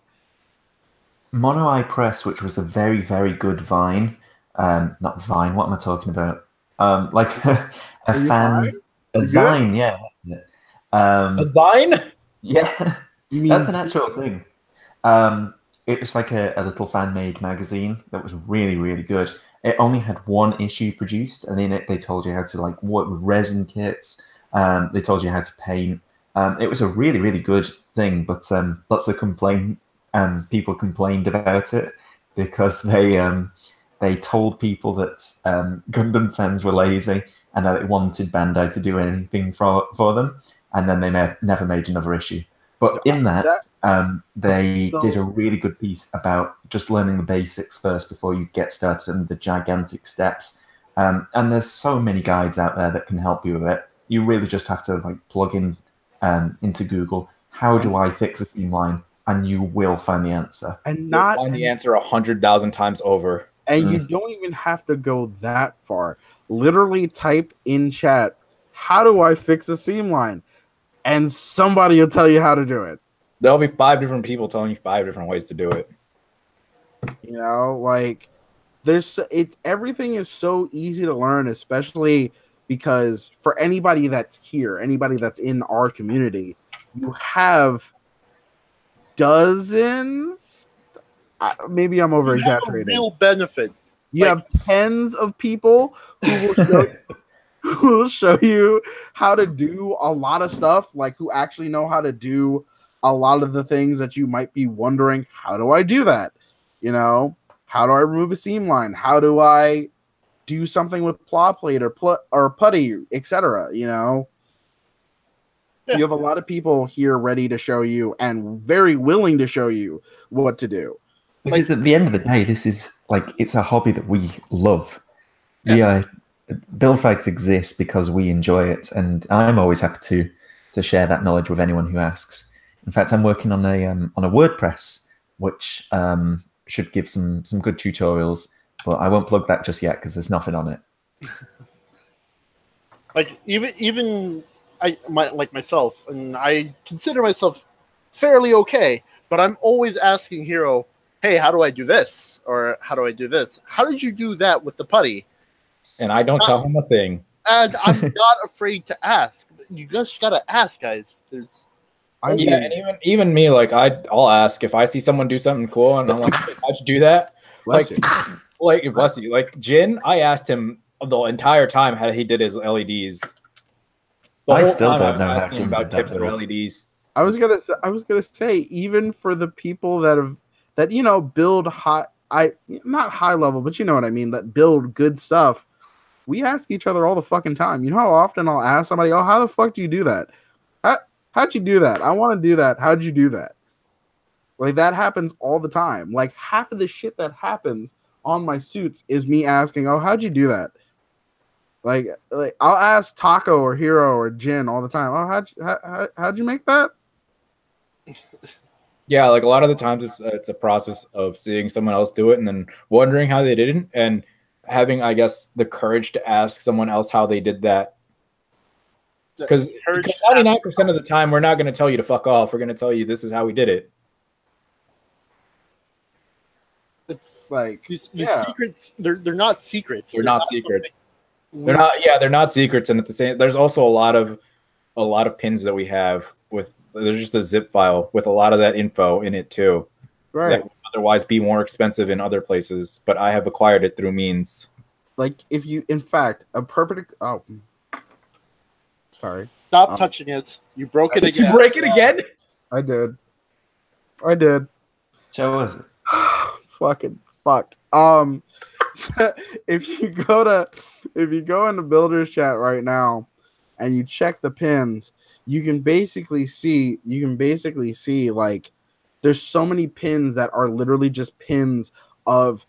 Mono Eye Press, which was a very, very good Vine. Not Vine, what am I talking about? Like a fan, a Zine, yeah. A Zine? Yeah, that's an actual thing. It was like a little fan-made magazine that was really, really good. It only had one issue produced, and in it they told you how to like work with resin kits. They told you how to paint. It was a really, really good thing, but lots of people complained about it because they told people that Gundam fans were lazy and that it wanted Bandai to do anything for them, and then they never made another issue. But in that they did a really good piece about just learning the basics first before you get started in the gigantic steps. And there's so many guides out there that can help you with it. You really just have to like plug in into Google, how do I fix a seam line? And you will find the answer. And you'll find the answer 100,000 times over. And you don't even have to go that far. Literally type in chat, how do I fix a seam line? And somebody will tell you how to do it. There'll be 5 different people telling you 5 different ways to do it. You know, like everything is so easy to learn, especially because for anybody that's here, anybody that's in our community, you have dozens. Maybe I'm over exaggerating. Real benefit. You have tens of people who will show you how to do a lot of stuff, like who actually know how to do a lot of the things that you might be wondering, how do I do that? You know, how do I remove a seam line? How do I do something with claw plate or putty, etc.? You know, you have a lot of people here ready to show you and very willing to show you what to do. Because at the end of the day, this is like, it's a hobby that we love. Yeah. Build fights exist because we enjoy it, and I'm always happy to share that knowledge with anyone who asks. In fact, I'm working on a WordPress, which should give some good tutorials, but I won't plug that just yet because there's nothing on it. Like even like myself, and I consider myself fairly okay, but I'm always asking Hero, hey, how do I do this? Or how do I do this? How did you do that with the putty? And I don't tell him a thing. And I'm not afraid to ask. You just gotta ask, guys. And even me, like I'll ask if I see someone do something cool, and I'm like, how'd you do that? Bless you. Like Jin, I asked him the entire time how he did his LEDs. I still don't know how Jin about tips for LEDs. I was gonna say, even for the people that you know build not high level, but you know what I mean, that build good stuff. We ask each other all the fucking time. You know how often I'll ask somebody, "Oh, how the fuck do you do that? How'd you do that? I want to do that. How'd you do that?" Like that happens all the time. Like half of the shit that happens on my suits is me asking, "Oh, how'd you do that?" Like I'll ask Taco or Hero or Jin all the time. "Oh, how'd you make that?" Yeah, like a lot of the times it's a process of seeing someone else do it and then wondering how they didn't, and having, I guess, the courage to ask someone else how they did that. Because 99% of the time, we're not going to tell you to fuck off. We're going to tell you this is how we did it. Like these secrets, they're not secrets. They're not secrets. They're not. Yeah, they're not secrets. And at the same, there's also a lot of pins that we have with. There's just a zip file with a lot of that info in it too. Right. That would otherwise be more expensive in other places, but I have acquired it through means. Like if you, in fact, a perfect. Oh, sorry. Stop touching it. You broke it again. You break it again? I did. Show us it. Fucking fuck. If you go into Builders Chat right now and you check the pins, you can basically see like there's so many pins that are literally just pins of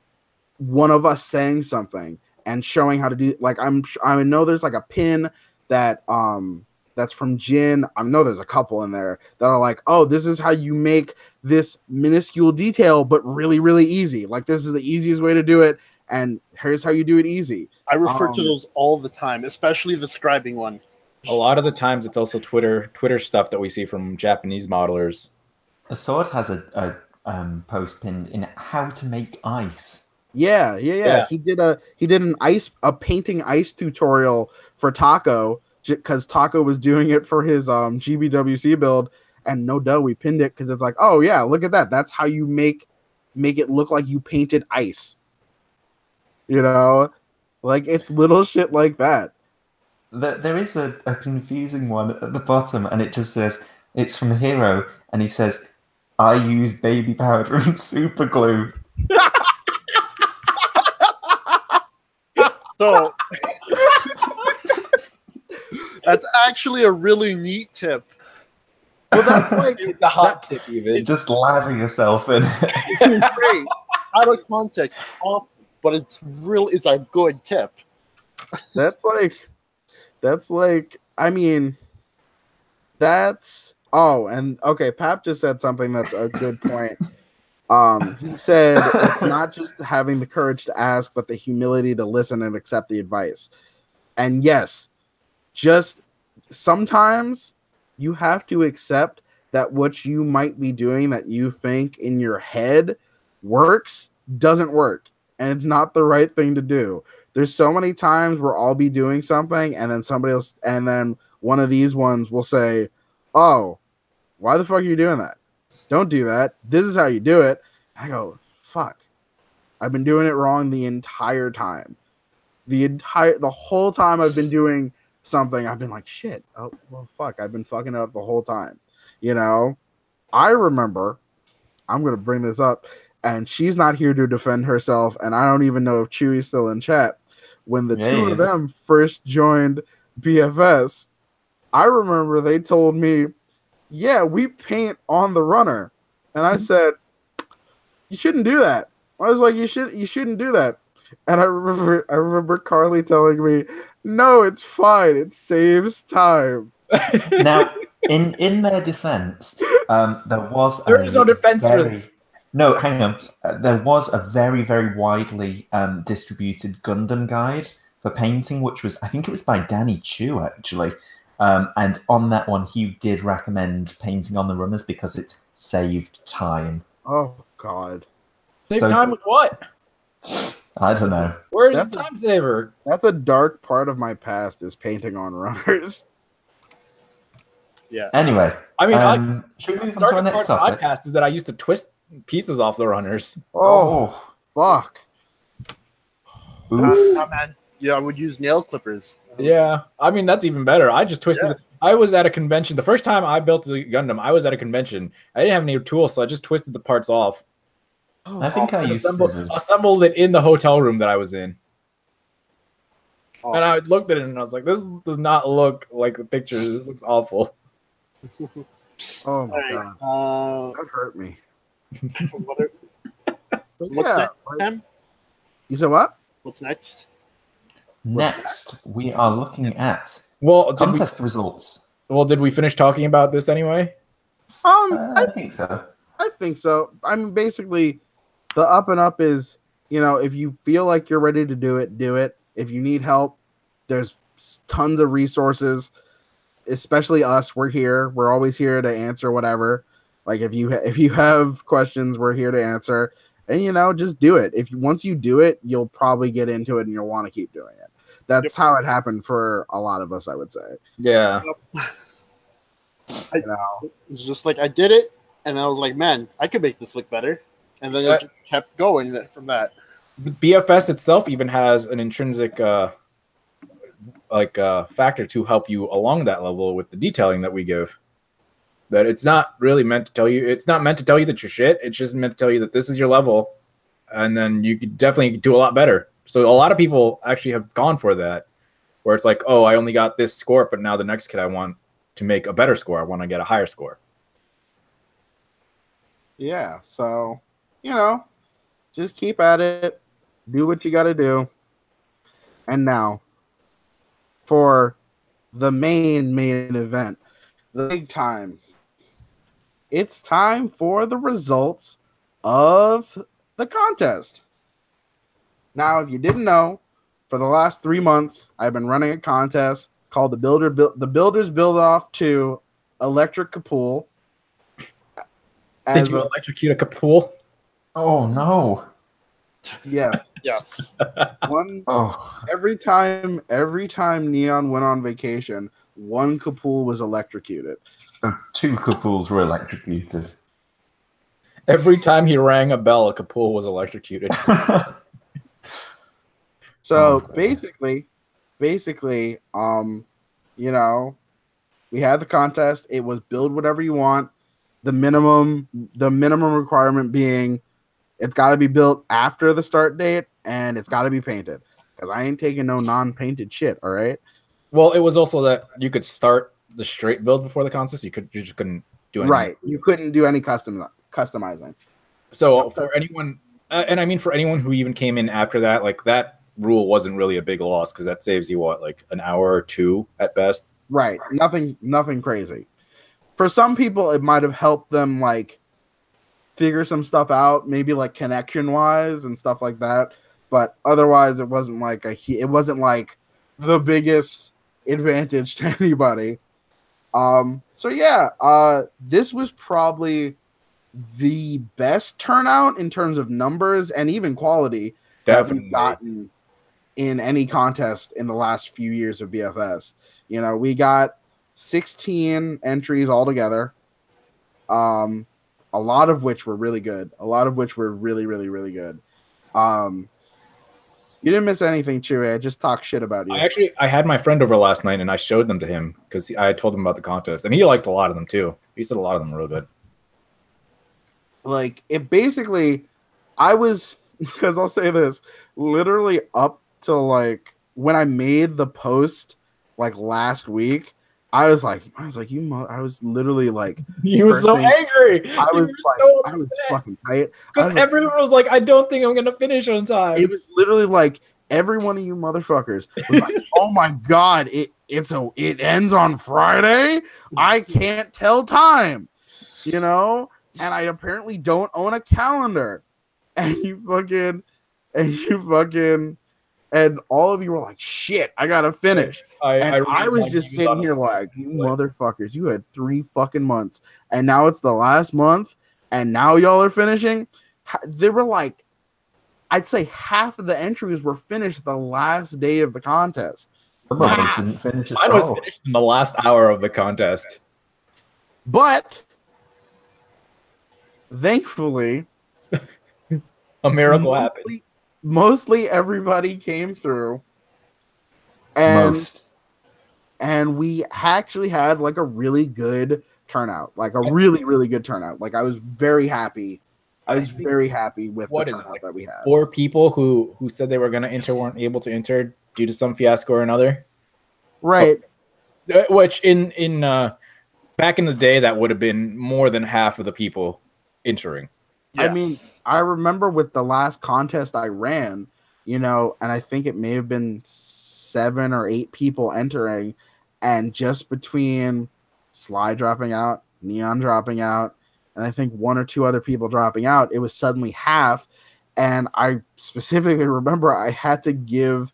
one of us saying something and showing how to do. Like I know there's like a pin that that's from Jin. I know there's a couple in there that are like, oh, this is how you make this minuscule detail, but really, really easy. Like this is the easiest way to do it, and here's how you do it easy. I refer to those all the time, especially the scribing one. A lot of the times, it's also Twitter stuff that we see from Japanese modelers. A sword has a post pinned in how to make ice. Yeah. He did a painting ice tutorial for Taco because Taco was doing it for his GBWC build, and no duh, we pinned it because it's like, oh yeah, look at that. That's how you make it look like you painted ice. You know, like it's little shit like that. There is a confusing one at the bottom, and it just says it's from Hero, and he says, "I use baby powder and super glue." So that's actually a really neat tip. Well, that's like it's a hot tip, even. Just lather yourself in. It's great. Out of context, it's awful, but it's a good tip. That's like, I mean, that's, oh, and okay, Pap just said something that's a good point. He said it's not just having the courage to ask, but the humility to listen and accept the advice. And yes, just sometimes you have to accept that what you might be doing that you think in your head works doesn't work, and it's not the right thing to do. There's so many times where I'll be doing something and then somebody else, and then one of these ones will say, oh, why the fuck are you doing that? Don't do that. This is how you do it. I go, fuck. I've been doing it wrong the entire time. The whole time I've been doing something, I've been like, shit. Oh, well, fuck. I've been fucking it up the whole time. You know, I remember, I'm going to bring this up, and she's not here to defend herself, and I don't even know if Chewy's still in chat. When the two of them first joined BFS, I remember they told me, yeah, we paint on the runner. And I said, you shouldn't do that. I was like, you shouldn't do that. And I remember Carly telling me, no, it's fine. It saves time. Now, in their defense, there was there is no defense for no, hang on. There was a very, very widely distributed Gundam guide for painting, which was, I think it was by Danny Chu, actually. And on that one, he did recommend painting on the runners because it saved time. Oh, God. Save time with what? I don't know. Where's the time saver? That's a dark part of my past, is painting on runners. Yeah. Anyway. I mean, should we move on the to our darkest next part of my topic? past is that I used to twist pieces off the runners. Oh. Fuck. Man. Yeah, I would use nail clippers. Yeah, I mean, that's even better. I just twisted. Yeah. I was at a convention. The first time I built the Gundam, I was at a convention. I didn't have any tools, so I just twisted the parts off. Oh, I think I used scissors. Assembled it in the hotel room that I was in. Oh. And I looked at it and I was like, this does not look like the pictures. This looks awful. Oh, my God. That hurt me. What's next, Tim? You said what? What's next? Next, we are looking at contest results. Well, did we finish talking about this anyway? I think so. I think so. I mean, basically, the up and up is, you know, if you feel like you're ready to do it, do it. If you need help, there's tons of resources, especially us. We're here. We're always here to answer whatever. Like if you have questions, we're here to answer. And, you know, just do it. Once you do it, you'll probably get into it and you'll want to keep doing it. That's how it happened for a lot of us, I would say. Yeah. You know, it's just like I did it, and I was like, man, I could make this look better. And then it just kept going from that. The BFS itself even has an intrinsic factor to help you along that level with the detailing that we give. That it's not really meant to tell you. It's not meant to tell you that you're shit. It's just meant to tell you that this is your level, and then you could definitely do a lot better. So a lot of people actually have gone for that, where it's like, oh, I only got this score, but now the next kid I want to make a better score. I want to get a higher score. Yeah, so just keep at it, do what you got to do. And now for the main event, the big time. It's time for the results of the contest. Now, if you didn't know, for the last 3 months, I've been running a contest called the Builders Build Off to Electric Kapool. Did you electrocute a Kapool? Oh no! Yes. Yes. Every time Neon went on vacation, one Kapool was electrocuted. So 2 Kapools were electrocuted. Every time he rang a bell, a Kapool was electrocuted. So basically, we had the contest. It was build whatever you want. The minimum requirement being it's got to be built after the start date and it's got to be painted because I ain't taking no non-painted shit. All right. Well, it was also that you could start the straight build before the contest. You just couldn't do anything. Right. You couldn't do any customizing. So for anyone, and I mean for anyone who even came in after that, like that rule wasn't really a big loss because that saves you like an hour or 2 at best. Right. Nothing crazy. For some people, it might have helped them like figure some stuff out, maybe like connection wise and stuff like that. But otherwise, it wasn't like the biggest advantage to anybody. This was probably the best turnout in terms of numbers and even quality that we've gotten in any contest in the last few years of BFS. We got 16 entries altogether. A lot of which were really good. A lot of which were really, really, really good. You didn't miss anything, Chewy. I just talked shit about you. I had my friend over last night and I showed them to him because I told him about the contest and he liked a lot of them too. He said a lot of them were real good. Like it basically, because I'll say this, literally up to like when I made the post like last week, I was literally like, he was so angry. I was fucking tight because everyone was like, I don't think I'm gonna finish on time. It was literally like every one of you motherfuckers was like, oh my god, it ends on Friday. I can't tell time, and I apparently don't own a calendar, and all of you were like, shit, I gotta finish. I was just sitting here like, you motherfuckers, you had 3 fucking months, and now it's the last month, and now y'all are finishing. They were like, I'd say half of the entries were finished the last day of the contest. Some of us didn't finish. Mine was finished in the last hour of the contest. But thankfully, a miracle happened. Mostly everybody came through, and we actually had like a really good turnout, like a really, really good turnout. Like I was very happy. I was very happy with the turnout that we had. 4 people who said they were going to enter weren't able to enter due to some fiasco or another. Right. Which in back in the day, that would have been more than half of the people entering. Yeah. I mean, I remember with the last contest I ran, and I think it may have been 7 or 8 people entering, and just between Sly dropping out, Neon dropping out, and I think 1 or 2 other people dropping out, it was suddenly half. And I specifically remember I had to give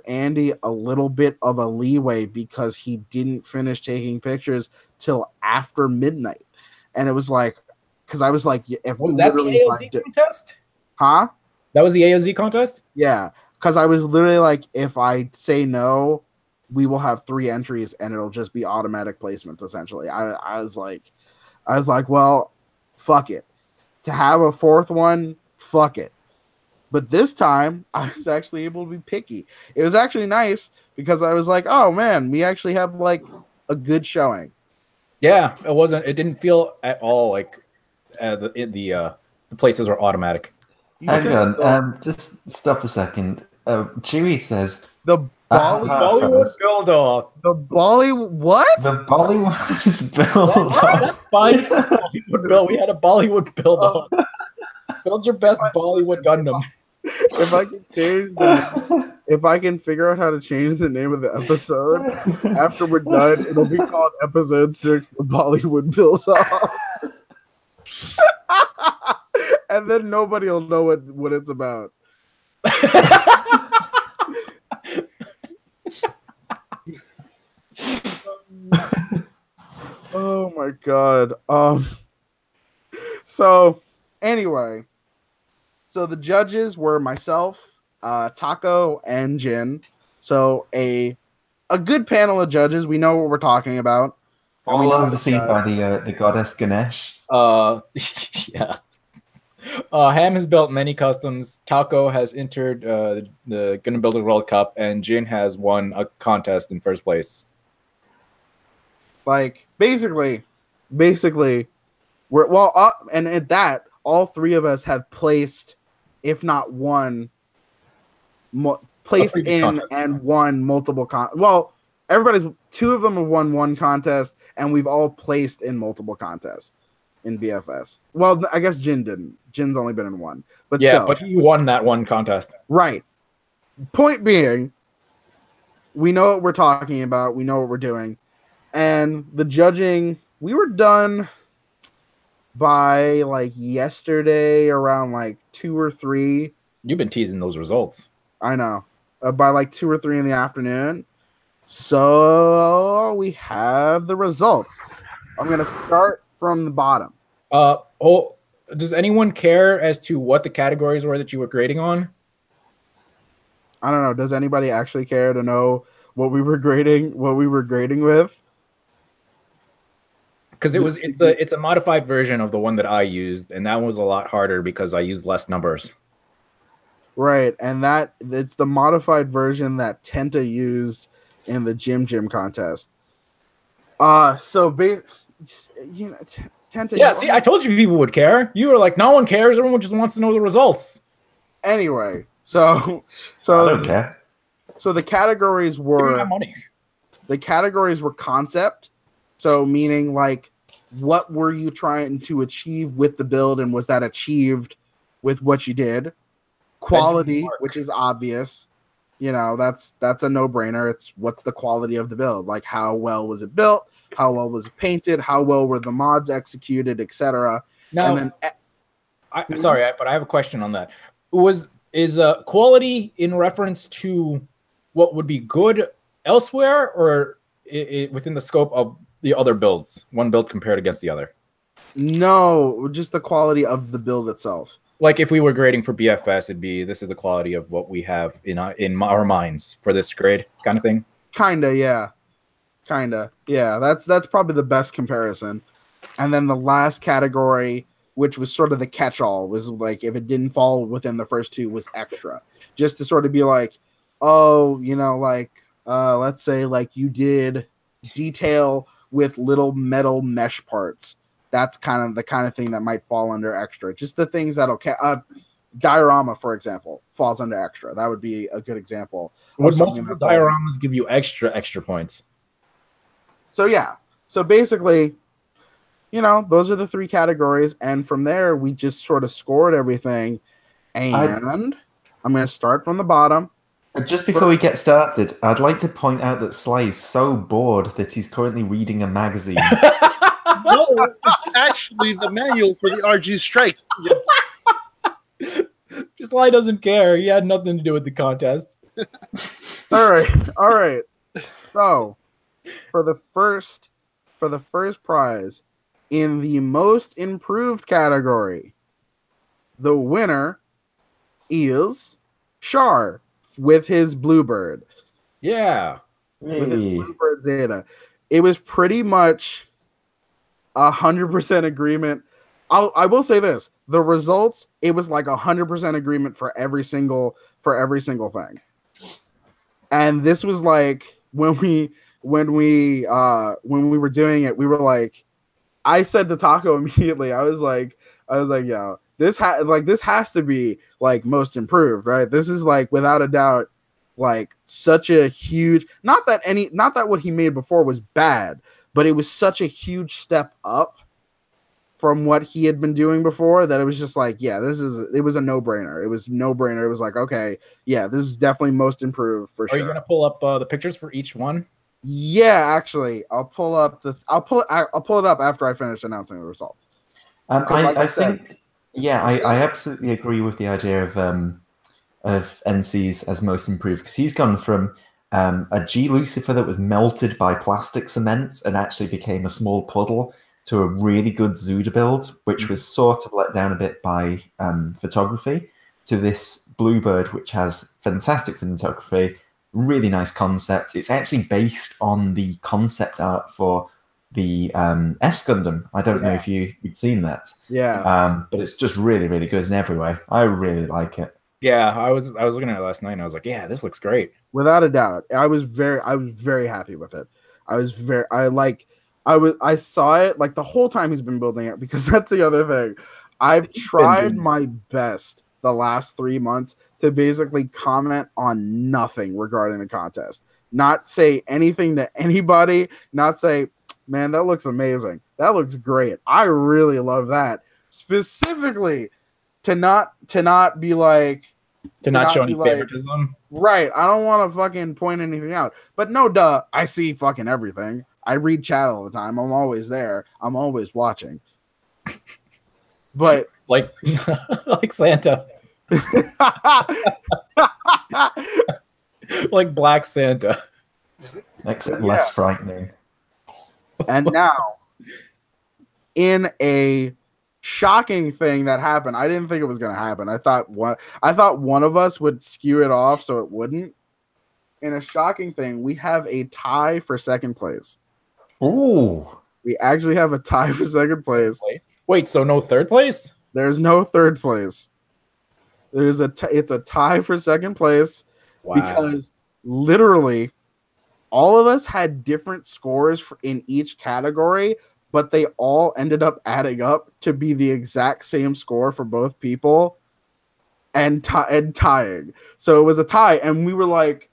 Andy a little bit of a leeway because he didn't finish taking pictures till after midnight. And it was like, because I was like, if was that the AOZ contest? Huh? That was the AOZ contest? Yeah. Because I was literally like, if I say no, we will have 3 entries and it'll just be automatic placements, essentially. I was like, well, fuck it. To have a 4th one, fuck it. But this time, I was actually able to be picky. It was actually nice because I was like, oh man, we actually have like a good showing. Yeah, it didn't feel at all like the places were automatic. Hang on, just stop a second. Chewy says the Bollywood build-off. The Bollywood what? The Bollywood build-off. That's fine. It's a Bollywood build. We had a Bollywood build-off. Build your best Bollywood Gundam. If I can change if I can figure out how to change the name of the episode after we're done, it'll be called episode 6, the Bollywood build-off. And then nobody will know what it's about. Oh my god. So anyway, so the judges were myself, Taco, and Jin. So a good panel of judges. We know what we're talking about. All overseen by the goddess Ganesh. Yeah. Ham has built many customs. Taco has entered the Gundam Builders World Cup, and Jin has won a contest in first place. Like basically, and at that, all three of us have placed, if not won, placed in contest. And won multiple two of them have won one contest, and we've all placed in multiple contests in BFS. Well, I guess Jin didn't. Jin's only been in one, but yeah, still. But he won that one contest. Right. Point being, we know what we're talking about. We know what we're doing. And the judging, we were done by like yesterday around like 2 or 3. You've been teasing those results. I know. By like 2 or 3 in the afternoon. So we have the results. I'm going to start from the bottom. Does anyone care as to what the categories were that you were grading on? I don't know. Does anybody actually care to know what we were grading with? Because it's a modified version of the one that I used, and that was a lot harder because I used less numbers. Right, and it's the modified version that Tenta used in the Gym contest. Tenta. Yeah, see, I told you people would care. You were like, no one cares. Everyone just wants to know the results. Anyway, so I don't care. So the categories were Give me my money. The categories were concept. So meaning like, what were you trying to achieve with the build, and was that achieved with what you did? Quality, which is obvious. You know, that's a no-brainer. It's what's the quality of the build? Like, how well was it built? How well was it painted? How well were the mods executed, etc. Now, and then, sorry, but I have a question on that. Is quality in reference to what would be good elsewhere, or within the scope of the other builds, one build compared against the other? No, just the quality of the build itself. Like if we were grading for BFS, it'd be this is the quality of what we have in our minds for this grade, kind of thing. Kinda, yeah. That's probably the best comparison. And then the last category, which was sort of the catch-all, was like if it didn't fall within the first 2, was extra, just to sort of be like, oh, you know, like let's say like you did detail with little metal mesh parts. That's the kind of thing that might fall under extra. Just the things that'll diorama, for example, falls under extra. That would be a good example. Would multiple dioramas give you extra points? So yeah. So basically, you know, those are the 3 categories, and from there we just sort of scored everything. And I'm going to start from the bottom. Just before we get started, I'd like to point out that Sly is so bored that he's currently reading a magazine. No, it's actually the manual for the RG Strike. Sly doesn't care. He had nothing to do with the contest. All right. So, for the first prize in the most improved category, the winner is Char with his Bluebird. Yeah. With his Bluebird Zeta. It was pretty much 100% agreement. I will say this: the results, it was like 100% agreement for every single thing. And this was like when we were doing it, we were like, I said to Taco immediately, I was like, yo, this has to be like most improved, right? This is like without a doubt like such a huge, not that what he made before was bad, but it was such a huge step up from what he had been doing before that it was just like, yeah, it was a no-brainer. It was no-brainer. It was like, okay, yeah, this is definitely most improved for sure. Are you gonna pull up the pictures for each one? Yeah, actually, I'll pull it up after I finish announcing the results. I think, yeah, I absolutely agree with the idea of NC's as most improved, because he's gone from a G Lucifer that was melted by plastic cement and actually became a small puddle to a really good Zuda build, which was sort of let down a bit by photography, to this Bluebird, which has fantastic photography, really nice concept. It's actually based on the concept art for the S Gundam. I don't know if you'd seen that. Yeah. But it's just really, really good in every way. I really like it. Yeah, I was looking at it last night and I was like, yeah, this looks great. Without a doubt. I was very happy with it. I saw it like the whole time he's been building it, because that's the other thing. I've tried my best the last 3 months to basically comment on nothing regarding the contest. Not say anything to anybody, not say, man, that looks amazing. That looks great. I really love that. Specifically to not be like, to not show any favoritism. Right. I don't want to fucking point anything out. But no, duh, I see fucking everything. I read chat all the time. I'm always there. I'm always watching. But like like Santa. Like Black Santa. Except less frightening. And now, in a shocking thing that happened, I didn't think it was going to happen. I thought one of us would skew it off so it wouldn't. In a shocking thing, we have a tie for second place. Ooh. We actually have a tie for second place. Wait, so no third place? There's no third place. It's a tie for second place. Wow. Because literally all of us had different scores in each category, but they all ended up adding up to be the exact same score for both people and tying. So it was a tie, and we were like,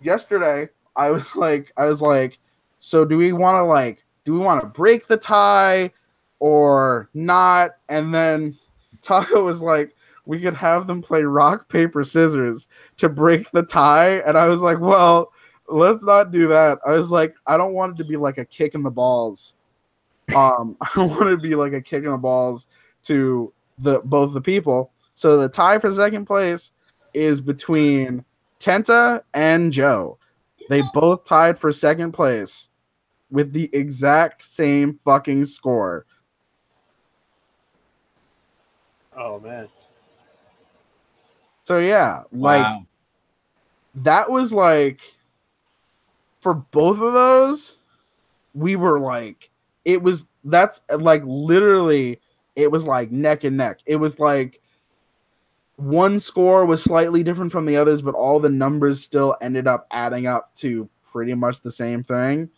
yesterday I was like, so do we want to break the tie or not? And then Taco was like, we could have them play rock, paper, scissors to break the tie. And I was like, well, let's not do that. I was like, I don't want it to be like a kick in the balls. I don't want it to be like a kick in the balls to both the people. So the tie for second place is between Tenta and Joe. They both tied for second place with the exact same fucking score. Oh man. So yeah, like that was like, for both of those, we were like, that's like literally, it was like neck and neck. It was like one score was slightly different from the others, but all the numbers still ended up adding up to pretty much the same thing.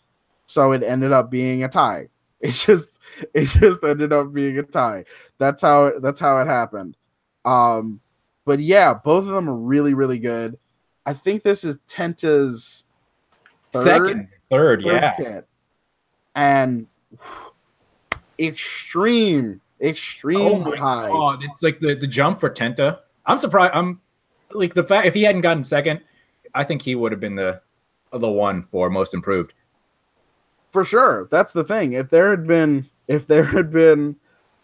So it ended up being a tie. It just ended up being a tie. That's how it happened. But yeah, both of them are really, really good. I think this is Tenta's third kit. And extreme high. God, it's like the jump for Tenta. I'm surprised. I'm like, the fact, if he hadn't gotten second, I think he would have been the one for most improved. For sure. That's the thing. If there had been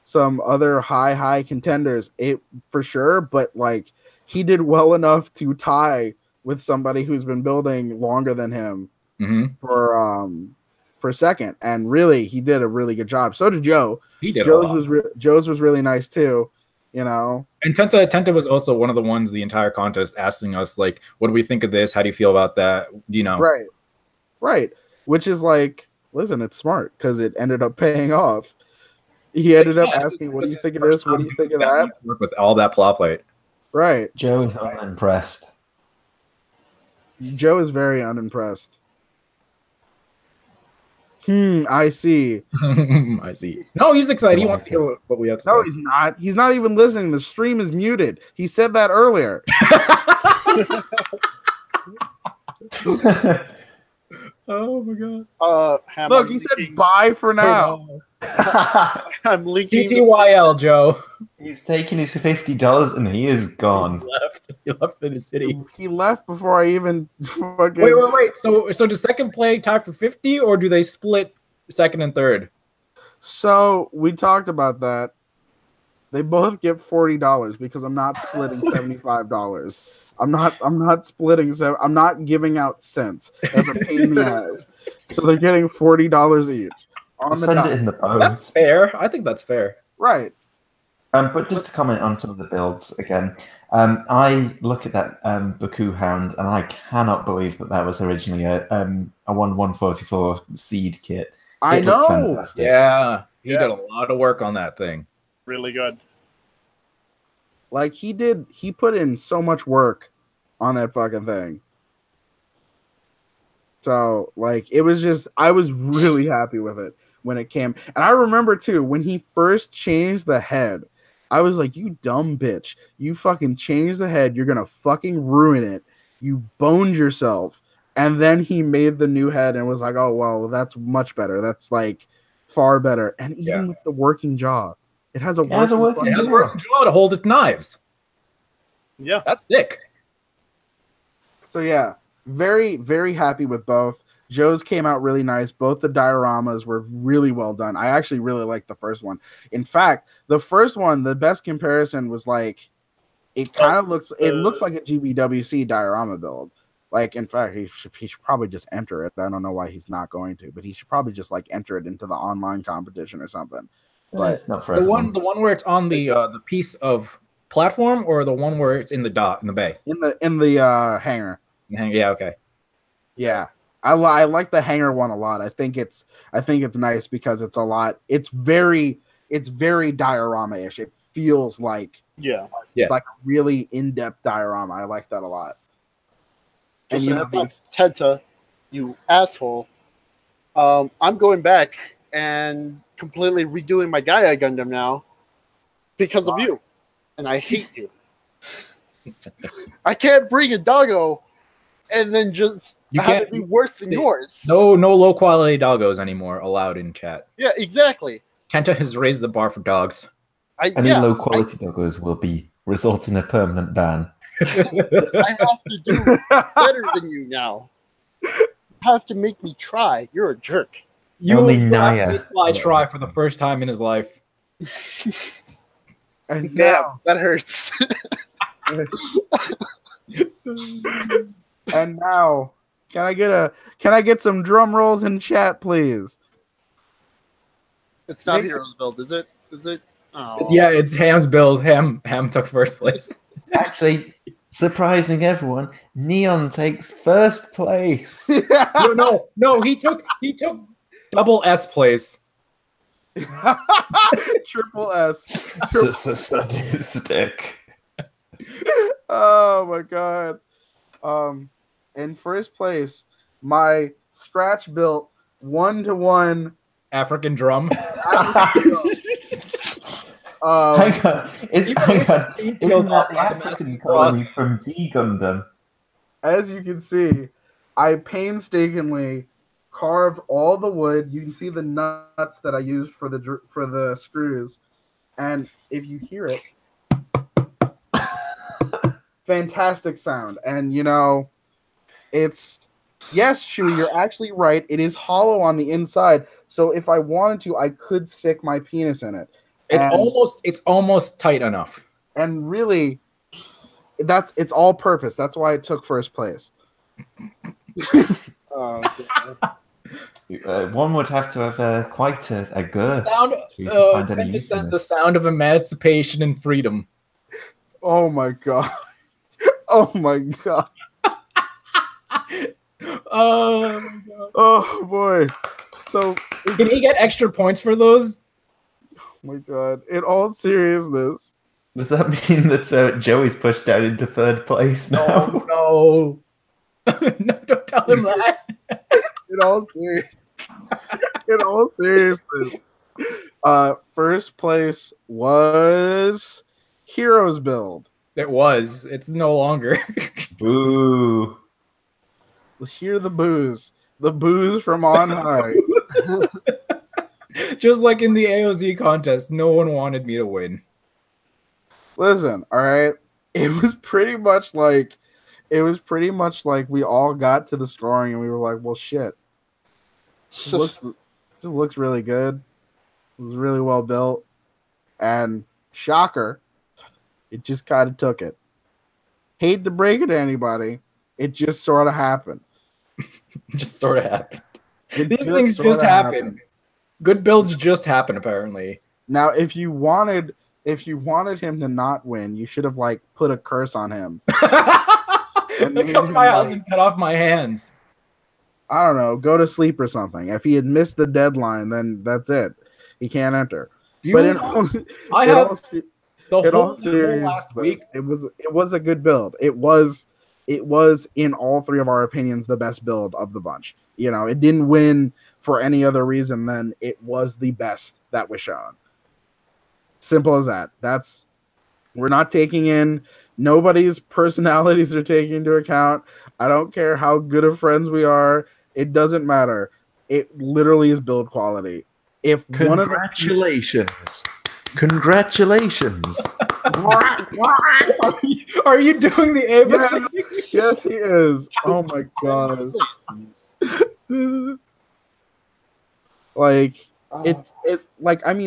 some other high contenders, it for sure, but like he did well enough to tie with somebody who's been building longer than him for second, and really he did a really good job. So did Joe. He did. Joe's was really nice too, you know. And Tenta was also one of the ones the entire contest asking us, like, what do we think of this? How do you feel about that? You know. Right. Which is like, listen, it's smart because it ended up paying off. He ended up asking, what do you think of this? What do you think of that? Work with all that plot plate. Right. Joe is unimpressed. Joe is very unimpressed. I see. I see. No, he's excited. He wants to hear what we have to say. No, he's not. He's not even listening. The stream is muted. He said that earlier. Oh my god. Ham, Look, I'm he said linking- bye for now. I'm linking. TTYL, Joe. He's taking his $50 and he is gone. He left in the city. He left before I even fucking. Wait. So does second play tie for 50, or do they split second and third? So we talked about that. They both get $40 because I'm not splitting $75. I'm not splitting. I'm not giving out cents. That's a pain in the ass. So they're getting $40 each on the Send dot. it in the post. That's fair. I think that's fair. Right. But just to comment on some of the builds again, I look at that Baku Hound and I cannot believe that was originally a 144 seed kit. I It looks know. fantastic. Yeah, he did a lot of work on that thing. Really good. Like he put in so much work on that fucking thing. So like it was just, I was really happy with it when it came. And I remember too, when he first changed the head, I was like, you dumb bitch. You fucking changed the head. You're gonna fucking ruin it. You boned yourself. And then he made the new head and was like, oh well, that's much better. That's like far better. And even with the working jaw, it has a It has a working jaw to hold its knives. Yeah. That's sick. So yeah, very, very happy with both. Joe's came out really nice. Both the dioramas were really well done. I actually really liked the first one. In fact, the first one, the best comparison was like, it kind of looks like a GBWC diorama build. Like, in fact, he should probably just enter it. I don't know why he's not going to, but he should probably just like enter it into the online competition or something. But it's not for the everyone. one where it's on the piece of platform, or the one where it's in the bay. In the hangar. Yeah. Okay. Yeah. I like the hangar one a lot. I think it's nice because it's a lot. It's very diorama-ish. It feels like like a really in-depth diorama. I like that a lot. And Kenta, you asshole. I'm going back and completely redoing my Gaia Gundam now because of you, and I hate you. I can't bring a doggo and then just have it be worse than yours. No low quality doggos anymore allowed in chat. Yeah, exactly. Kenta has raised the bar for dogs. Any low quality doggos will result in a permanent ban. I have to do better than you now. You have to make me try. You're a jerk. You Only made Fly try for the first time in his life. And Damn, that hurts. And now, can I get some drum rolls in chat, please? It's not Heroes build, is it? Is it? Oh. Yeah, it's Ham's build. Ham took first place. Actually, surprising everyone, Neon takes first place. No, he took double S place. Triple S. Sadistic. Oh my god. In first place, my scratch built 1-to-1 African drum. Hang on. Isn't that the African colony from G Gundam? As you can see, I painstakingly carved all the wood. You can see the nuts that I used for the screws, and if you hear it, fantastic sound. And it's yes, Shui, you're actually right. It is hollow on the inside, so if I wanted to, I could stick my penis in it. It's almost tight enough. And really, it's all purpose. That's why it took first place. One would have to have quite a girth to find any use in the sound of emancipation and freedom. Oh my god! Oh my god! Oh my god! Oh boy! So can he get extra points for those? Oh my god! In all seriousness, does that mean that Joey's pushed down into third place now? No, no, don't tell him that. In all seriousness, first place was Heroes build. It was. It's no longer. Ooh. Hear the booze from on high. Just like in the AOZ contest, no one wanted me to win. Listen, all right. It was pretty much like we all got to the scoring and we were like, well, shit. Just looks really good. It was really well built. And shocker, it just kind of took it. Hate to break it to anybody. It just sort of happened. Just sort of happened. These things just happen. Good builds just happen, apparently. Now, if you wanted him to not win, you should have like put a curse on him. Come my house and cut off my hands. I don't know, go to sleep or something. If he had missed the deadline, then that's it. He can't enter. The whole last week, it was a good build. It was in all three of our opinions the best build of the bunch. You know, it didn't win for any other reason than it was the best that was shown. Simple as that. We're not taking in nobody's personalities are taken into account. I don't care how good of friends we are. It doesn't matter. It literally is build quality. If Congratulations. Congratulations. Are you doing the A? Yes, he is. Oh my god.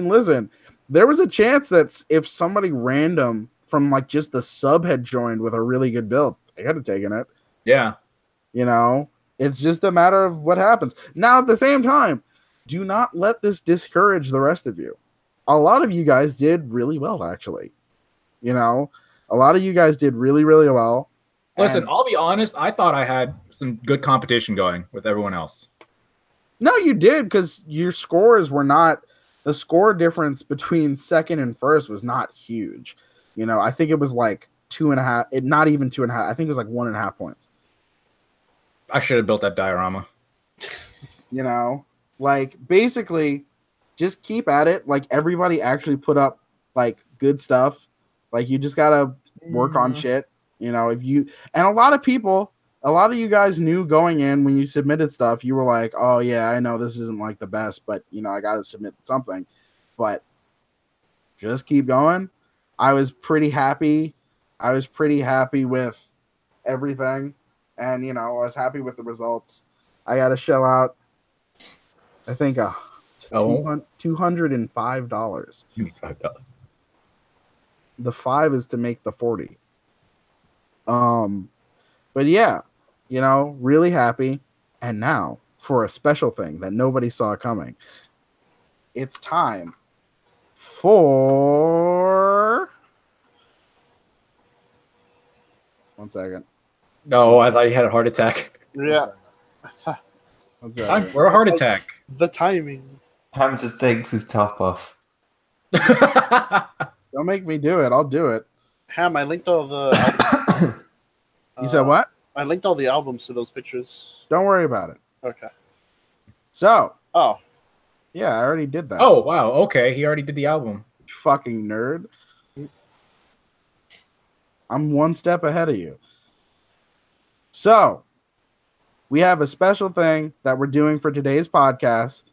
Listen, there was a chance that if somebody random from like just the sub had joined with a really good build, I could have taken it. Yeah. You know, it's just a matter of what happens. Now, at the same time, do not let this discourage the rest of you. A lot of you guys did really well, actually. You know, a lot of you guys did really, really well. Listen, I'll be honest. I thought I had some good competition going with everyone else. No, you did, because your scores were not. The score difference between second and first was not huge. You know, I think it was like 2.5. Not even 2.5. I think it was like 1.5 points. I should have built that diorama. You know, like basically, just keep at it. Like everybody actually put up like good stuff. Like you just gotta work on shit. You know, and a lot of you guys knew going in when you submitted stuff, you were like, oh yeah, I know this isn't like the best, but you know, I gotta submit something. But just keep going. I was pretty happy with everything. And you know, I was happy with the results. I gotta shell out, I think, $205. The 5 is to make the 40. But yeah, you know, really happy. And now for a special thing that nobody saw coming. It's time for 1 second. No, I thought you had a heart attack. Yeah. Time for a heart attack. The timing. Ham just takes his top off. Don't make me do it. I'll do it. Ham, I linked all the albums. You said what? I linked all the albums to those pictures. Don't worry about it. Okay. So. Oh. Yeah, I already did that. Oh, wow. Okay. He already did the album. Fucking nerd. I'm 1 step ahead of you. So, we have a special thing that we're doing for today's podcast.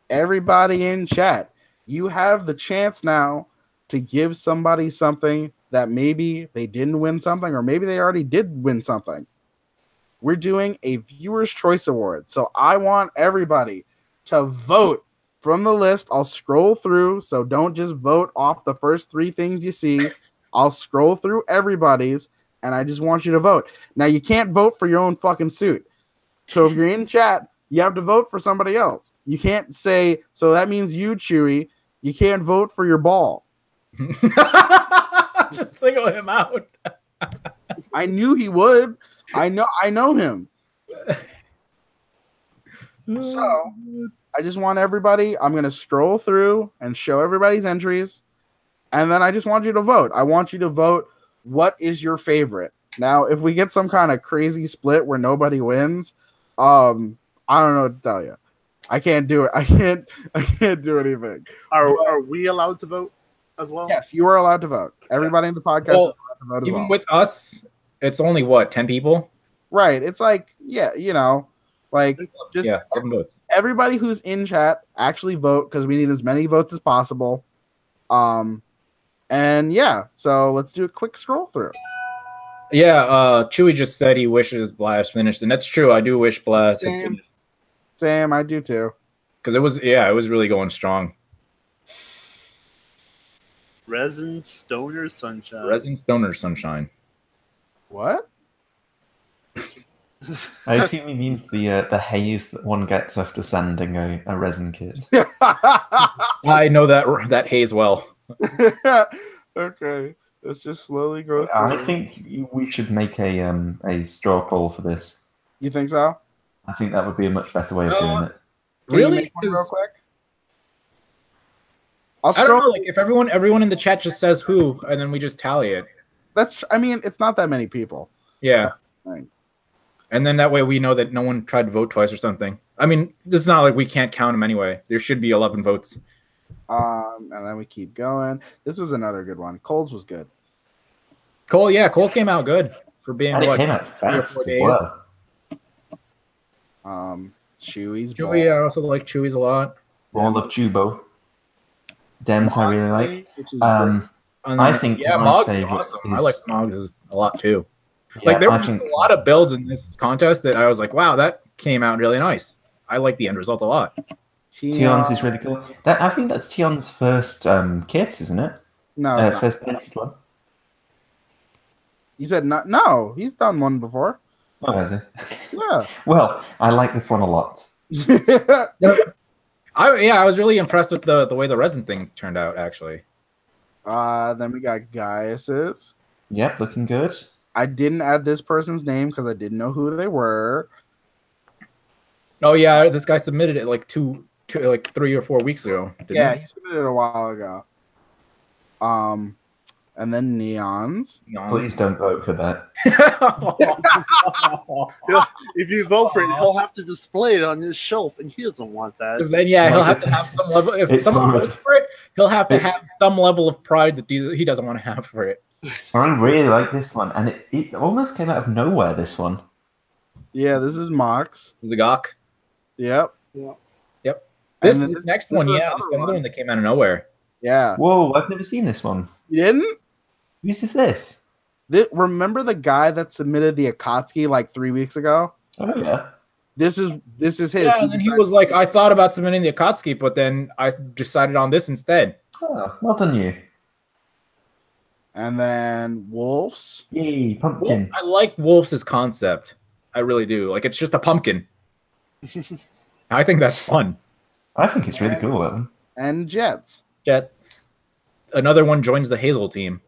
Everybody in chat, you have the chance now to give somebody something that maybe they didn't win something, or maybe they already did win something. We're doing a Viewer's Choice Award. So I want everybody to vote from the list. I'll scroll through, so don't just vote off the first 3 things you see. I'll scroll through everybody's, and I just want you to vote. Now, you can't vote for your own fucking suit. So if you're in chat, you have to vote for somebody else. You can't say, so that means you, Chewy. You can't vote for your ball. Just single him out. I knew he would. I know him. So I just want everybody, I'm going to scroll through and show everybody's entries. And then I just want you to vote. I want you to vote, what is your favorite? Now, if we get some kind of crazy split where nobody wins, I don't know what to tell you. I can't do it. I can't do anything. Are we allowed to vote as well? Yes, you are allowed to vote. Everybody in the podcast is allowed to vote as well. Even with us, it's only what, 10 people? Right. It's like, yeah, like just Yeah, 7 votes. everybody who's in chat actually vote because we need as many votes as possible. And yeah, so let's do a quick scroll through. Yeah, Chewy just said he wishes Blast finished, and that's true. I do wish Blast had finished Same, I do too. because it was really going strong. Resin Stoner Sunshine. Resin Stoner Sunshine. What? I assume he means the haze that one gets after sanding a resin kit. I know that haze well. Okay, let's just slowly go through. I think we should make a straw poll for this. You think so? I think that would be a much better way of doing it. Can you Really? make one real 'Cause quick? I don't know. Like if everyone in the chat just says who, and then we just tally it. I mean, it's not that many people. Yeah. Thing. And then that way we know that no one tried to vote twice or something. I mean, it's not like we can't count them anyway. There should be 11 votes. And then we keep going. This was another good one. Cole's was good. Cole's came out good for being And what, it came out 3 or 4 fast as days. well. Chewy's Chewy, I also like Chewy's a lot. All of Jubo. Dems I really like. Which is And I then, think yeah, my Mog's is favorite awesome. I is- like Mog's a lot too. Yeah, Like there I were just think a lot of builds in this contest that I was like, wow, that came out really nice. I like the end result a lot. Tion's is really cool. I think that's Tion's first kit, isn't it? No, First painted one. you said not. No, he's done one before. Oh, has he? Yeah. Well, I like this one a lot. I was really impressed with the way the resin thing turned out, actually. Then we got Gaius's. Yep, looking good. I didn't add this person's name because I didn't know who they were. Oh yeah, this guy submitted it like 3 or 4 weeks ago. Yeah, he submitted it a while ago. And then Neon's. Please don't vote for that. If you vote for it, he'll have to display it on his shelf, and he doesn't want that. Because then, yeah, he'll have to have some level. If It's someone not- votes for it, he'll have to it's- have some level of pride that he doesn't want to have for it. I really like this one, and it almost came out of nowhere, this one. Yeah, this is Mox. Zagok. Yep. Yep. This, And then this next this one, is yeah, another this is another one. one that came out of nowhere. Yeah. Whoa, I've never seen this one. You didn't? Whose is this? Remember the guy that submitted the Akatsuki like 3 weeks ago? Oh, yeah. This is his. Yeah, and then he was like, I thought about submitting the Akatsuki, but then I decided on this instead. Oh, well done, you. And then Wolf's. Yay, pumpkin. I like Wolf's concept. I really do. Like, it's just a pumpkin. I think that's fun. I think it's really cool, that one. And Jets. Jet. Another one joins the Hazel team.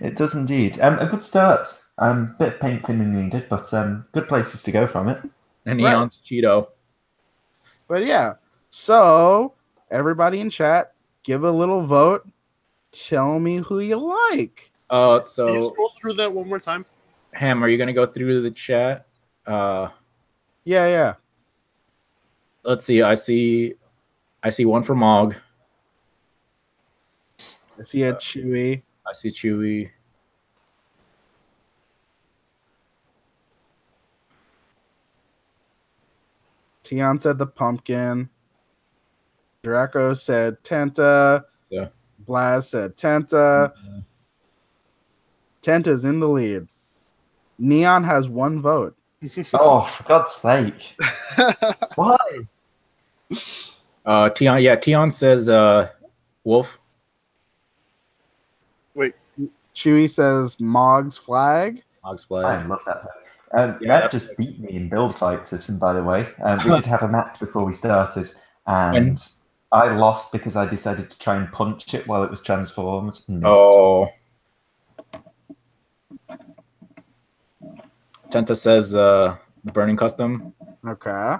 It does indeed. A good start. Bit of paint thinning needed, but good places to go from it. And Neon's Cheeto. But yeah. So everybody in chat, give a little vote. Tell me who you like. Can you So scroll through that one more time? Ham, are you gonna go through the chat? Yeah. Let's see. I see one for Mog. I see a Chewy. I see Chewy. Tion said the pumpkin. Draco said Tenta. Yeah. Blaz said Tenta. Tenta's in the lead. Neon has 1 vote. Oh, for God's sake. Why? Tion says Wolf. Chewy says Mog's flag. Mog's I flag. love that. Yeah. Matt just beat me in build fight system, by the way. We did have a match before we started, and I lost because I decided to try and punch it while it was transformed. And missed. Oh. Tenta says the burning custom. Okay.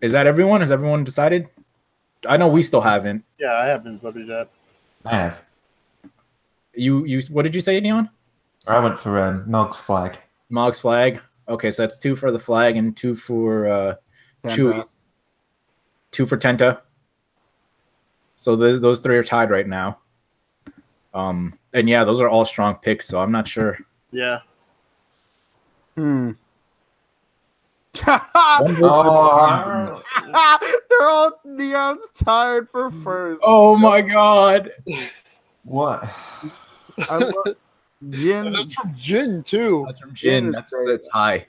Is that everyone? Has everyone decided? I know we still haven't. Yeah, I haven't voted yet. I have. You what did you say, Neon? I went for Mog's flag. Mog's flag. Okay, so that's 2 for the flag and 2 for Chewy. 2 for Tenta. So those 3 are tied right now. And yeah, those are all strong picks. So I'm not sure Yeah. Hmm. One vote for They're all Neon's tired for first. oh my god. What? I love Jin. And that's from Jin too. That's from Jin. is That's great. high.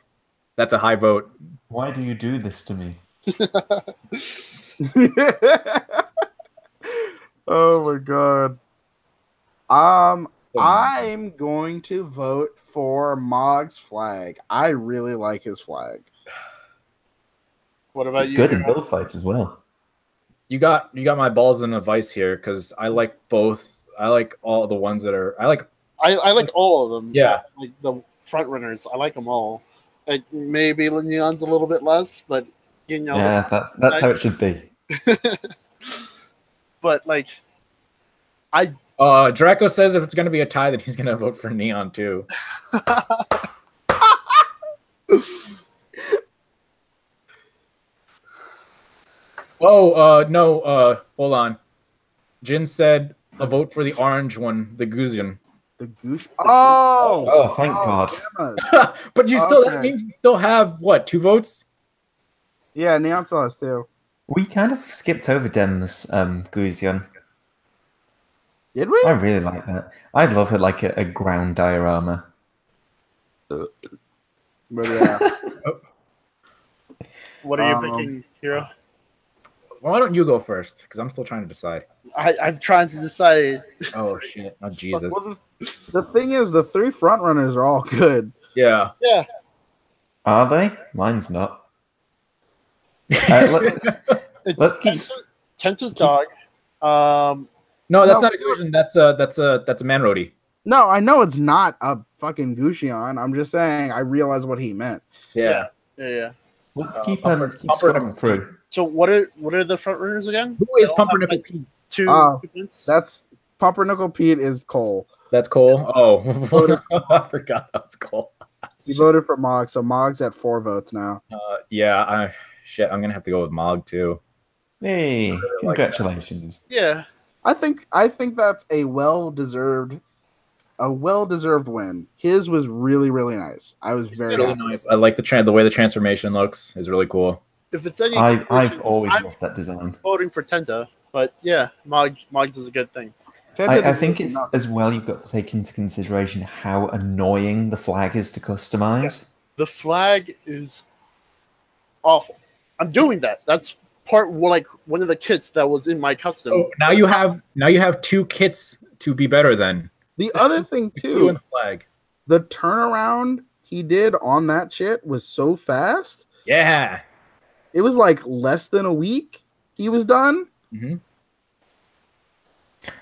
That's a high vote. Why do you do this to me? Oh my god. I'm going to vote for Mog's flag. I really like his flag. What about It's you? good in Hero? bullfights as well. You got my balls in a vice here because I like both. I like all the ones that are. I like. I like all of them. Yeah. Like the front runners. I like them all. Maybe Neon's a little bit less, but you know. Yeah, that's how it should be. But like, I Draco says if it's gonna be a tie, then he's gonna vote for Neon too. Oh, no, hold on. Jin said a vote for the orange one, the Guzian. The goose. Oh, Oh, thank God. damn it. But you still, that Okay. means you still have, what, 2 votes? Yeah, Neon saw us too. We kind of skipped over Dem's Guzian. Did we? I really like that. I love it like a ground diorama. But yeah. what are you picking, Hero? Why don't you go first? Because I'm still trying to decide. I'm trying to decide. Oh, shit. Oh, Jesus. Well, the thing is, the 3 front runners are all good. Yeah. Yeah. Are they? Mine's not. Let's It's keep. Tenta's dog. No, that's No. not a Guzian. That's a Manrodi. No, I know it's not a fucking Gushion. I'm just saying I realize what he meant. Yeah. Yeah. Let's keep Pumper- keep Pumper- scrolling through. So what are the front runners again? Who is They all Pumpernickel have, like, Pete? 2 points? That's Pumpernickel Pete is Cole. That's Cole. Oh, I forgot that's Cole. He voted for Mog, so Mog's at 4 votes now. Yeah. Shit, I'm gonna have to go with Mog too. Hey, like congratulations. Yeah. I think that's a well-deserved win. His was really, really nice. I was very Really happy. nice. I like the way the transformation looks is really cool. If it's any I've consolation, always I'm loved that design. voting for Tenta, but yeah, Mog's is a good thing. I think it's as well you've got to take into consideration how annoying the flag is to customize. The flag is awful. I'm doing that. That's one of the kits that was in my custom. Oh, now you have 2 kits to be better than The other thing you too, and flag. the turnaround he did on that shit was so fast. Yeah. It was like less than a week he was done. Mm-hmm.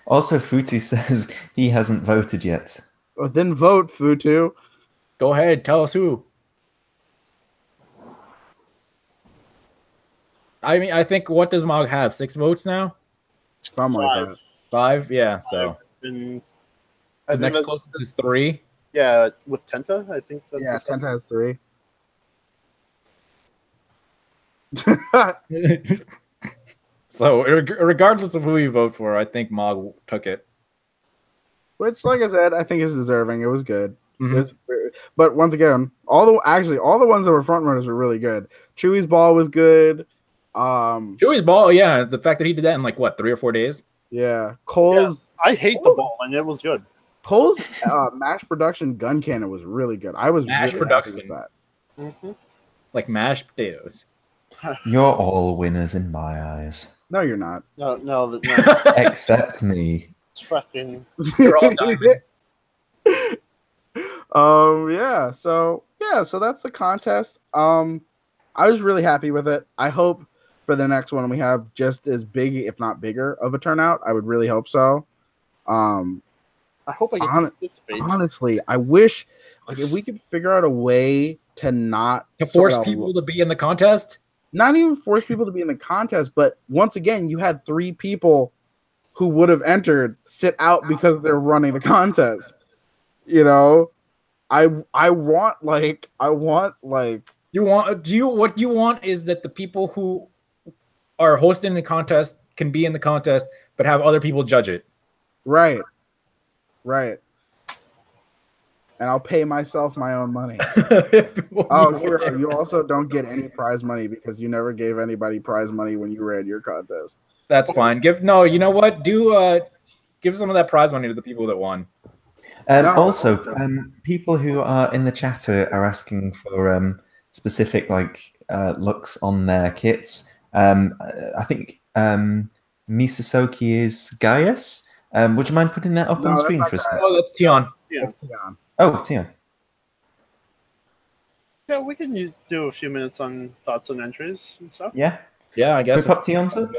Also, Futu says he hasn't voted yet. Or then vote, Futu. Go ahead, tell us who. I mean, I think what does Mog have? 6 votes now? Something like 5. that. 5? Yeah. So And the I think next that's- closest is 3. Yeah, with Tenta, I think that's Yeah, the second. Tenta has 3. So regardless of who you vote for, I think Mog took it. Which, like I said, I think is deserving. It was good. Mhm. It was, but once again, all the ones that were front runners were really good. Chewy's ball was good. Joey's ball, yeah. The fact that he did that in like what 3 or 4 days. Yeah, Cole's I hate the ball, and it was good. mash production gun cannon was really good. I was Mash really production. happy with that. Mm-hmm. Like mashed potatoes. You're all winners in my eyes. No, you're not. No, Except me. it's fucking. You're all diamonds. So that's the contest. I was really happy with it. I hope for the next one we have just as big, if not bigger, of a turnout. I would really hope so. I hope I can participate. Honestly, I wish like if we could figure out a way to not To force people to be in the contest. not even force people to be in the contest, but once again, you had 3 people who would have entered sit out because they're running the contest. You know, I want what You want is that the people who are hosting the contest can be in the contest, but have other people judge it. right. and I'll pay myself my own money. Well, Oh, Hero, you also don't get any prize money because you never gave anybody prize money when you ran your contest. that's fine. You know what? Give some of that prize money to the people that won. Also, people who are in the chat are asking for specific looks on their kits. I think Misasoki is Gaius. Would you mind putting that up on screen for a second? Oh, that's Tion. Yeah. That's Tion. Oh, Tion. Yeah, we can do a few minutes on thoughts and entries and stuff. Yeah. Yeah, I guess. Can we pop Tion's up?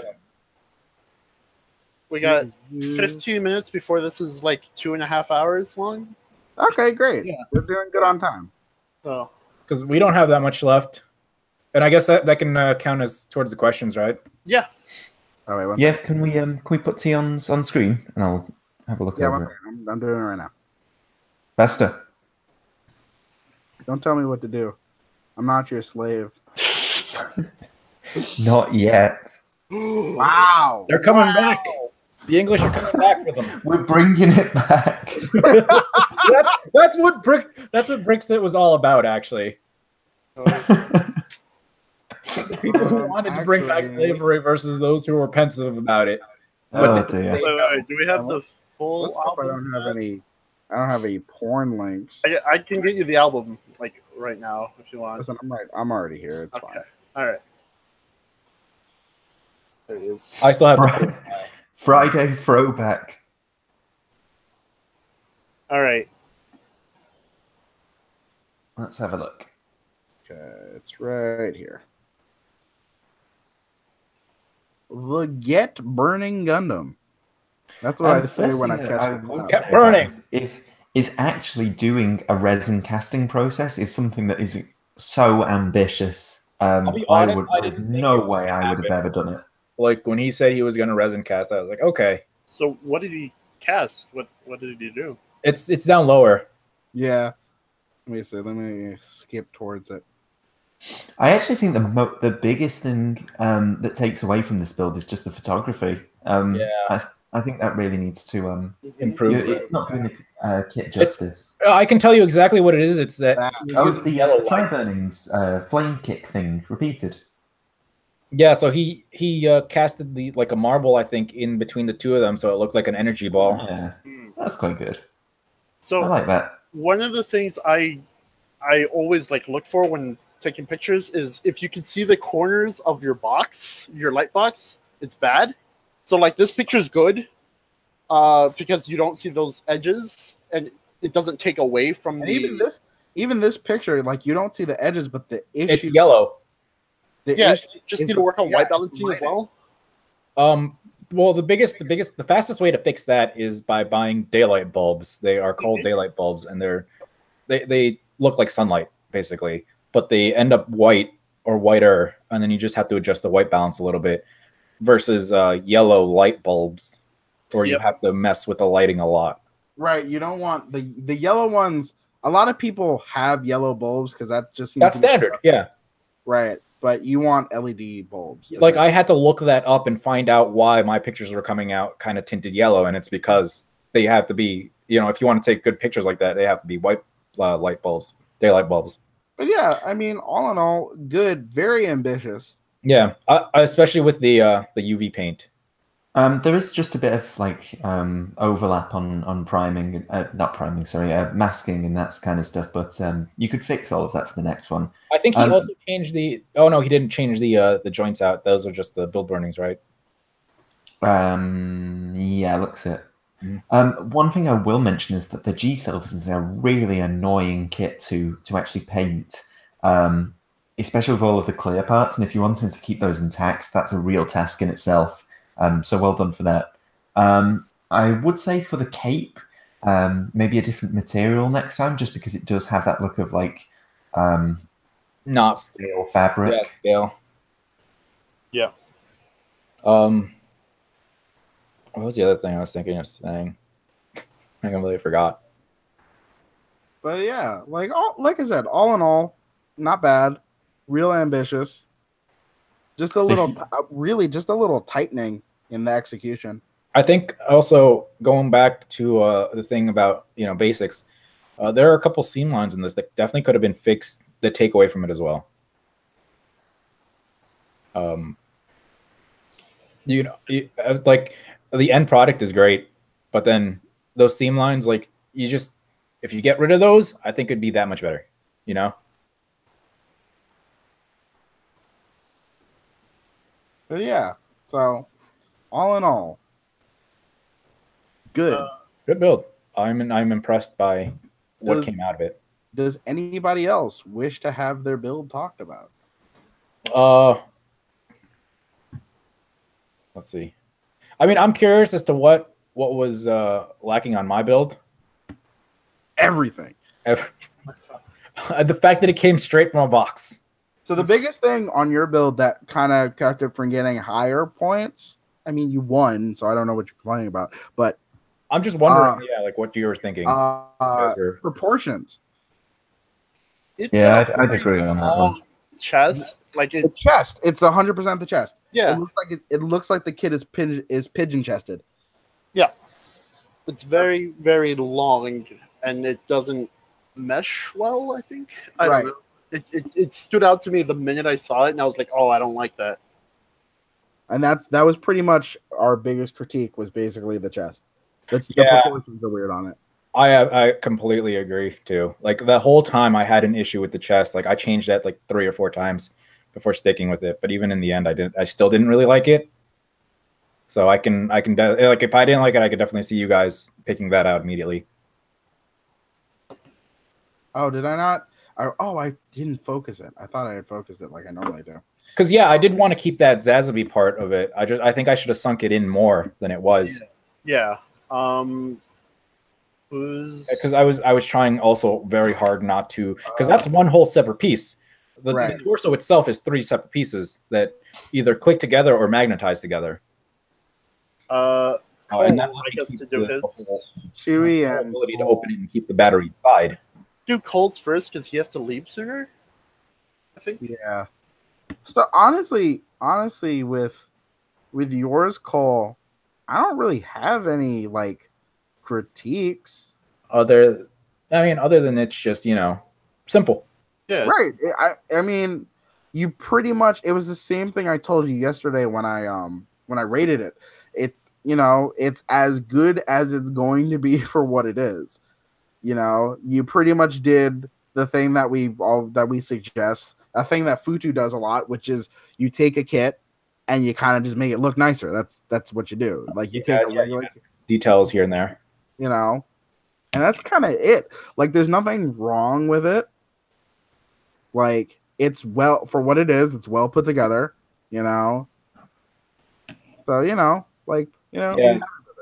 We got 15 minutes before this is like 2.5 hours long. Okay, great. Yeah. We're doing good on time. So Because we don't have that much left. And I guess that can count as towards the questions, right? yeah, Oh, wait, one Yeah. second. Can we put Tion's on screen and I'll have a look Yeah, over one it. second. I'm doing it right now. Faster. Don't tell me what to do. I'm not your slave. Not yet. Wow. They're coming back. The English are coming back for them. We're bringing it back. That's what Brexit was all about, actually. People who wanted to bring back slavery versus those who were pensive about it. Oh dear. wait, do we have the full Let's hope I album? don't have any. I don't have any porn links. I can get you the album like right now if you want. Listen, I'm already here. It's Okay, fine. all right. There it is. I still have. Friday throwback. All right. Let's have a look. Okay, it's right here. The Get Burning Gundam. That's what I say when I catch the cloud. Get burning. Is actually doing a resin casting process is something that is so ambitious. I'll be honest, I there's didn't think no it way I would have happen. ever done it. Like when he said he was going to resin cast, I was like, okay, So what did he cast? What did he do? it's down lower. Yeah. Let me see. Let me skip towards it. I actually think the biggest thing that takes away from this build is just the photography. Yeah. I think that really needs to Improve. it's not doing the kit justice. I can tell you exactly what it is. It's that he Oh, used it's the yellow fire light. burnings flame kick thing repeated. Yeah, so he casted a marble, I think, in between the two of them, so it looked like an energy ball. Yeah, that's quite good. I So like that. one of the things I always look for when taking pictures is if you can see the corners of your box, your light box, it's bad. So this picture is good because you don't see those edges and it doesn't take away from And the even this picture, you don't see the edges, but the issue. It's yellow. The yeah. issue Just is need to work on yeah, white balancing as lighting. well. Well, the fastest way to fix that is by buying daylight bulbs. They are called daylight bulbs, and they look like sunlight basically, but they end up white or whiter, and then you just have to adjust the white balance a little bit. Versus yellow light bulbs, or you have to mess with the lighting a lot. Right. You don't want the yellow ones. A lot of people have yellow bulbs because that just seems That's to be- standard, yeah. Right. But you want LED bulbs. I had to look that up and find out why my pictures were coming out kind of tinted yellow, and it's because they have to be, if you want to take good pictures like that, they have to be white light bulbs, daylight bulbs. But yeah, I mean, all in all, good, very ambitious. Yeah, especially with the UV paint. There is just a bit of overlap on priming, not priming, sorry, masking and that kind of stuff. But you could fix all of that for the next one. I think he also changed the. Oh no, he didn't change the joints out. Those are just the build burnings, right? Yeah, looks it. One thing I will mention is that the G silvers is a really annoying kit to actually paint. Especially with all of the clear parts, and if you wanted to keep those intact, that's a real task in itself. So well done for that. I would say for the cape, maybe a different material next time, just because it does have that look of Not steel fabric. Yeah, scale. Yeah. What was the other thing I was thinking of saying? I completely forgot. But yeah, like I said, all in all, not bad. Real ambitious. Just a little, really, just a little tightening in the execution. I think also going back to the thing about basics, There are a couple seam lines in this that definitely could have been fixed that take away from it as well. Like the end product is great, but then those seam lines, like if you get rid of those, I think it'd be that much better, you know? But yeah, so all in all, good. Good build. I'm impressed by what Does- came out of it. Does anybody else wish to have their build talked about? Let's see. I mean, I'm curious as to what was lacking on my build. Everything. The fact that it came straight from a box. So the biggest thing on your build that kind of kept it from getting higher points, I mean, you won, so I don't know what you're complaining about, but I'm just wondering, like what you were thinking. Proportions. Yeah, I'd agree on that one. Chest, like the chest. It's 100% the chest. Yeah, it looks like the kid is pigeon chested. Yeah, it's very, very long, and it doesn't mesh well. I think I don't know. It stood out to me the minute I saw it, and I was like, "Oh, I don't like that." And that was pretty much our biggest critique. Was basically the chest. The proportions are weird on it. I completely agree too. Like the whole time I had an issue with the chest. Like I changed that like 3 or 4 times before sticking with it. But even in the end, I still didn't really like it. So I can like if I didn't like it, I could definitely see you guys picking that out immediately. Oh, did I not? I didn't focus it. I thought I had focused it like I normally do. Because yeah, I did want to keep that Zazaby part of it. I think I should have sunk it in more than it was. Yeah. Because I was trying also very hard not to, because that's one whole separate piece. The torso itself is 3 separate pieces that either click together or magnetize together. And that I guess to do his Chewy and ability to open it and keep the battery inside. Do Colt's first because he has to leap sooner. I think. Yeah. So honestly, with yours, Cole, I don't really have any like critiques. Other than it's just simple. Yeah. Right. I mean, you pretty much. It was the same thing I told you yesterday when I rated it. It's it's as good as it's going to be for what it is. You pretty much did the thing that we suggest, a thing that Futu does a lot, which is you take a kit and you kind of just make it look nicer. That's what you do. Like you take regular details here and there, and that's kind of it. Like there's nothing wrong with it. Like it's for what it is. It's well put together. So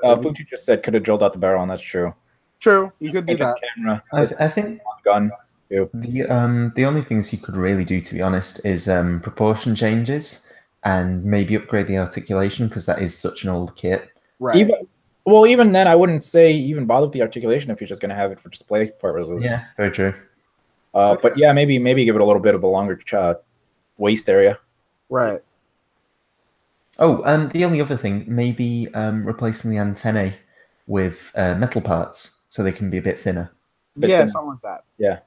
Futu just said could have drilled out the barrel, and that's true. True, you could do that. Camera. I think gun. The only things you could really do, to be honest, is proportion changes and maybe upgrade the articulation because that is such an old kit. Right. Even then, I wouldn't say even bother with the articulation if you're just going to have it for display purposes. Yeah, very true. But yeah, maybe give it a little bit of a longer waist area. Right. Oh, the only other thing, maybe replacing the antennae with metal parts so they can be a bit thinner. Something like that. Yeah.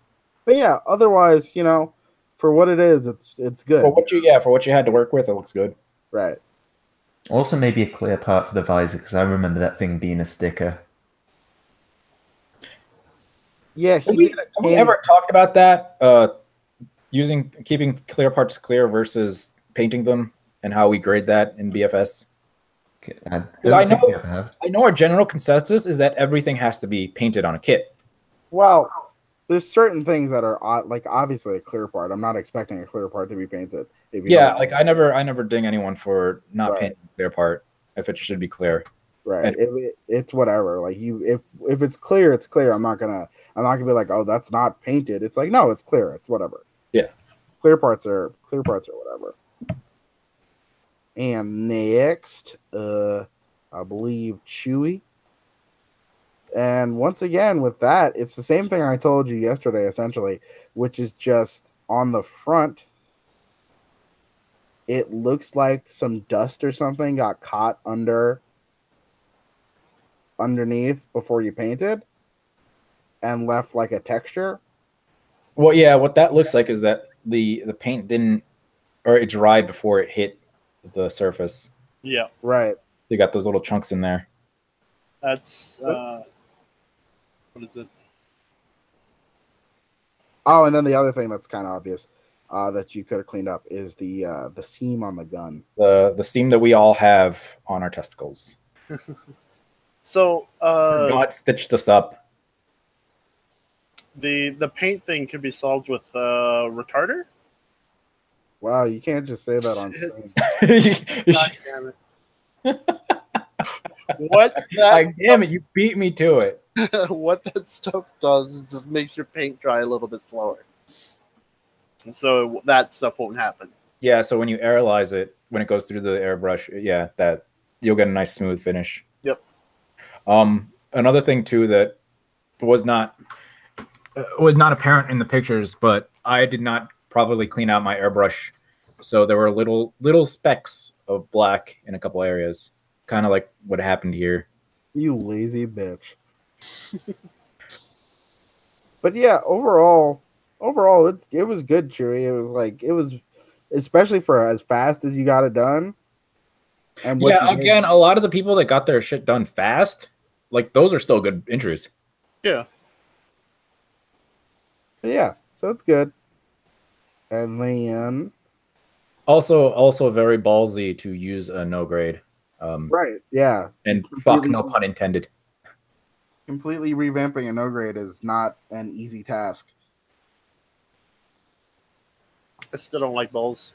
But yeah, otherwise, for what it is, it's good. For what you had to work with, it looks good. Right. Also, maybe a clear part for the visor because I remember that thing being a sticker. Yeah. Have we ever talked about that? Keeping clear parts clear versus painting them, and how we grade that in BFS. I know our general consensus is that everything has to be painted on a kit. Well, there's certain things that are like obviously a clear part. I'm not expecting a clear part to be painted. Like I never ding anyone for not painting a clear part if it should be clear. Right. It's whatever. Like if it's clear, it's clear. I'm not gonna be like, oh, that's not painted. It's like, no, it's clear. It's whatever. Yeah. Clear parts are whatever. And next, I believe Chewy. And once again, with that, it's the same thing I told you yesterday, essentially, which is just on the front. It looks like some dust or something got caught underneath before you painted. and left like a texture. Well, yeah, what that looks like is that the paint didn't, or it dried before it hit the surface. Yeah. Right. You got those little chunks in there. That's what is it? Oh, and then the other thing that's kind of obvious that you could have cleaned up is the seam on the gun. The seam that we all have on our testicles. So God stitched us up. the paint thing could be solved with retarder. Wow, you can't just say that on God damn it! What that damn it! You beat me to it. what that stuff does is just makes your paint dry a little bit slower. And so that stuff won't happen. Yeah, so when you aerolize it, when it goes through the airbrush, yeah, that you'll get a nice smooth finish. Yep. Another thing too that was not apparent in the pictures, but I did not properly clean out my airbrush, so there were little specks of black in a couple areas, kind of like what happened here. You lazy bitch. But yeah, overall, it was good, Chewy. It was especially for as fast as you got it done. And what Yeah, again, a lot of the people that got their shit done fast, like those are still good entries. Yeah. Yeah, so it's good. And then Also very ballsy to use a no grade. right, yeah. And fuck, no pun intended. Completely revamping a no grade is not an easy task. I still don't like balls.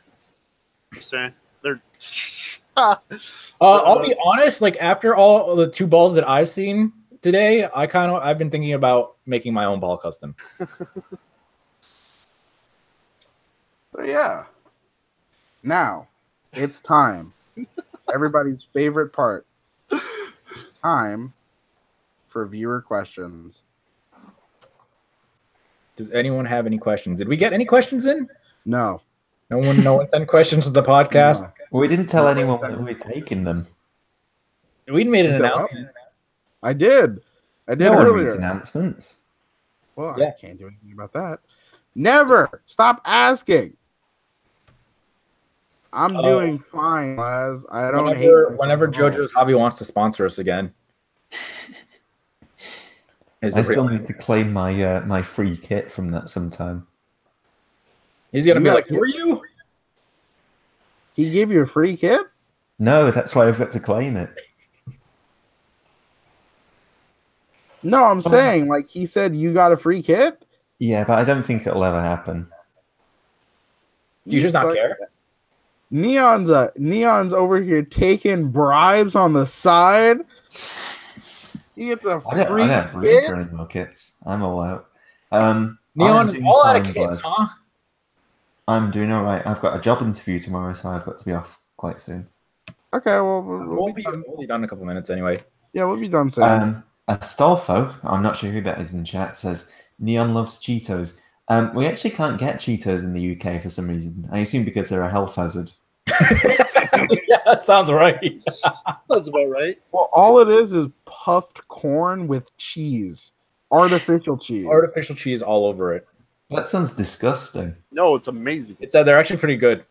Just saying. They're I'll be honest, like after all the 2 balls that I've seen today, I've been thinking about making my own ball custom. So yeah. Now, it's time. Everybody's favorite part. It's time for viewer questions. Does anyone have any questions? Did we get any questions in? No. No one sent questions to the podcast. No. We didn't tell anyone that we were taking them. We made an Is that announcement. I did No one earlier. reads announcements. Well, Yeah. I can't do anything about that. Never stop asking. I'm doing fine, Laz. I don't hate myself whenever at all. JoJo's Hobby wants to sponsor us again. I still need to claim my my free kit from that sometime. He's gonna You be got like, a "Who are you?" He gave you a free kit? No, that's why I've got to claim it. No, I'm saying like he said you got a free kit. Yeah, but I don't think it'll ever happen. Do you just not care? Neon's over here taking bribes on the side. He gets a I free don't have room kit. for any more kits. I'm all out. Neon is doing all out of fine, kits, Blaz. huh? I'm doing all right. I've got a job interview tomorrow, so I've got to be off quite soon. Okay, well, We'll be done in a couple minutes anyway. yeah, we'll be done soon. Astolfo, I'm not sure who that is in chat, says Neon loves Cheetos. We actually can't get Cheetos in the UK for some reason. I assume because they're a health hazard. Yeah, that sounds right. That's about right. Well, all it is puffed corn with cheese, artificial cheese. Artificial cheese all over it. That sounds disgusting. No, it's amazing. It's they're actually pretty good.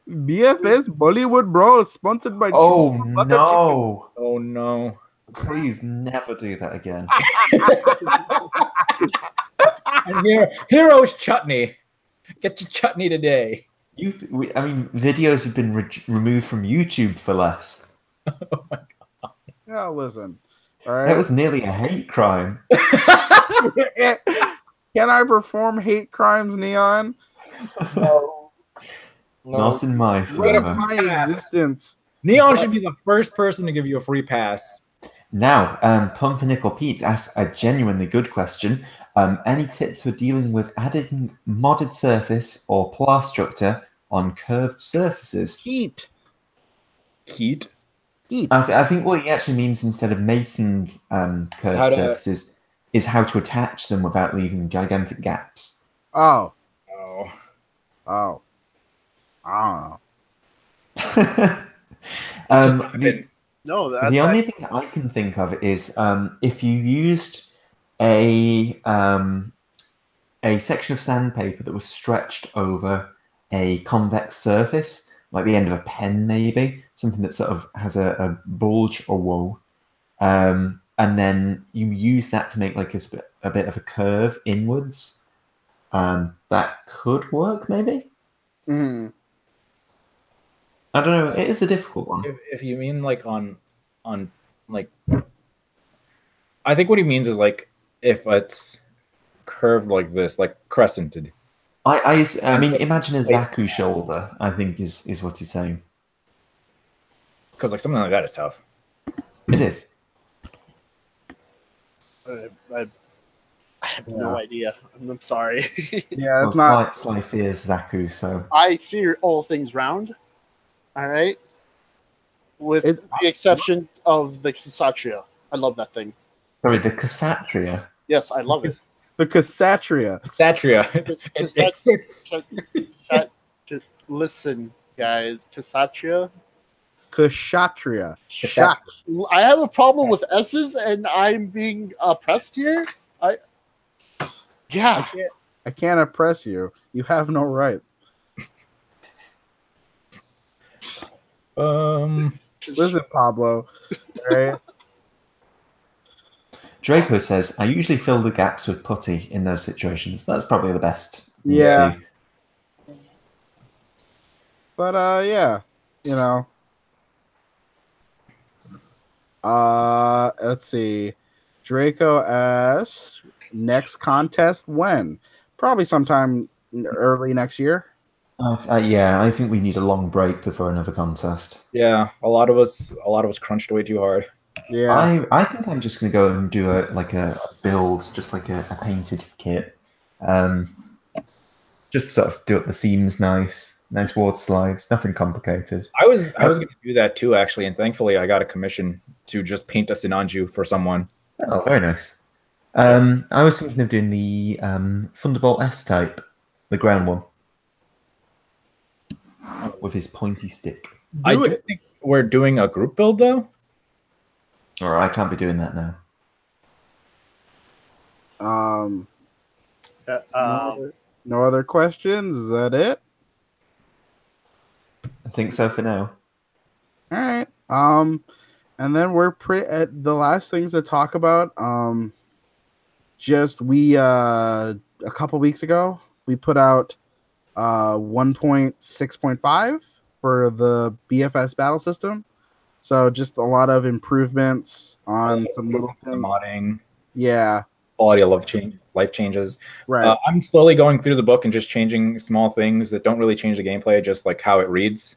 BFS Bollywood Bros, sponsored by. Oh Butter no! Oh no. Please never do that again. And here, Hero's chutney. Get your chutney today. Videos have been removed from YouTube for less. Yeah, listen. All right. That was nearly a hate crime. Can I perform hate crimes, Neon? No. Not in my What is server. my Pass. existence? Neon should be the first person to give you a free pass. Now, Pumpernickel Pete asks a genuinely good question. Any tips for dealing with adding modded surface or plastructure on curved surfaces? Heat. Heat. I think what he actually means, instead of making curved surfaces, is how to attach them without leaving gigantic gaps. Oh. Oh. I don't know. No, that's The only thing I can think of is if you used a section of sandpaper that was stretched over a convex surface, like the end of a pen, maybe something that sort of has a bulge or wall, and then you use that to make like a bit of a curve inwards. That could work, maybe. Mhm. I don't know. It is a difficult one. If you mean like on like, I think what he means is like if it's curved like this, like crescented. I mean, imagine a Zaku shoulder. I think is what he's saying. Because like something like that is tough. It is. I have no idea. I'm sorry. Yeah, Well, it's not. Sly fears Zaku, so I fear all things round. All right. With It's- the exception of the Ksatria. I love that thing. sorry, the Ksatria. Yes, I love it. The Ksatria. Statria. Listen, guys, Ksatria. Kshatriya. Kshatriya. I have a problem with S's, and I'm being oppressed here. Yeah. I can't oppress you. You have no rights. Listen, Pablo. Right? Draco says, I usually fill the gaps with putty in those situations. That's probably the best. thing to Yeah. do. But yeah, you know. Let's see. Draco asks, next contest when? Probably sometime early next year. Yeah, I think we need a long break before another contest. Yeah, a lot of us crunched way too hard. Yeah. I think I'm just going to go and do a build, just like a painted kit. Just sort of do up the seams nice water slides, nothing complicated. I was going to do that too, actually, and thankfully I got a commission to just paint a Sinanju for someone. Oh, very nice. I was thinking of doing the Thunderbolt S type, the ground one, with his pointy stick. I do think we're doing a group build though. Or I can't be doing that now. No other questions? Is that it? I think so for now. All right. And then we're at the last things to talk about. Just we a couple weeks ago we put out 1.6.5 for the BFS battle system. So just a lot of improvements on some little things. Modding. Yeah. Quality of life changes. Right. I'm slowly going through the book and just changing small things that don't really change the gameplay, just like how it reads.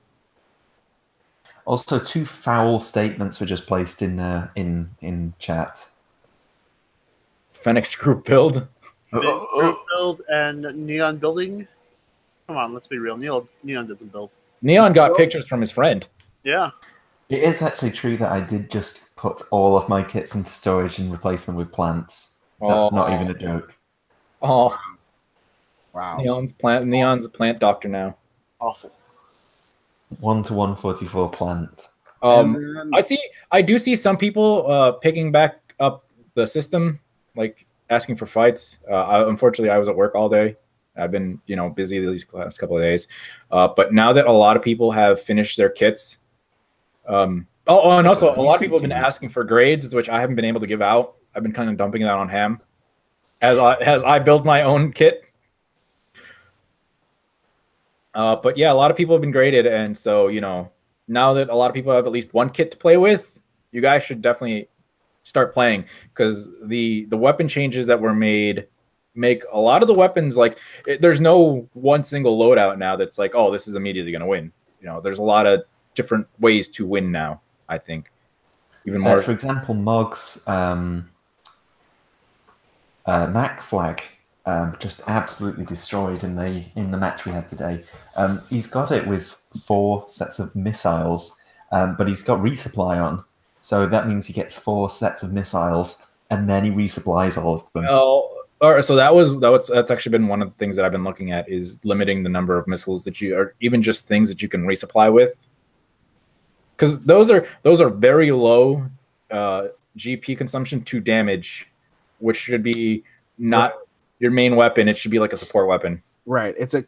Also, 2 foul statements were just placed in chat. Phoenix group build. Group build and Neon building. Come on, let's be real. Neon doesn't build. Neon got pictures from his friend. Yeah. It is actually true that I did just put all of my kits into storage and replace them with plants. That's not even a joke. Oh, wow. Neon's a plant doctor now. Awful. 1-144 plant. I do see some people picking back up the system, like asking for fights. Unfortunately, I was at work all day. I've been, busy these last couple of days. But now that a lot of people have finished their kits, and also a lot of people have been asking for grades, which I haven't been able to give out. I've been kind of dumping that on Ham as I build my own kit. But yeah, a lot of people have been graded, and so now that a lot of people have at least one kit to play with, you guys should definitely start playing, because the weapon changes that were made make a lot of the weapons there's no one single loadout now that's like, oh, this is immediately going to win. There's a lot of different ways to win now. I think even more. For example, Mog's Mac flag just absolutely destroyed in the match we had today. He's got it with 4 sets of missiles, but he's got resupply on, so that means he gets 4 sets of missiles, and then he resupplies all of them. Oh, so that's actually been one of the things that I've been looking at, is limiting the number of missiles that you, or even just things that you can resupply with. because those are very low GP consumption to damage, which should be not your main weapon. It should be like a support weapon. Right. It's a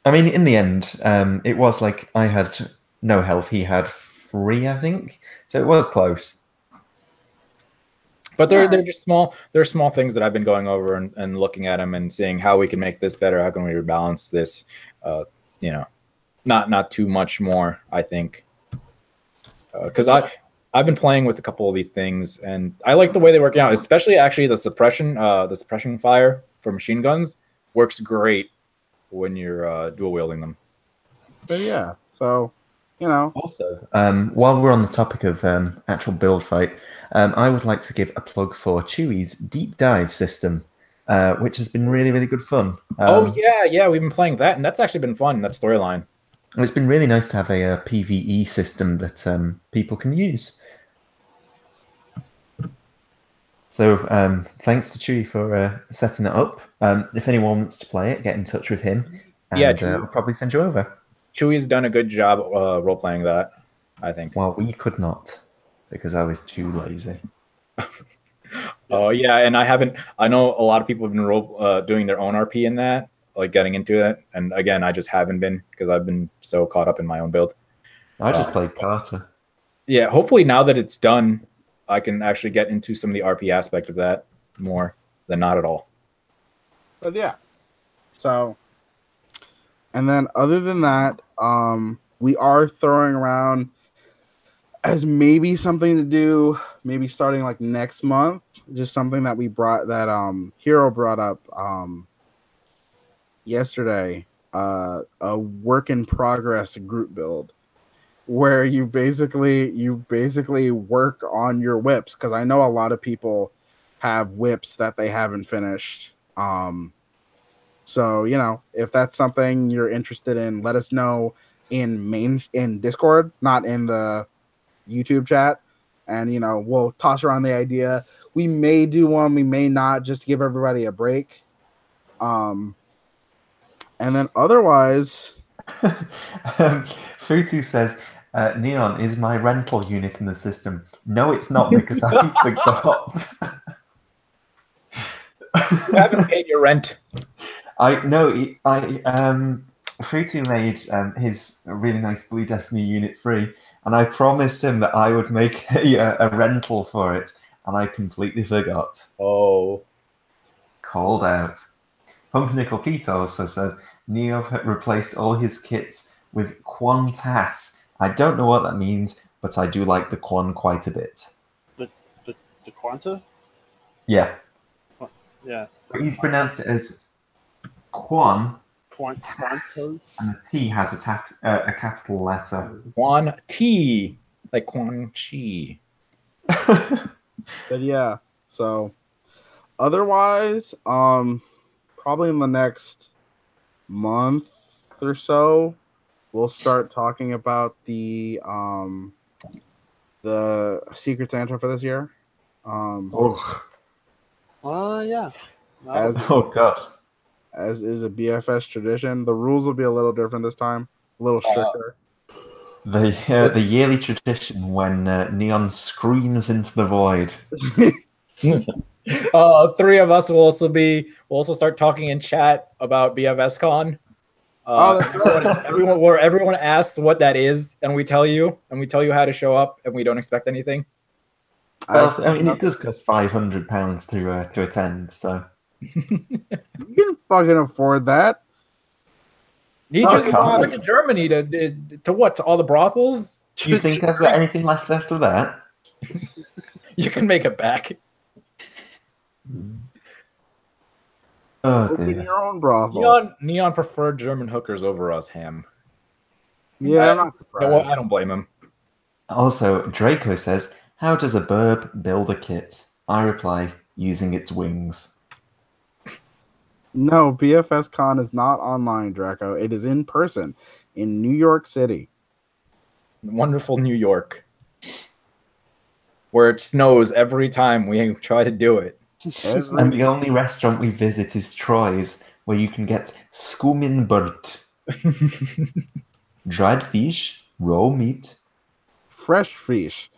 I mean, in the end, it was like I had no health. He had 3, I think. So it was close. But they're just small. They're small things that I've been going over and looking at them and seeing how we can make this better. How can we rebalance this? You know, not too much more. I think because I've been playing with a couple of these things and I like the way they work out. Especially actually the suppression fire for machine guns works great when you're dual wielding them. But yeah, so Also, while we're on the topic of actual build fight, I would like to give a plug for Chewie's deep dive system, which has been really, really good fun. Oh yeah, we've been playing that, and that's actually been fun. That storyline. And it's been really nice to have a PvE system that people can use. So thanks to Chewie for setting it up. If anyone wants to play it, get in touch with him, and I'll probably send you over. Chewie's done a good job role playing that, I think. Well, we could not because I was too lazy. Oh yeah, and I know a lot of people have been doing their own RP in that, like getting into it. And again, I just haven't been because I've been so caught up in my own build. I just played Carter. Yeah, hopefully now that it's done, I can actually get into some of the RP aspect of that more than not at all. But yeah, so. And then other than that, we are throwing around as maybe something to do, maybe starting like next month, just something that Hero brought up yesterday, a work in progress group build where you basically work on your whips, because I know a lot of people have whips that they haven't finished. So, if that's something you're interested in, let us know in Discord, not in the YouTube chat. And, we'll toss around the idea. We may do one, we may not, just to give everybody a break. And then otherwise... Futu says, Neon is my rental unit in the system. No, it's not, because I forgot. You haven't paid your rent. Futu made his really nice Blue Destiny unit free, and I promised him that I would make a rental for it, and I completely forgot. Oh. Called out. Pumpernickel Pete also says, Neo replaced all his kits with Quantas. I don't know what that means, but I do like the Quan quite a bit. The Quanta? Yeah. Yeah. But he's pronounced it as Quan. Quantos. And the T has a capital letter. Quan T, like Quan Chi. But yeah, so otherwise, probably in the next month or so, we'll start talking about the Secret Santa for this year. Yeah. Oh god. As is a BFS tradition, the rules will be a little different this time, a little stricter. The yearly tradition when Neon screams into the void. 3 of us will also start talking in chat about BFS Con. Everyone asks what that is, and we tell you how to show up, and we don't expect anything. Well, I mean, it does cost £500 to attend, so you can fucking afford that. He just went to Germany to what? To all the brothels? Do you think I've got anything left after that? You can make it back. Oh, open your own brothel. Neon preferred German hookers over us, Ham. Yeah, I'm not surprised. I don't blame him. Also, Draco says, how does a burb build a kit? I reply, using its wings. No, BFS Con is not online, Draco. It is in person in New York City. Wonderful New York. Where it snows every time we try to do it. And the only restaurant we visit is Troy's, where you can get skumminburt. Dried fish, raw meat, fresh fish,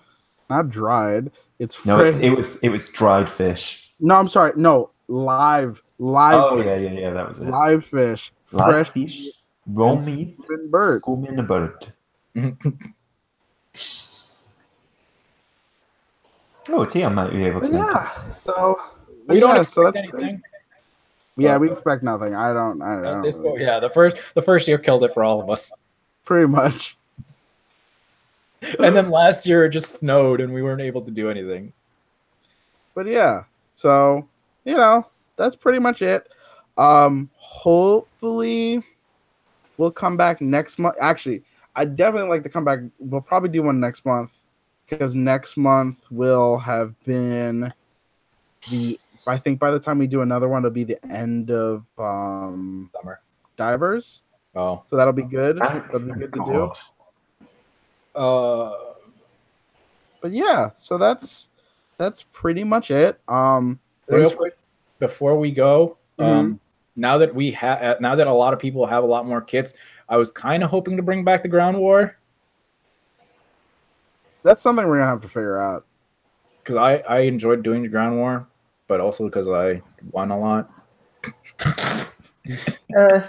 not dried. It's No, fresh. it was dried fish. No, I'm sorry. No, live Oh fish. yeah, that was it. Live fish, Live fresh fish, raw meat, and bird. scumin bird. Oh, Tia might be able to. Yeah. So We don't so expect that's anything. yeah. We expect nothing. I don't Yeah, the first year killed it for all of us. pretty much. And then last year it just snowed and we weren't able to do anything. But yeah, so that's pretty much it. Hopefully we'll come back next month. Actually, I'd definitely like to come back. We'll probably do one next month because next month will have been I think by the time we do another one, it'll be the end of Summer. Divers. Oh. So that'll be good. That'll be good to do. But yeah, so that's pretty much it. Real quick, before we go, Mhm. now that a lot of people have a lot more kits, I was kind of hoping to bring back the ground war That's something we're gonna have to figure out. because I enjoyed doing the ground war, but also because I won a lot. I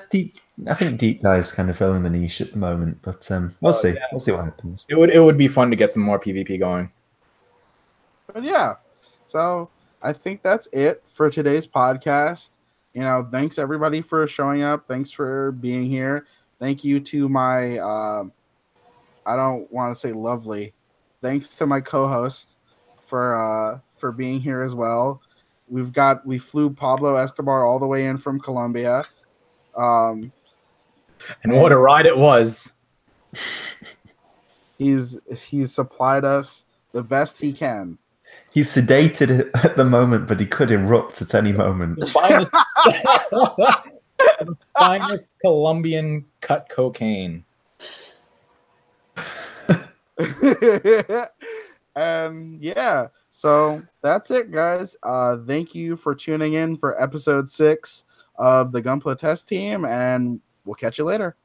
think deep dive's kind of filling the niche at the moment, but we'll see. Yeah. We'll see what happens. It would be fun to get some more PvP going. But yeah, so I think that's it for today's podcast. Thanks everybody for showing up. Thanks for being here. Thank you to my I don't want to say lovely. Thanks to my co-host for being here as well. We flew Pablo Escobar all the way in from Colombia. And what a ride it was. He's supplied us the best he can. He's sedated at the moment, but he could erupt at any moment. The finest Colombian cut cocaine. And yeah, so that's it, guys. Thank you for tuning in for episode 6 of the Gunpla Test Team, and we'll catch you later.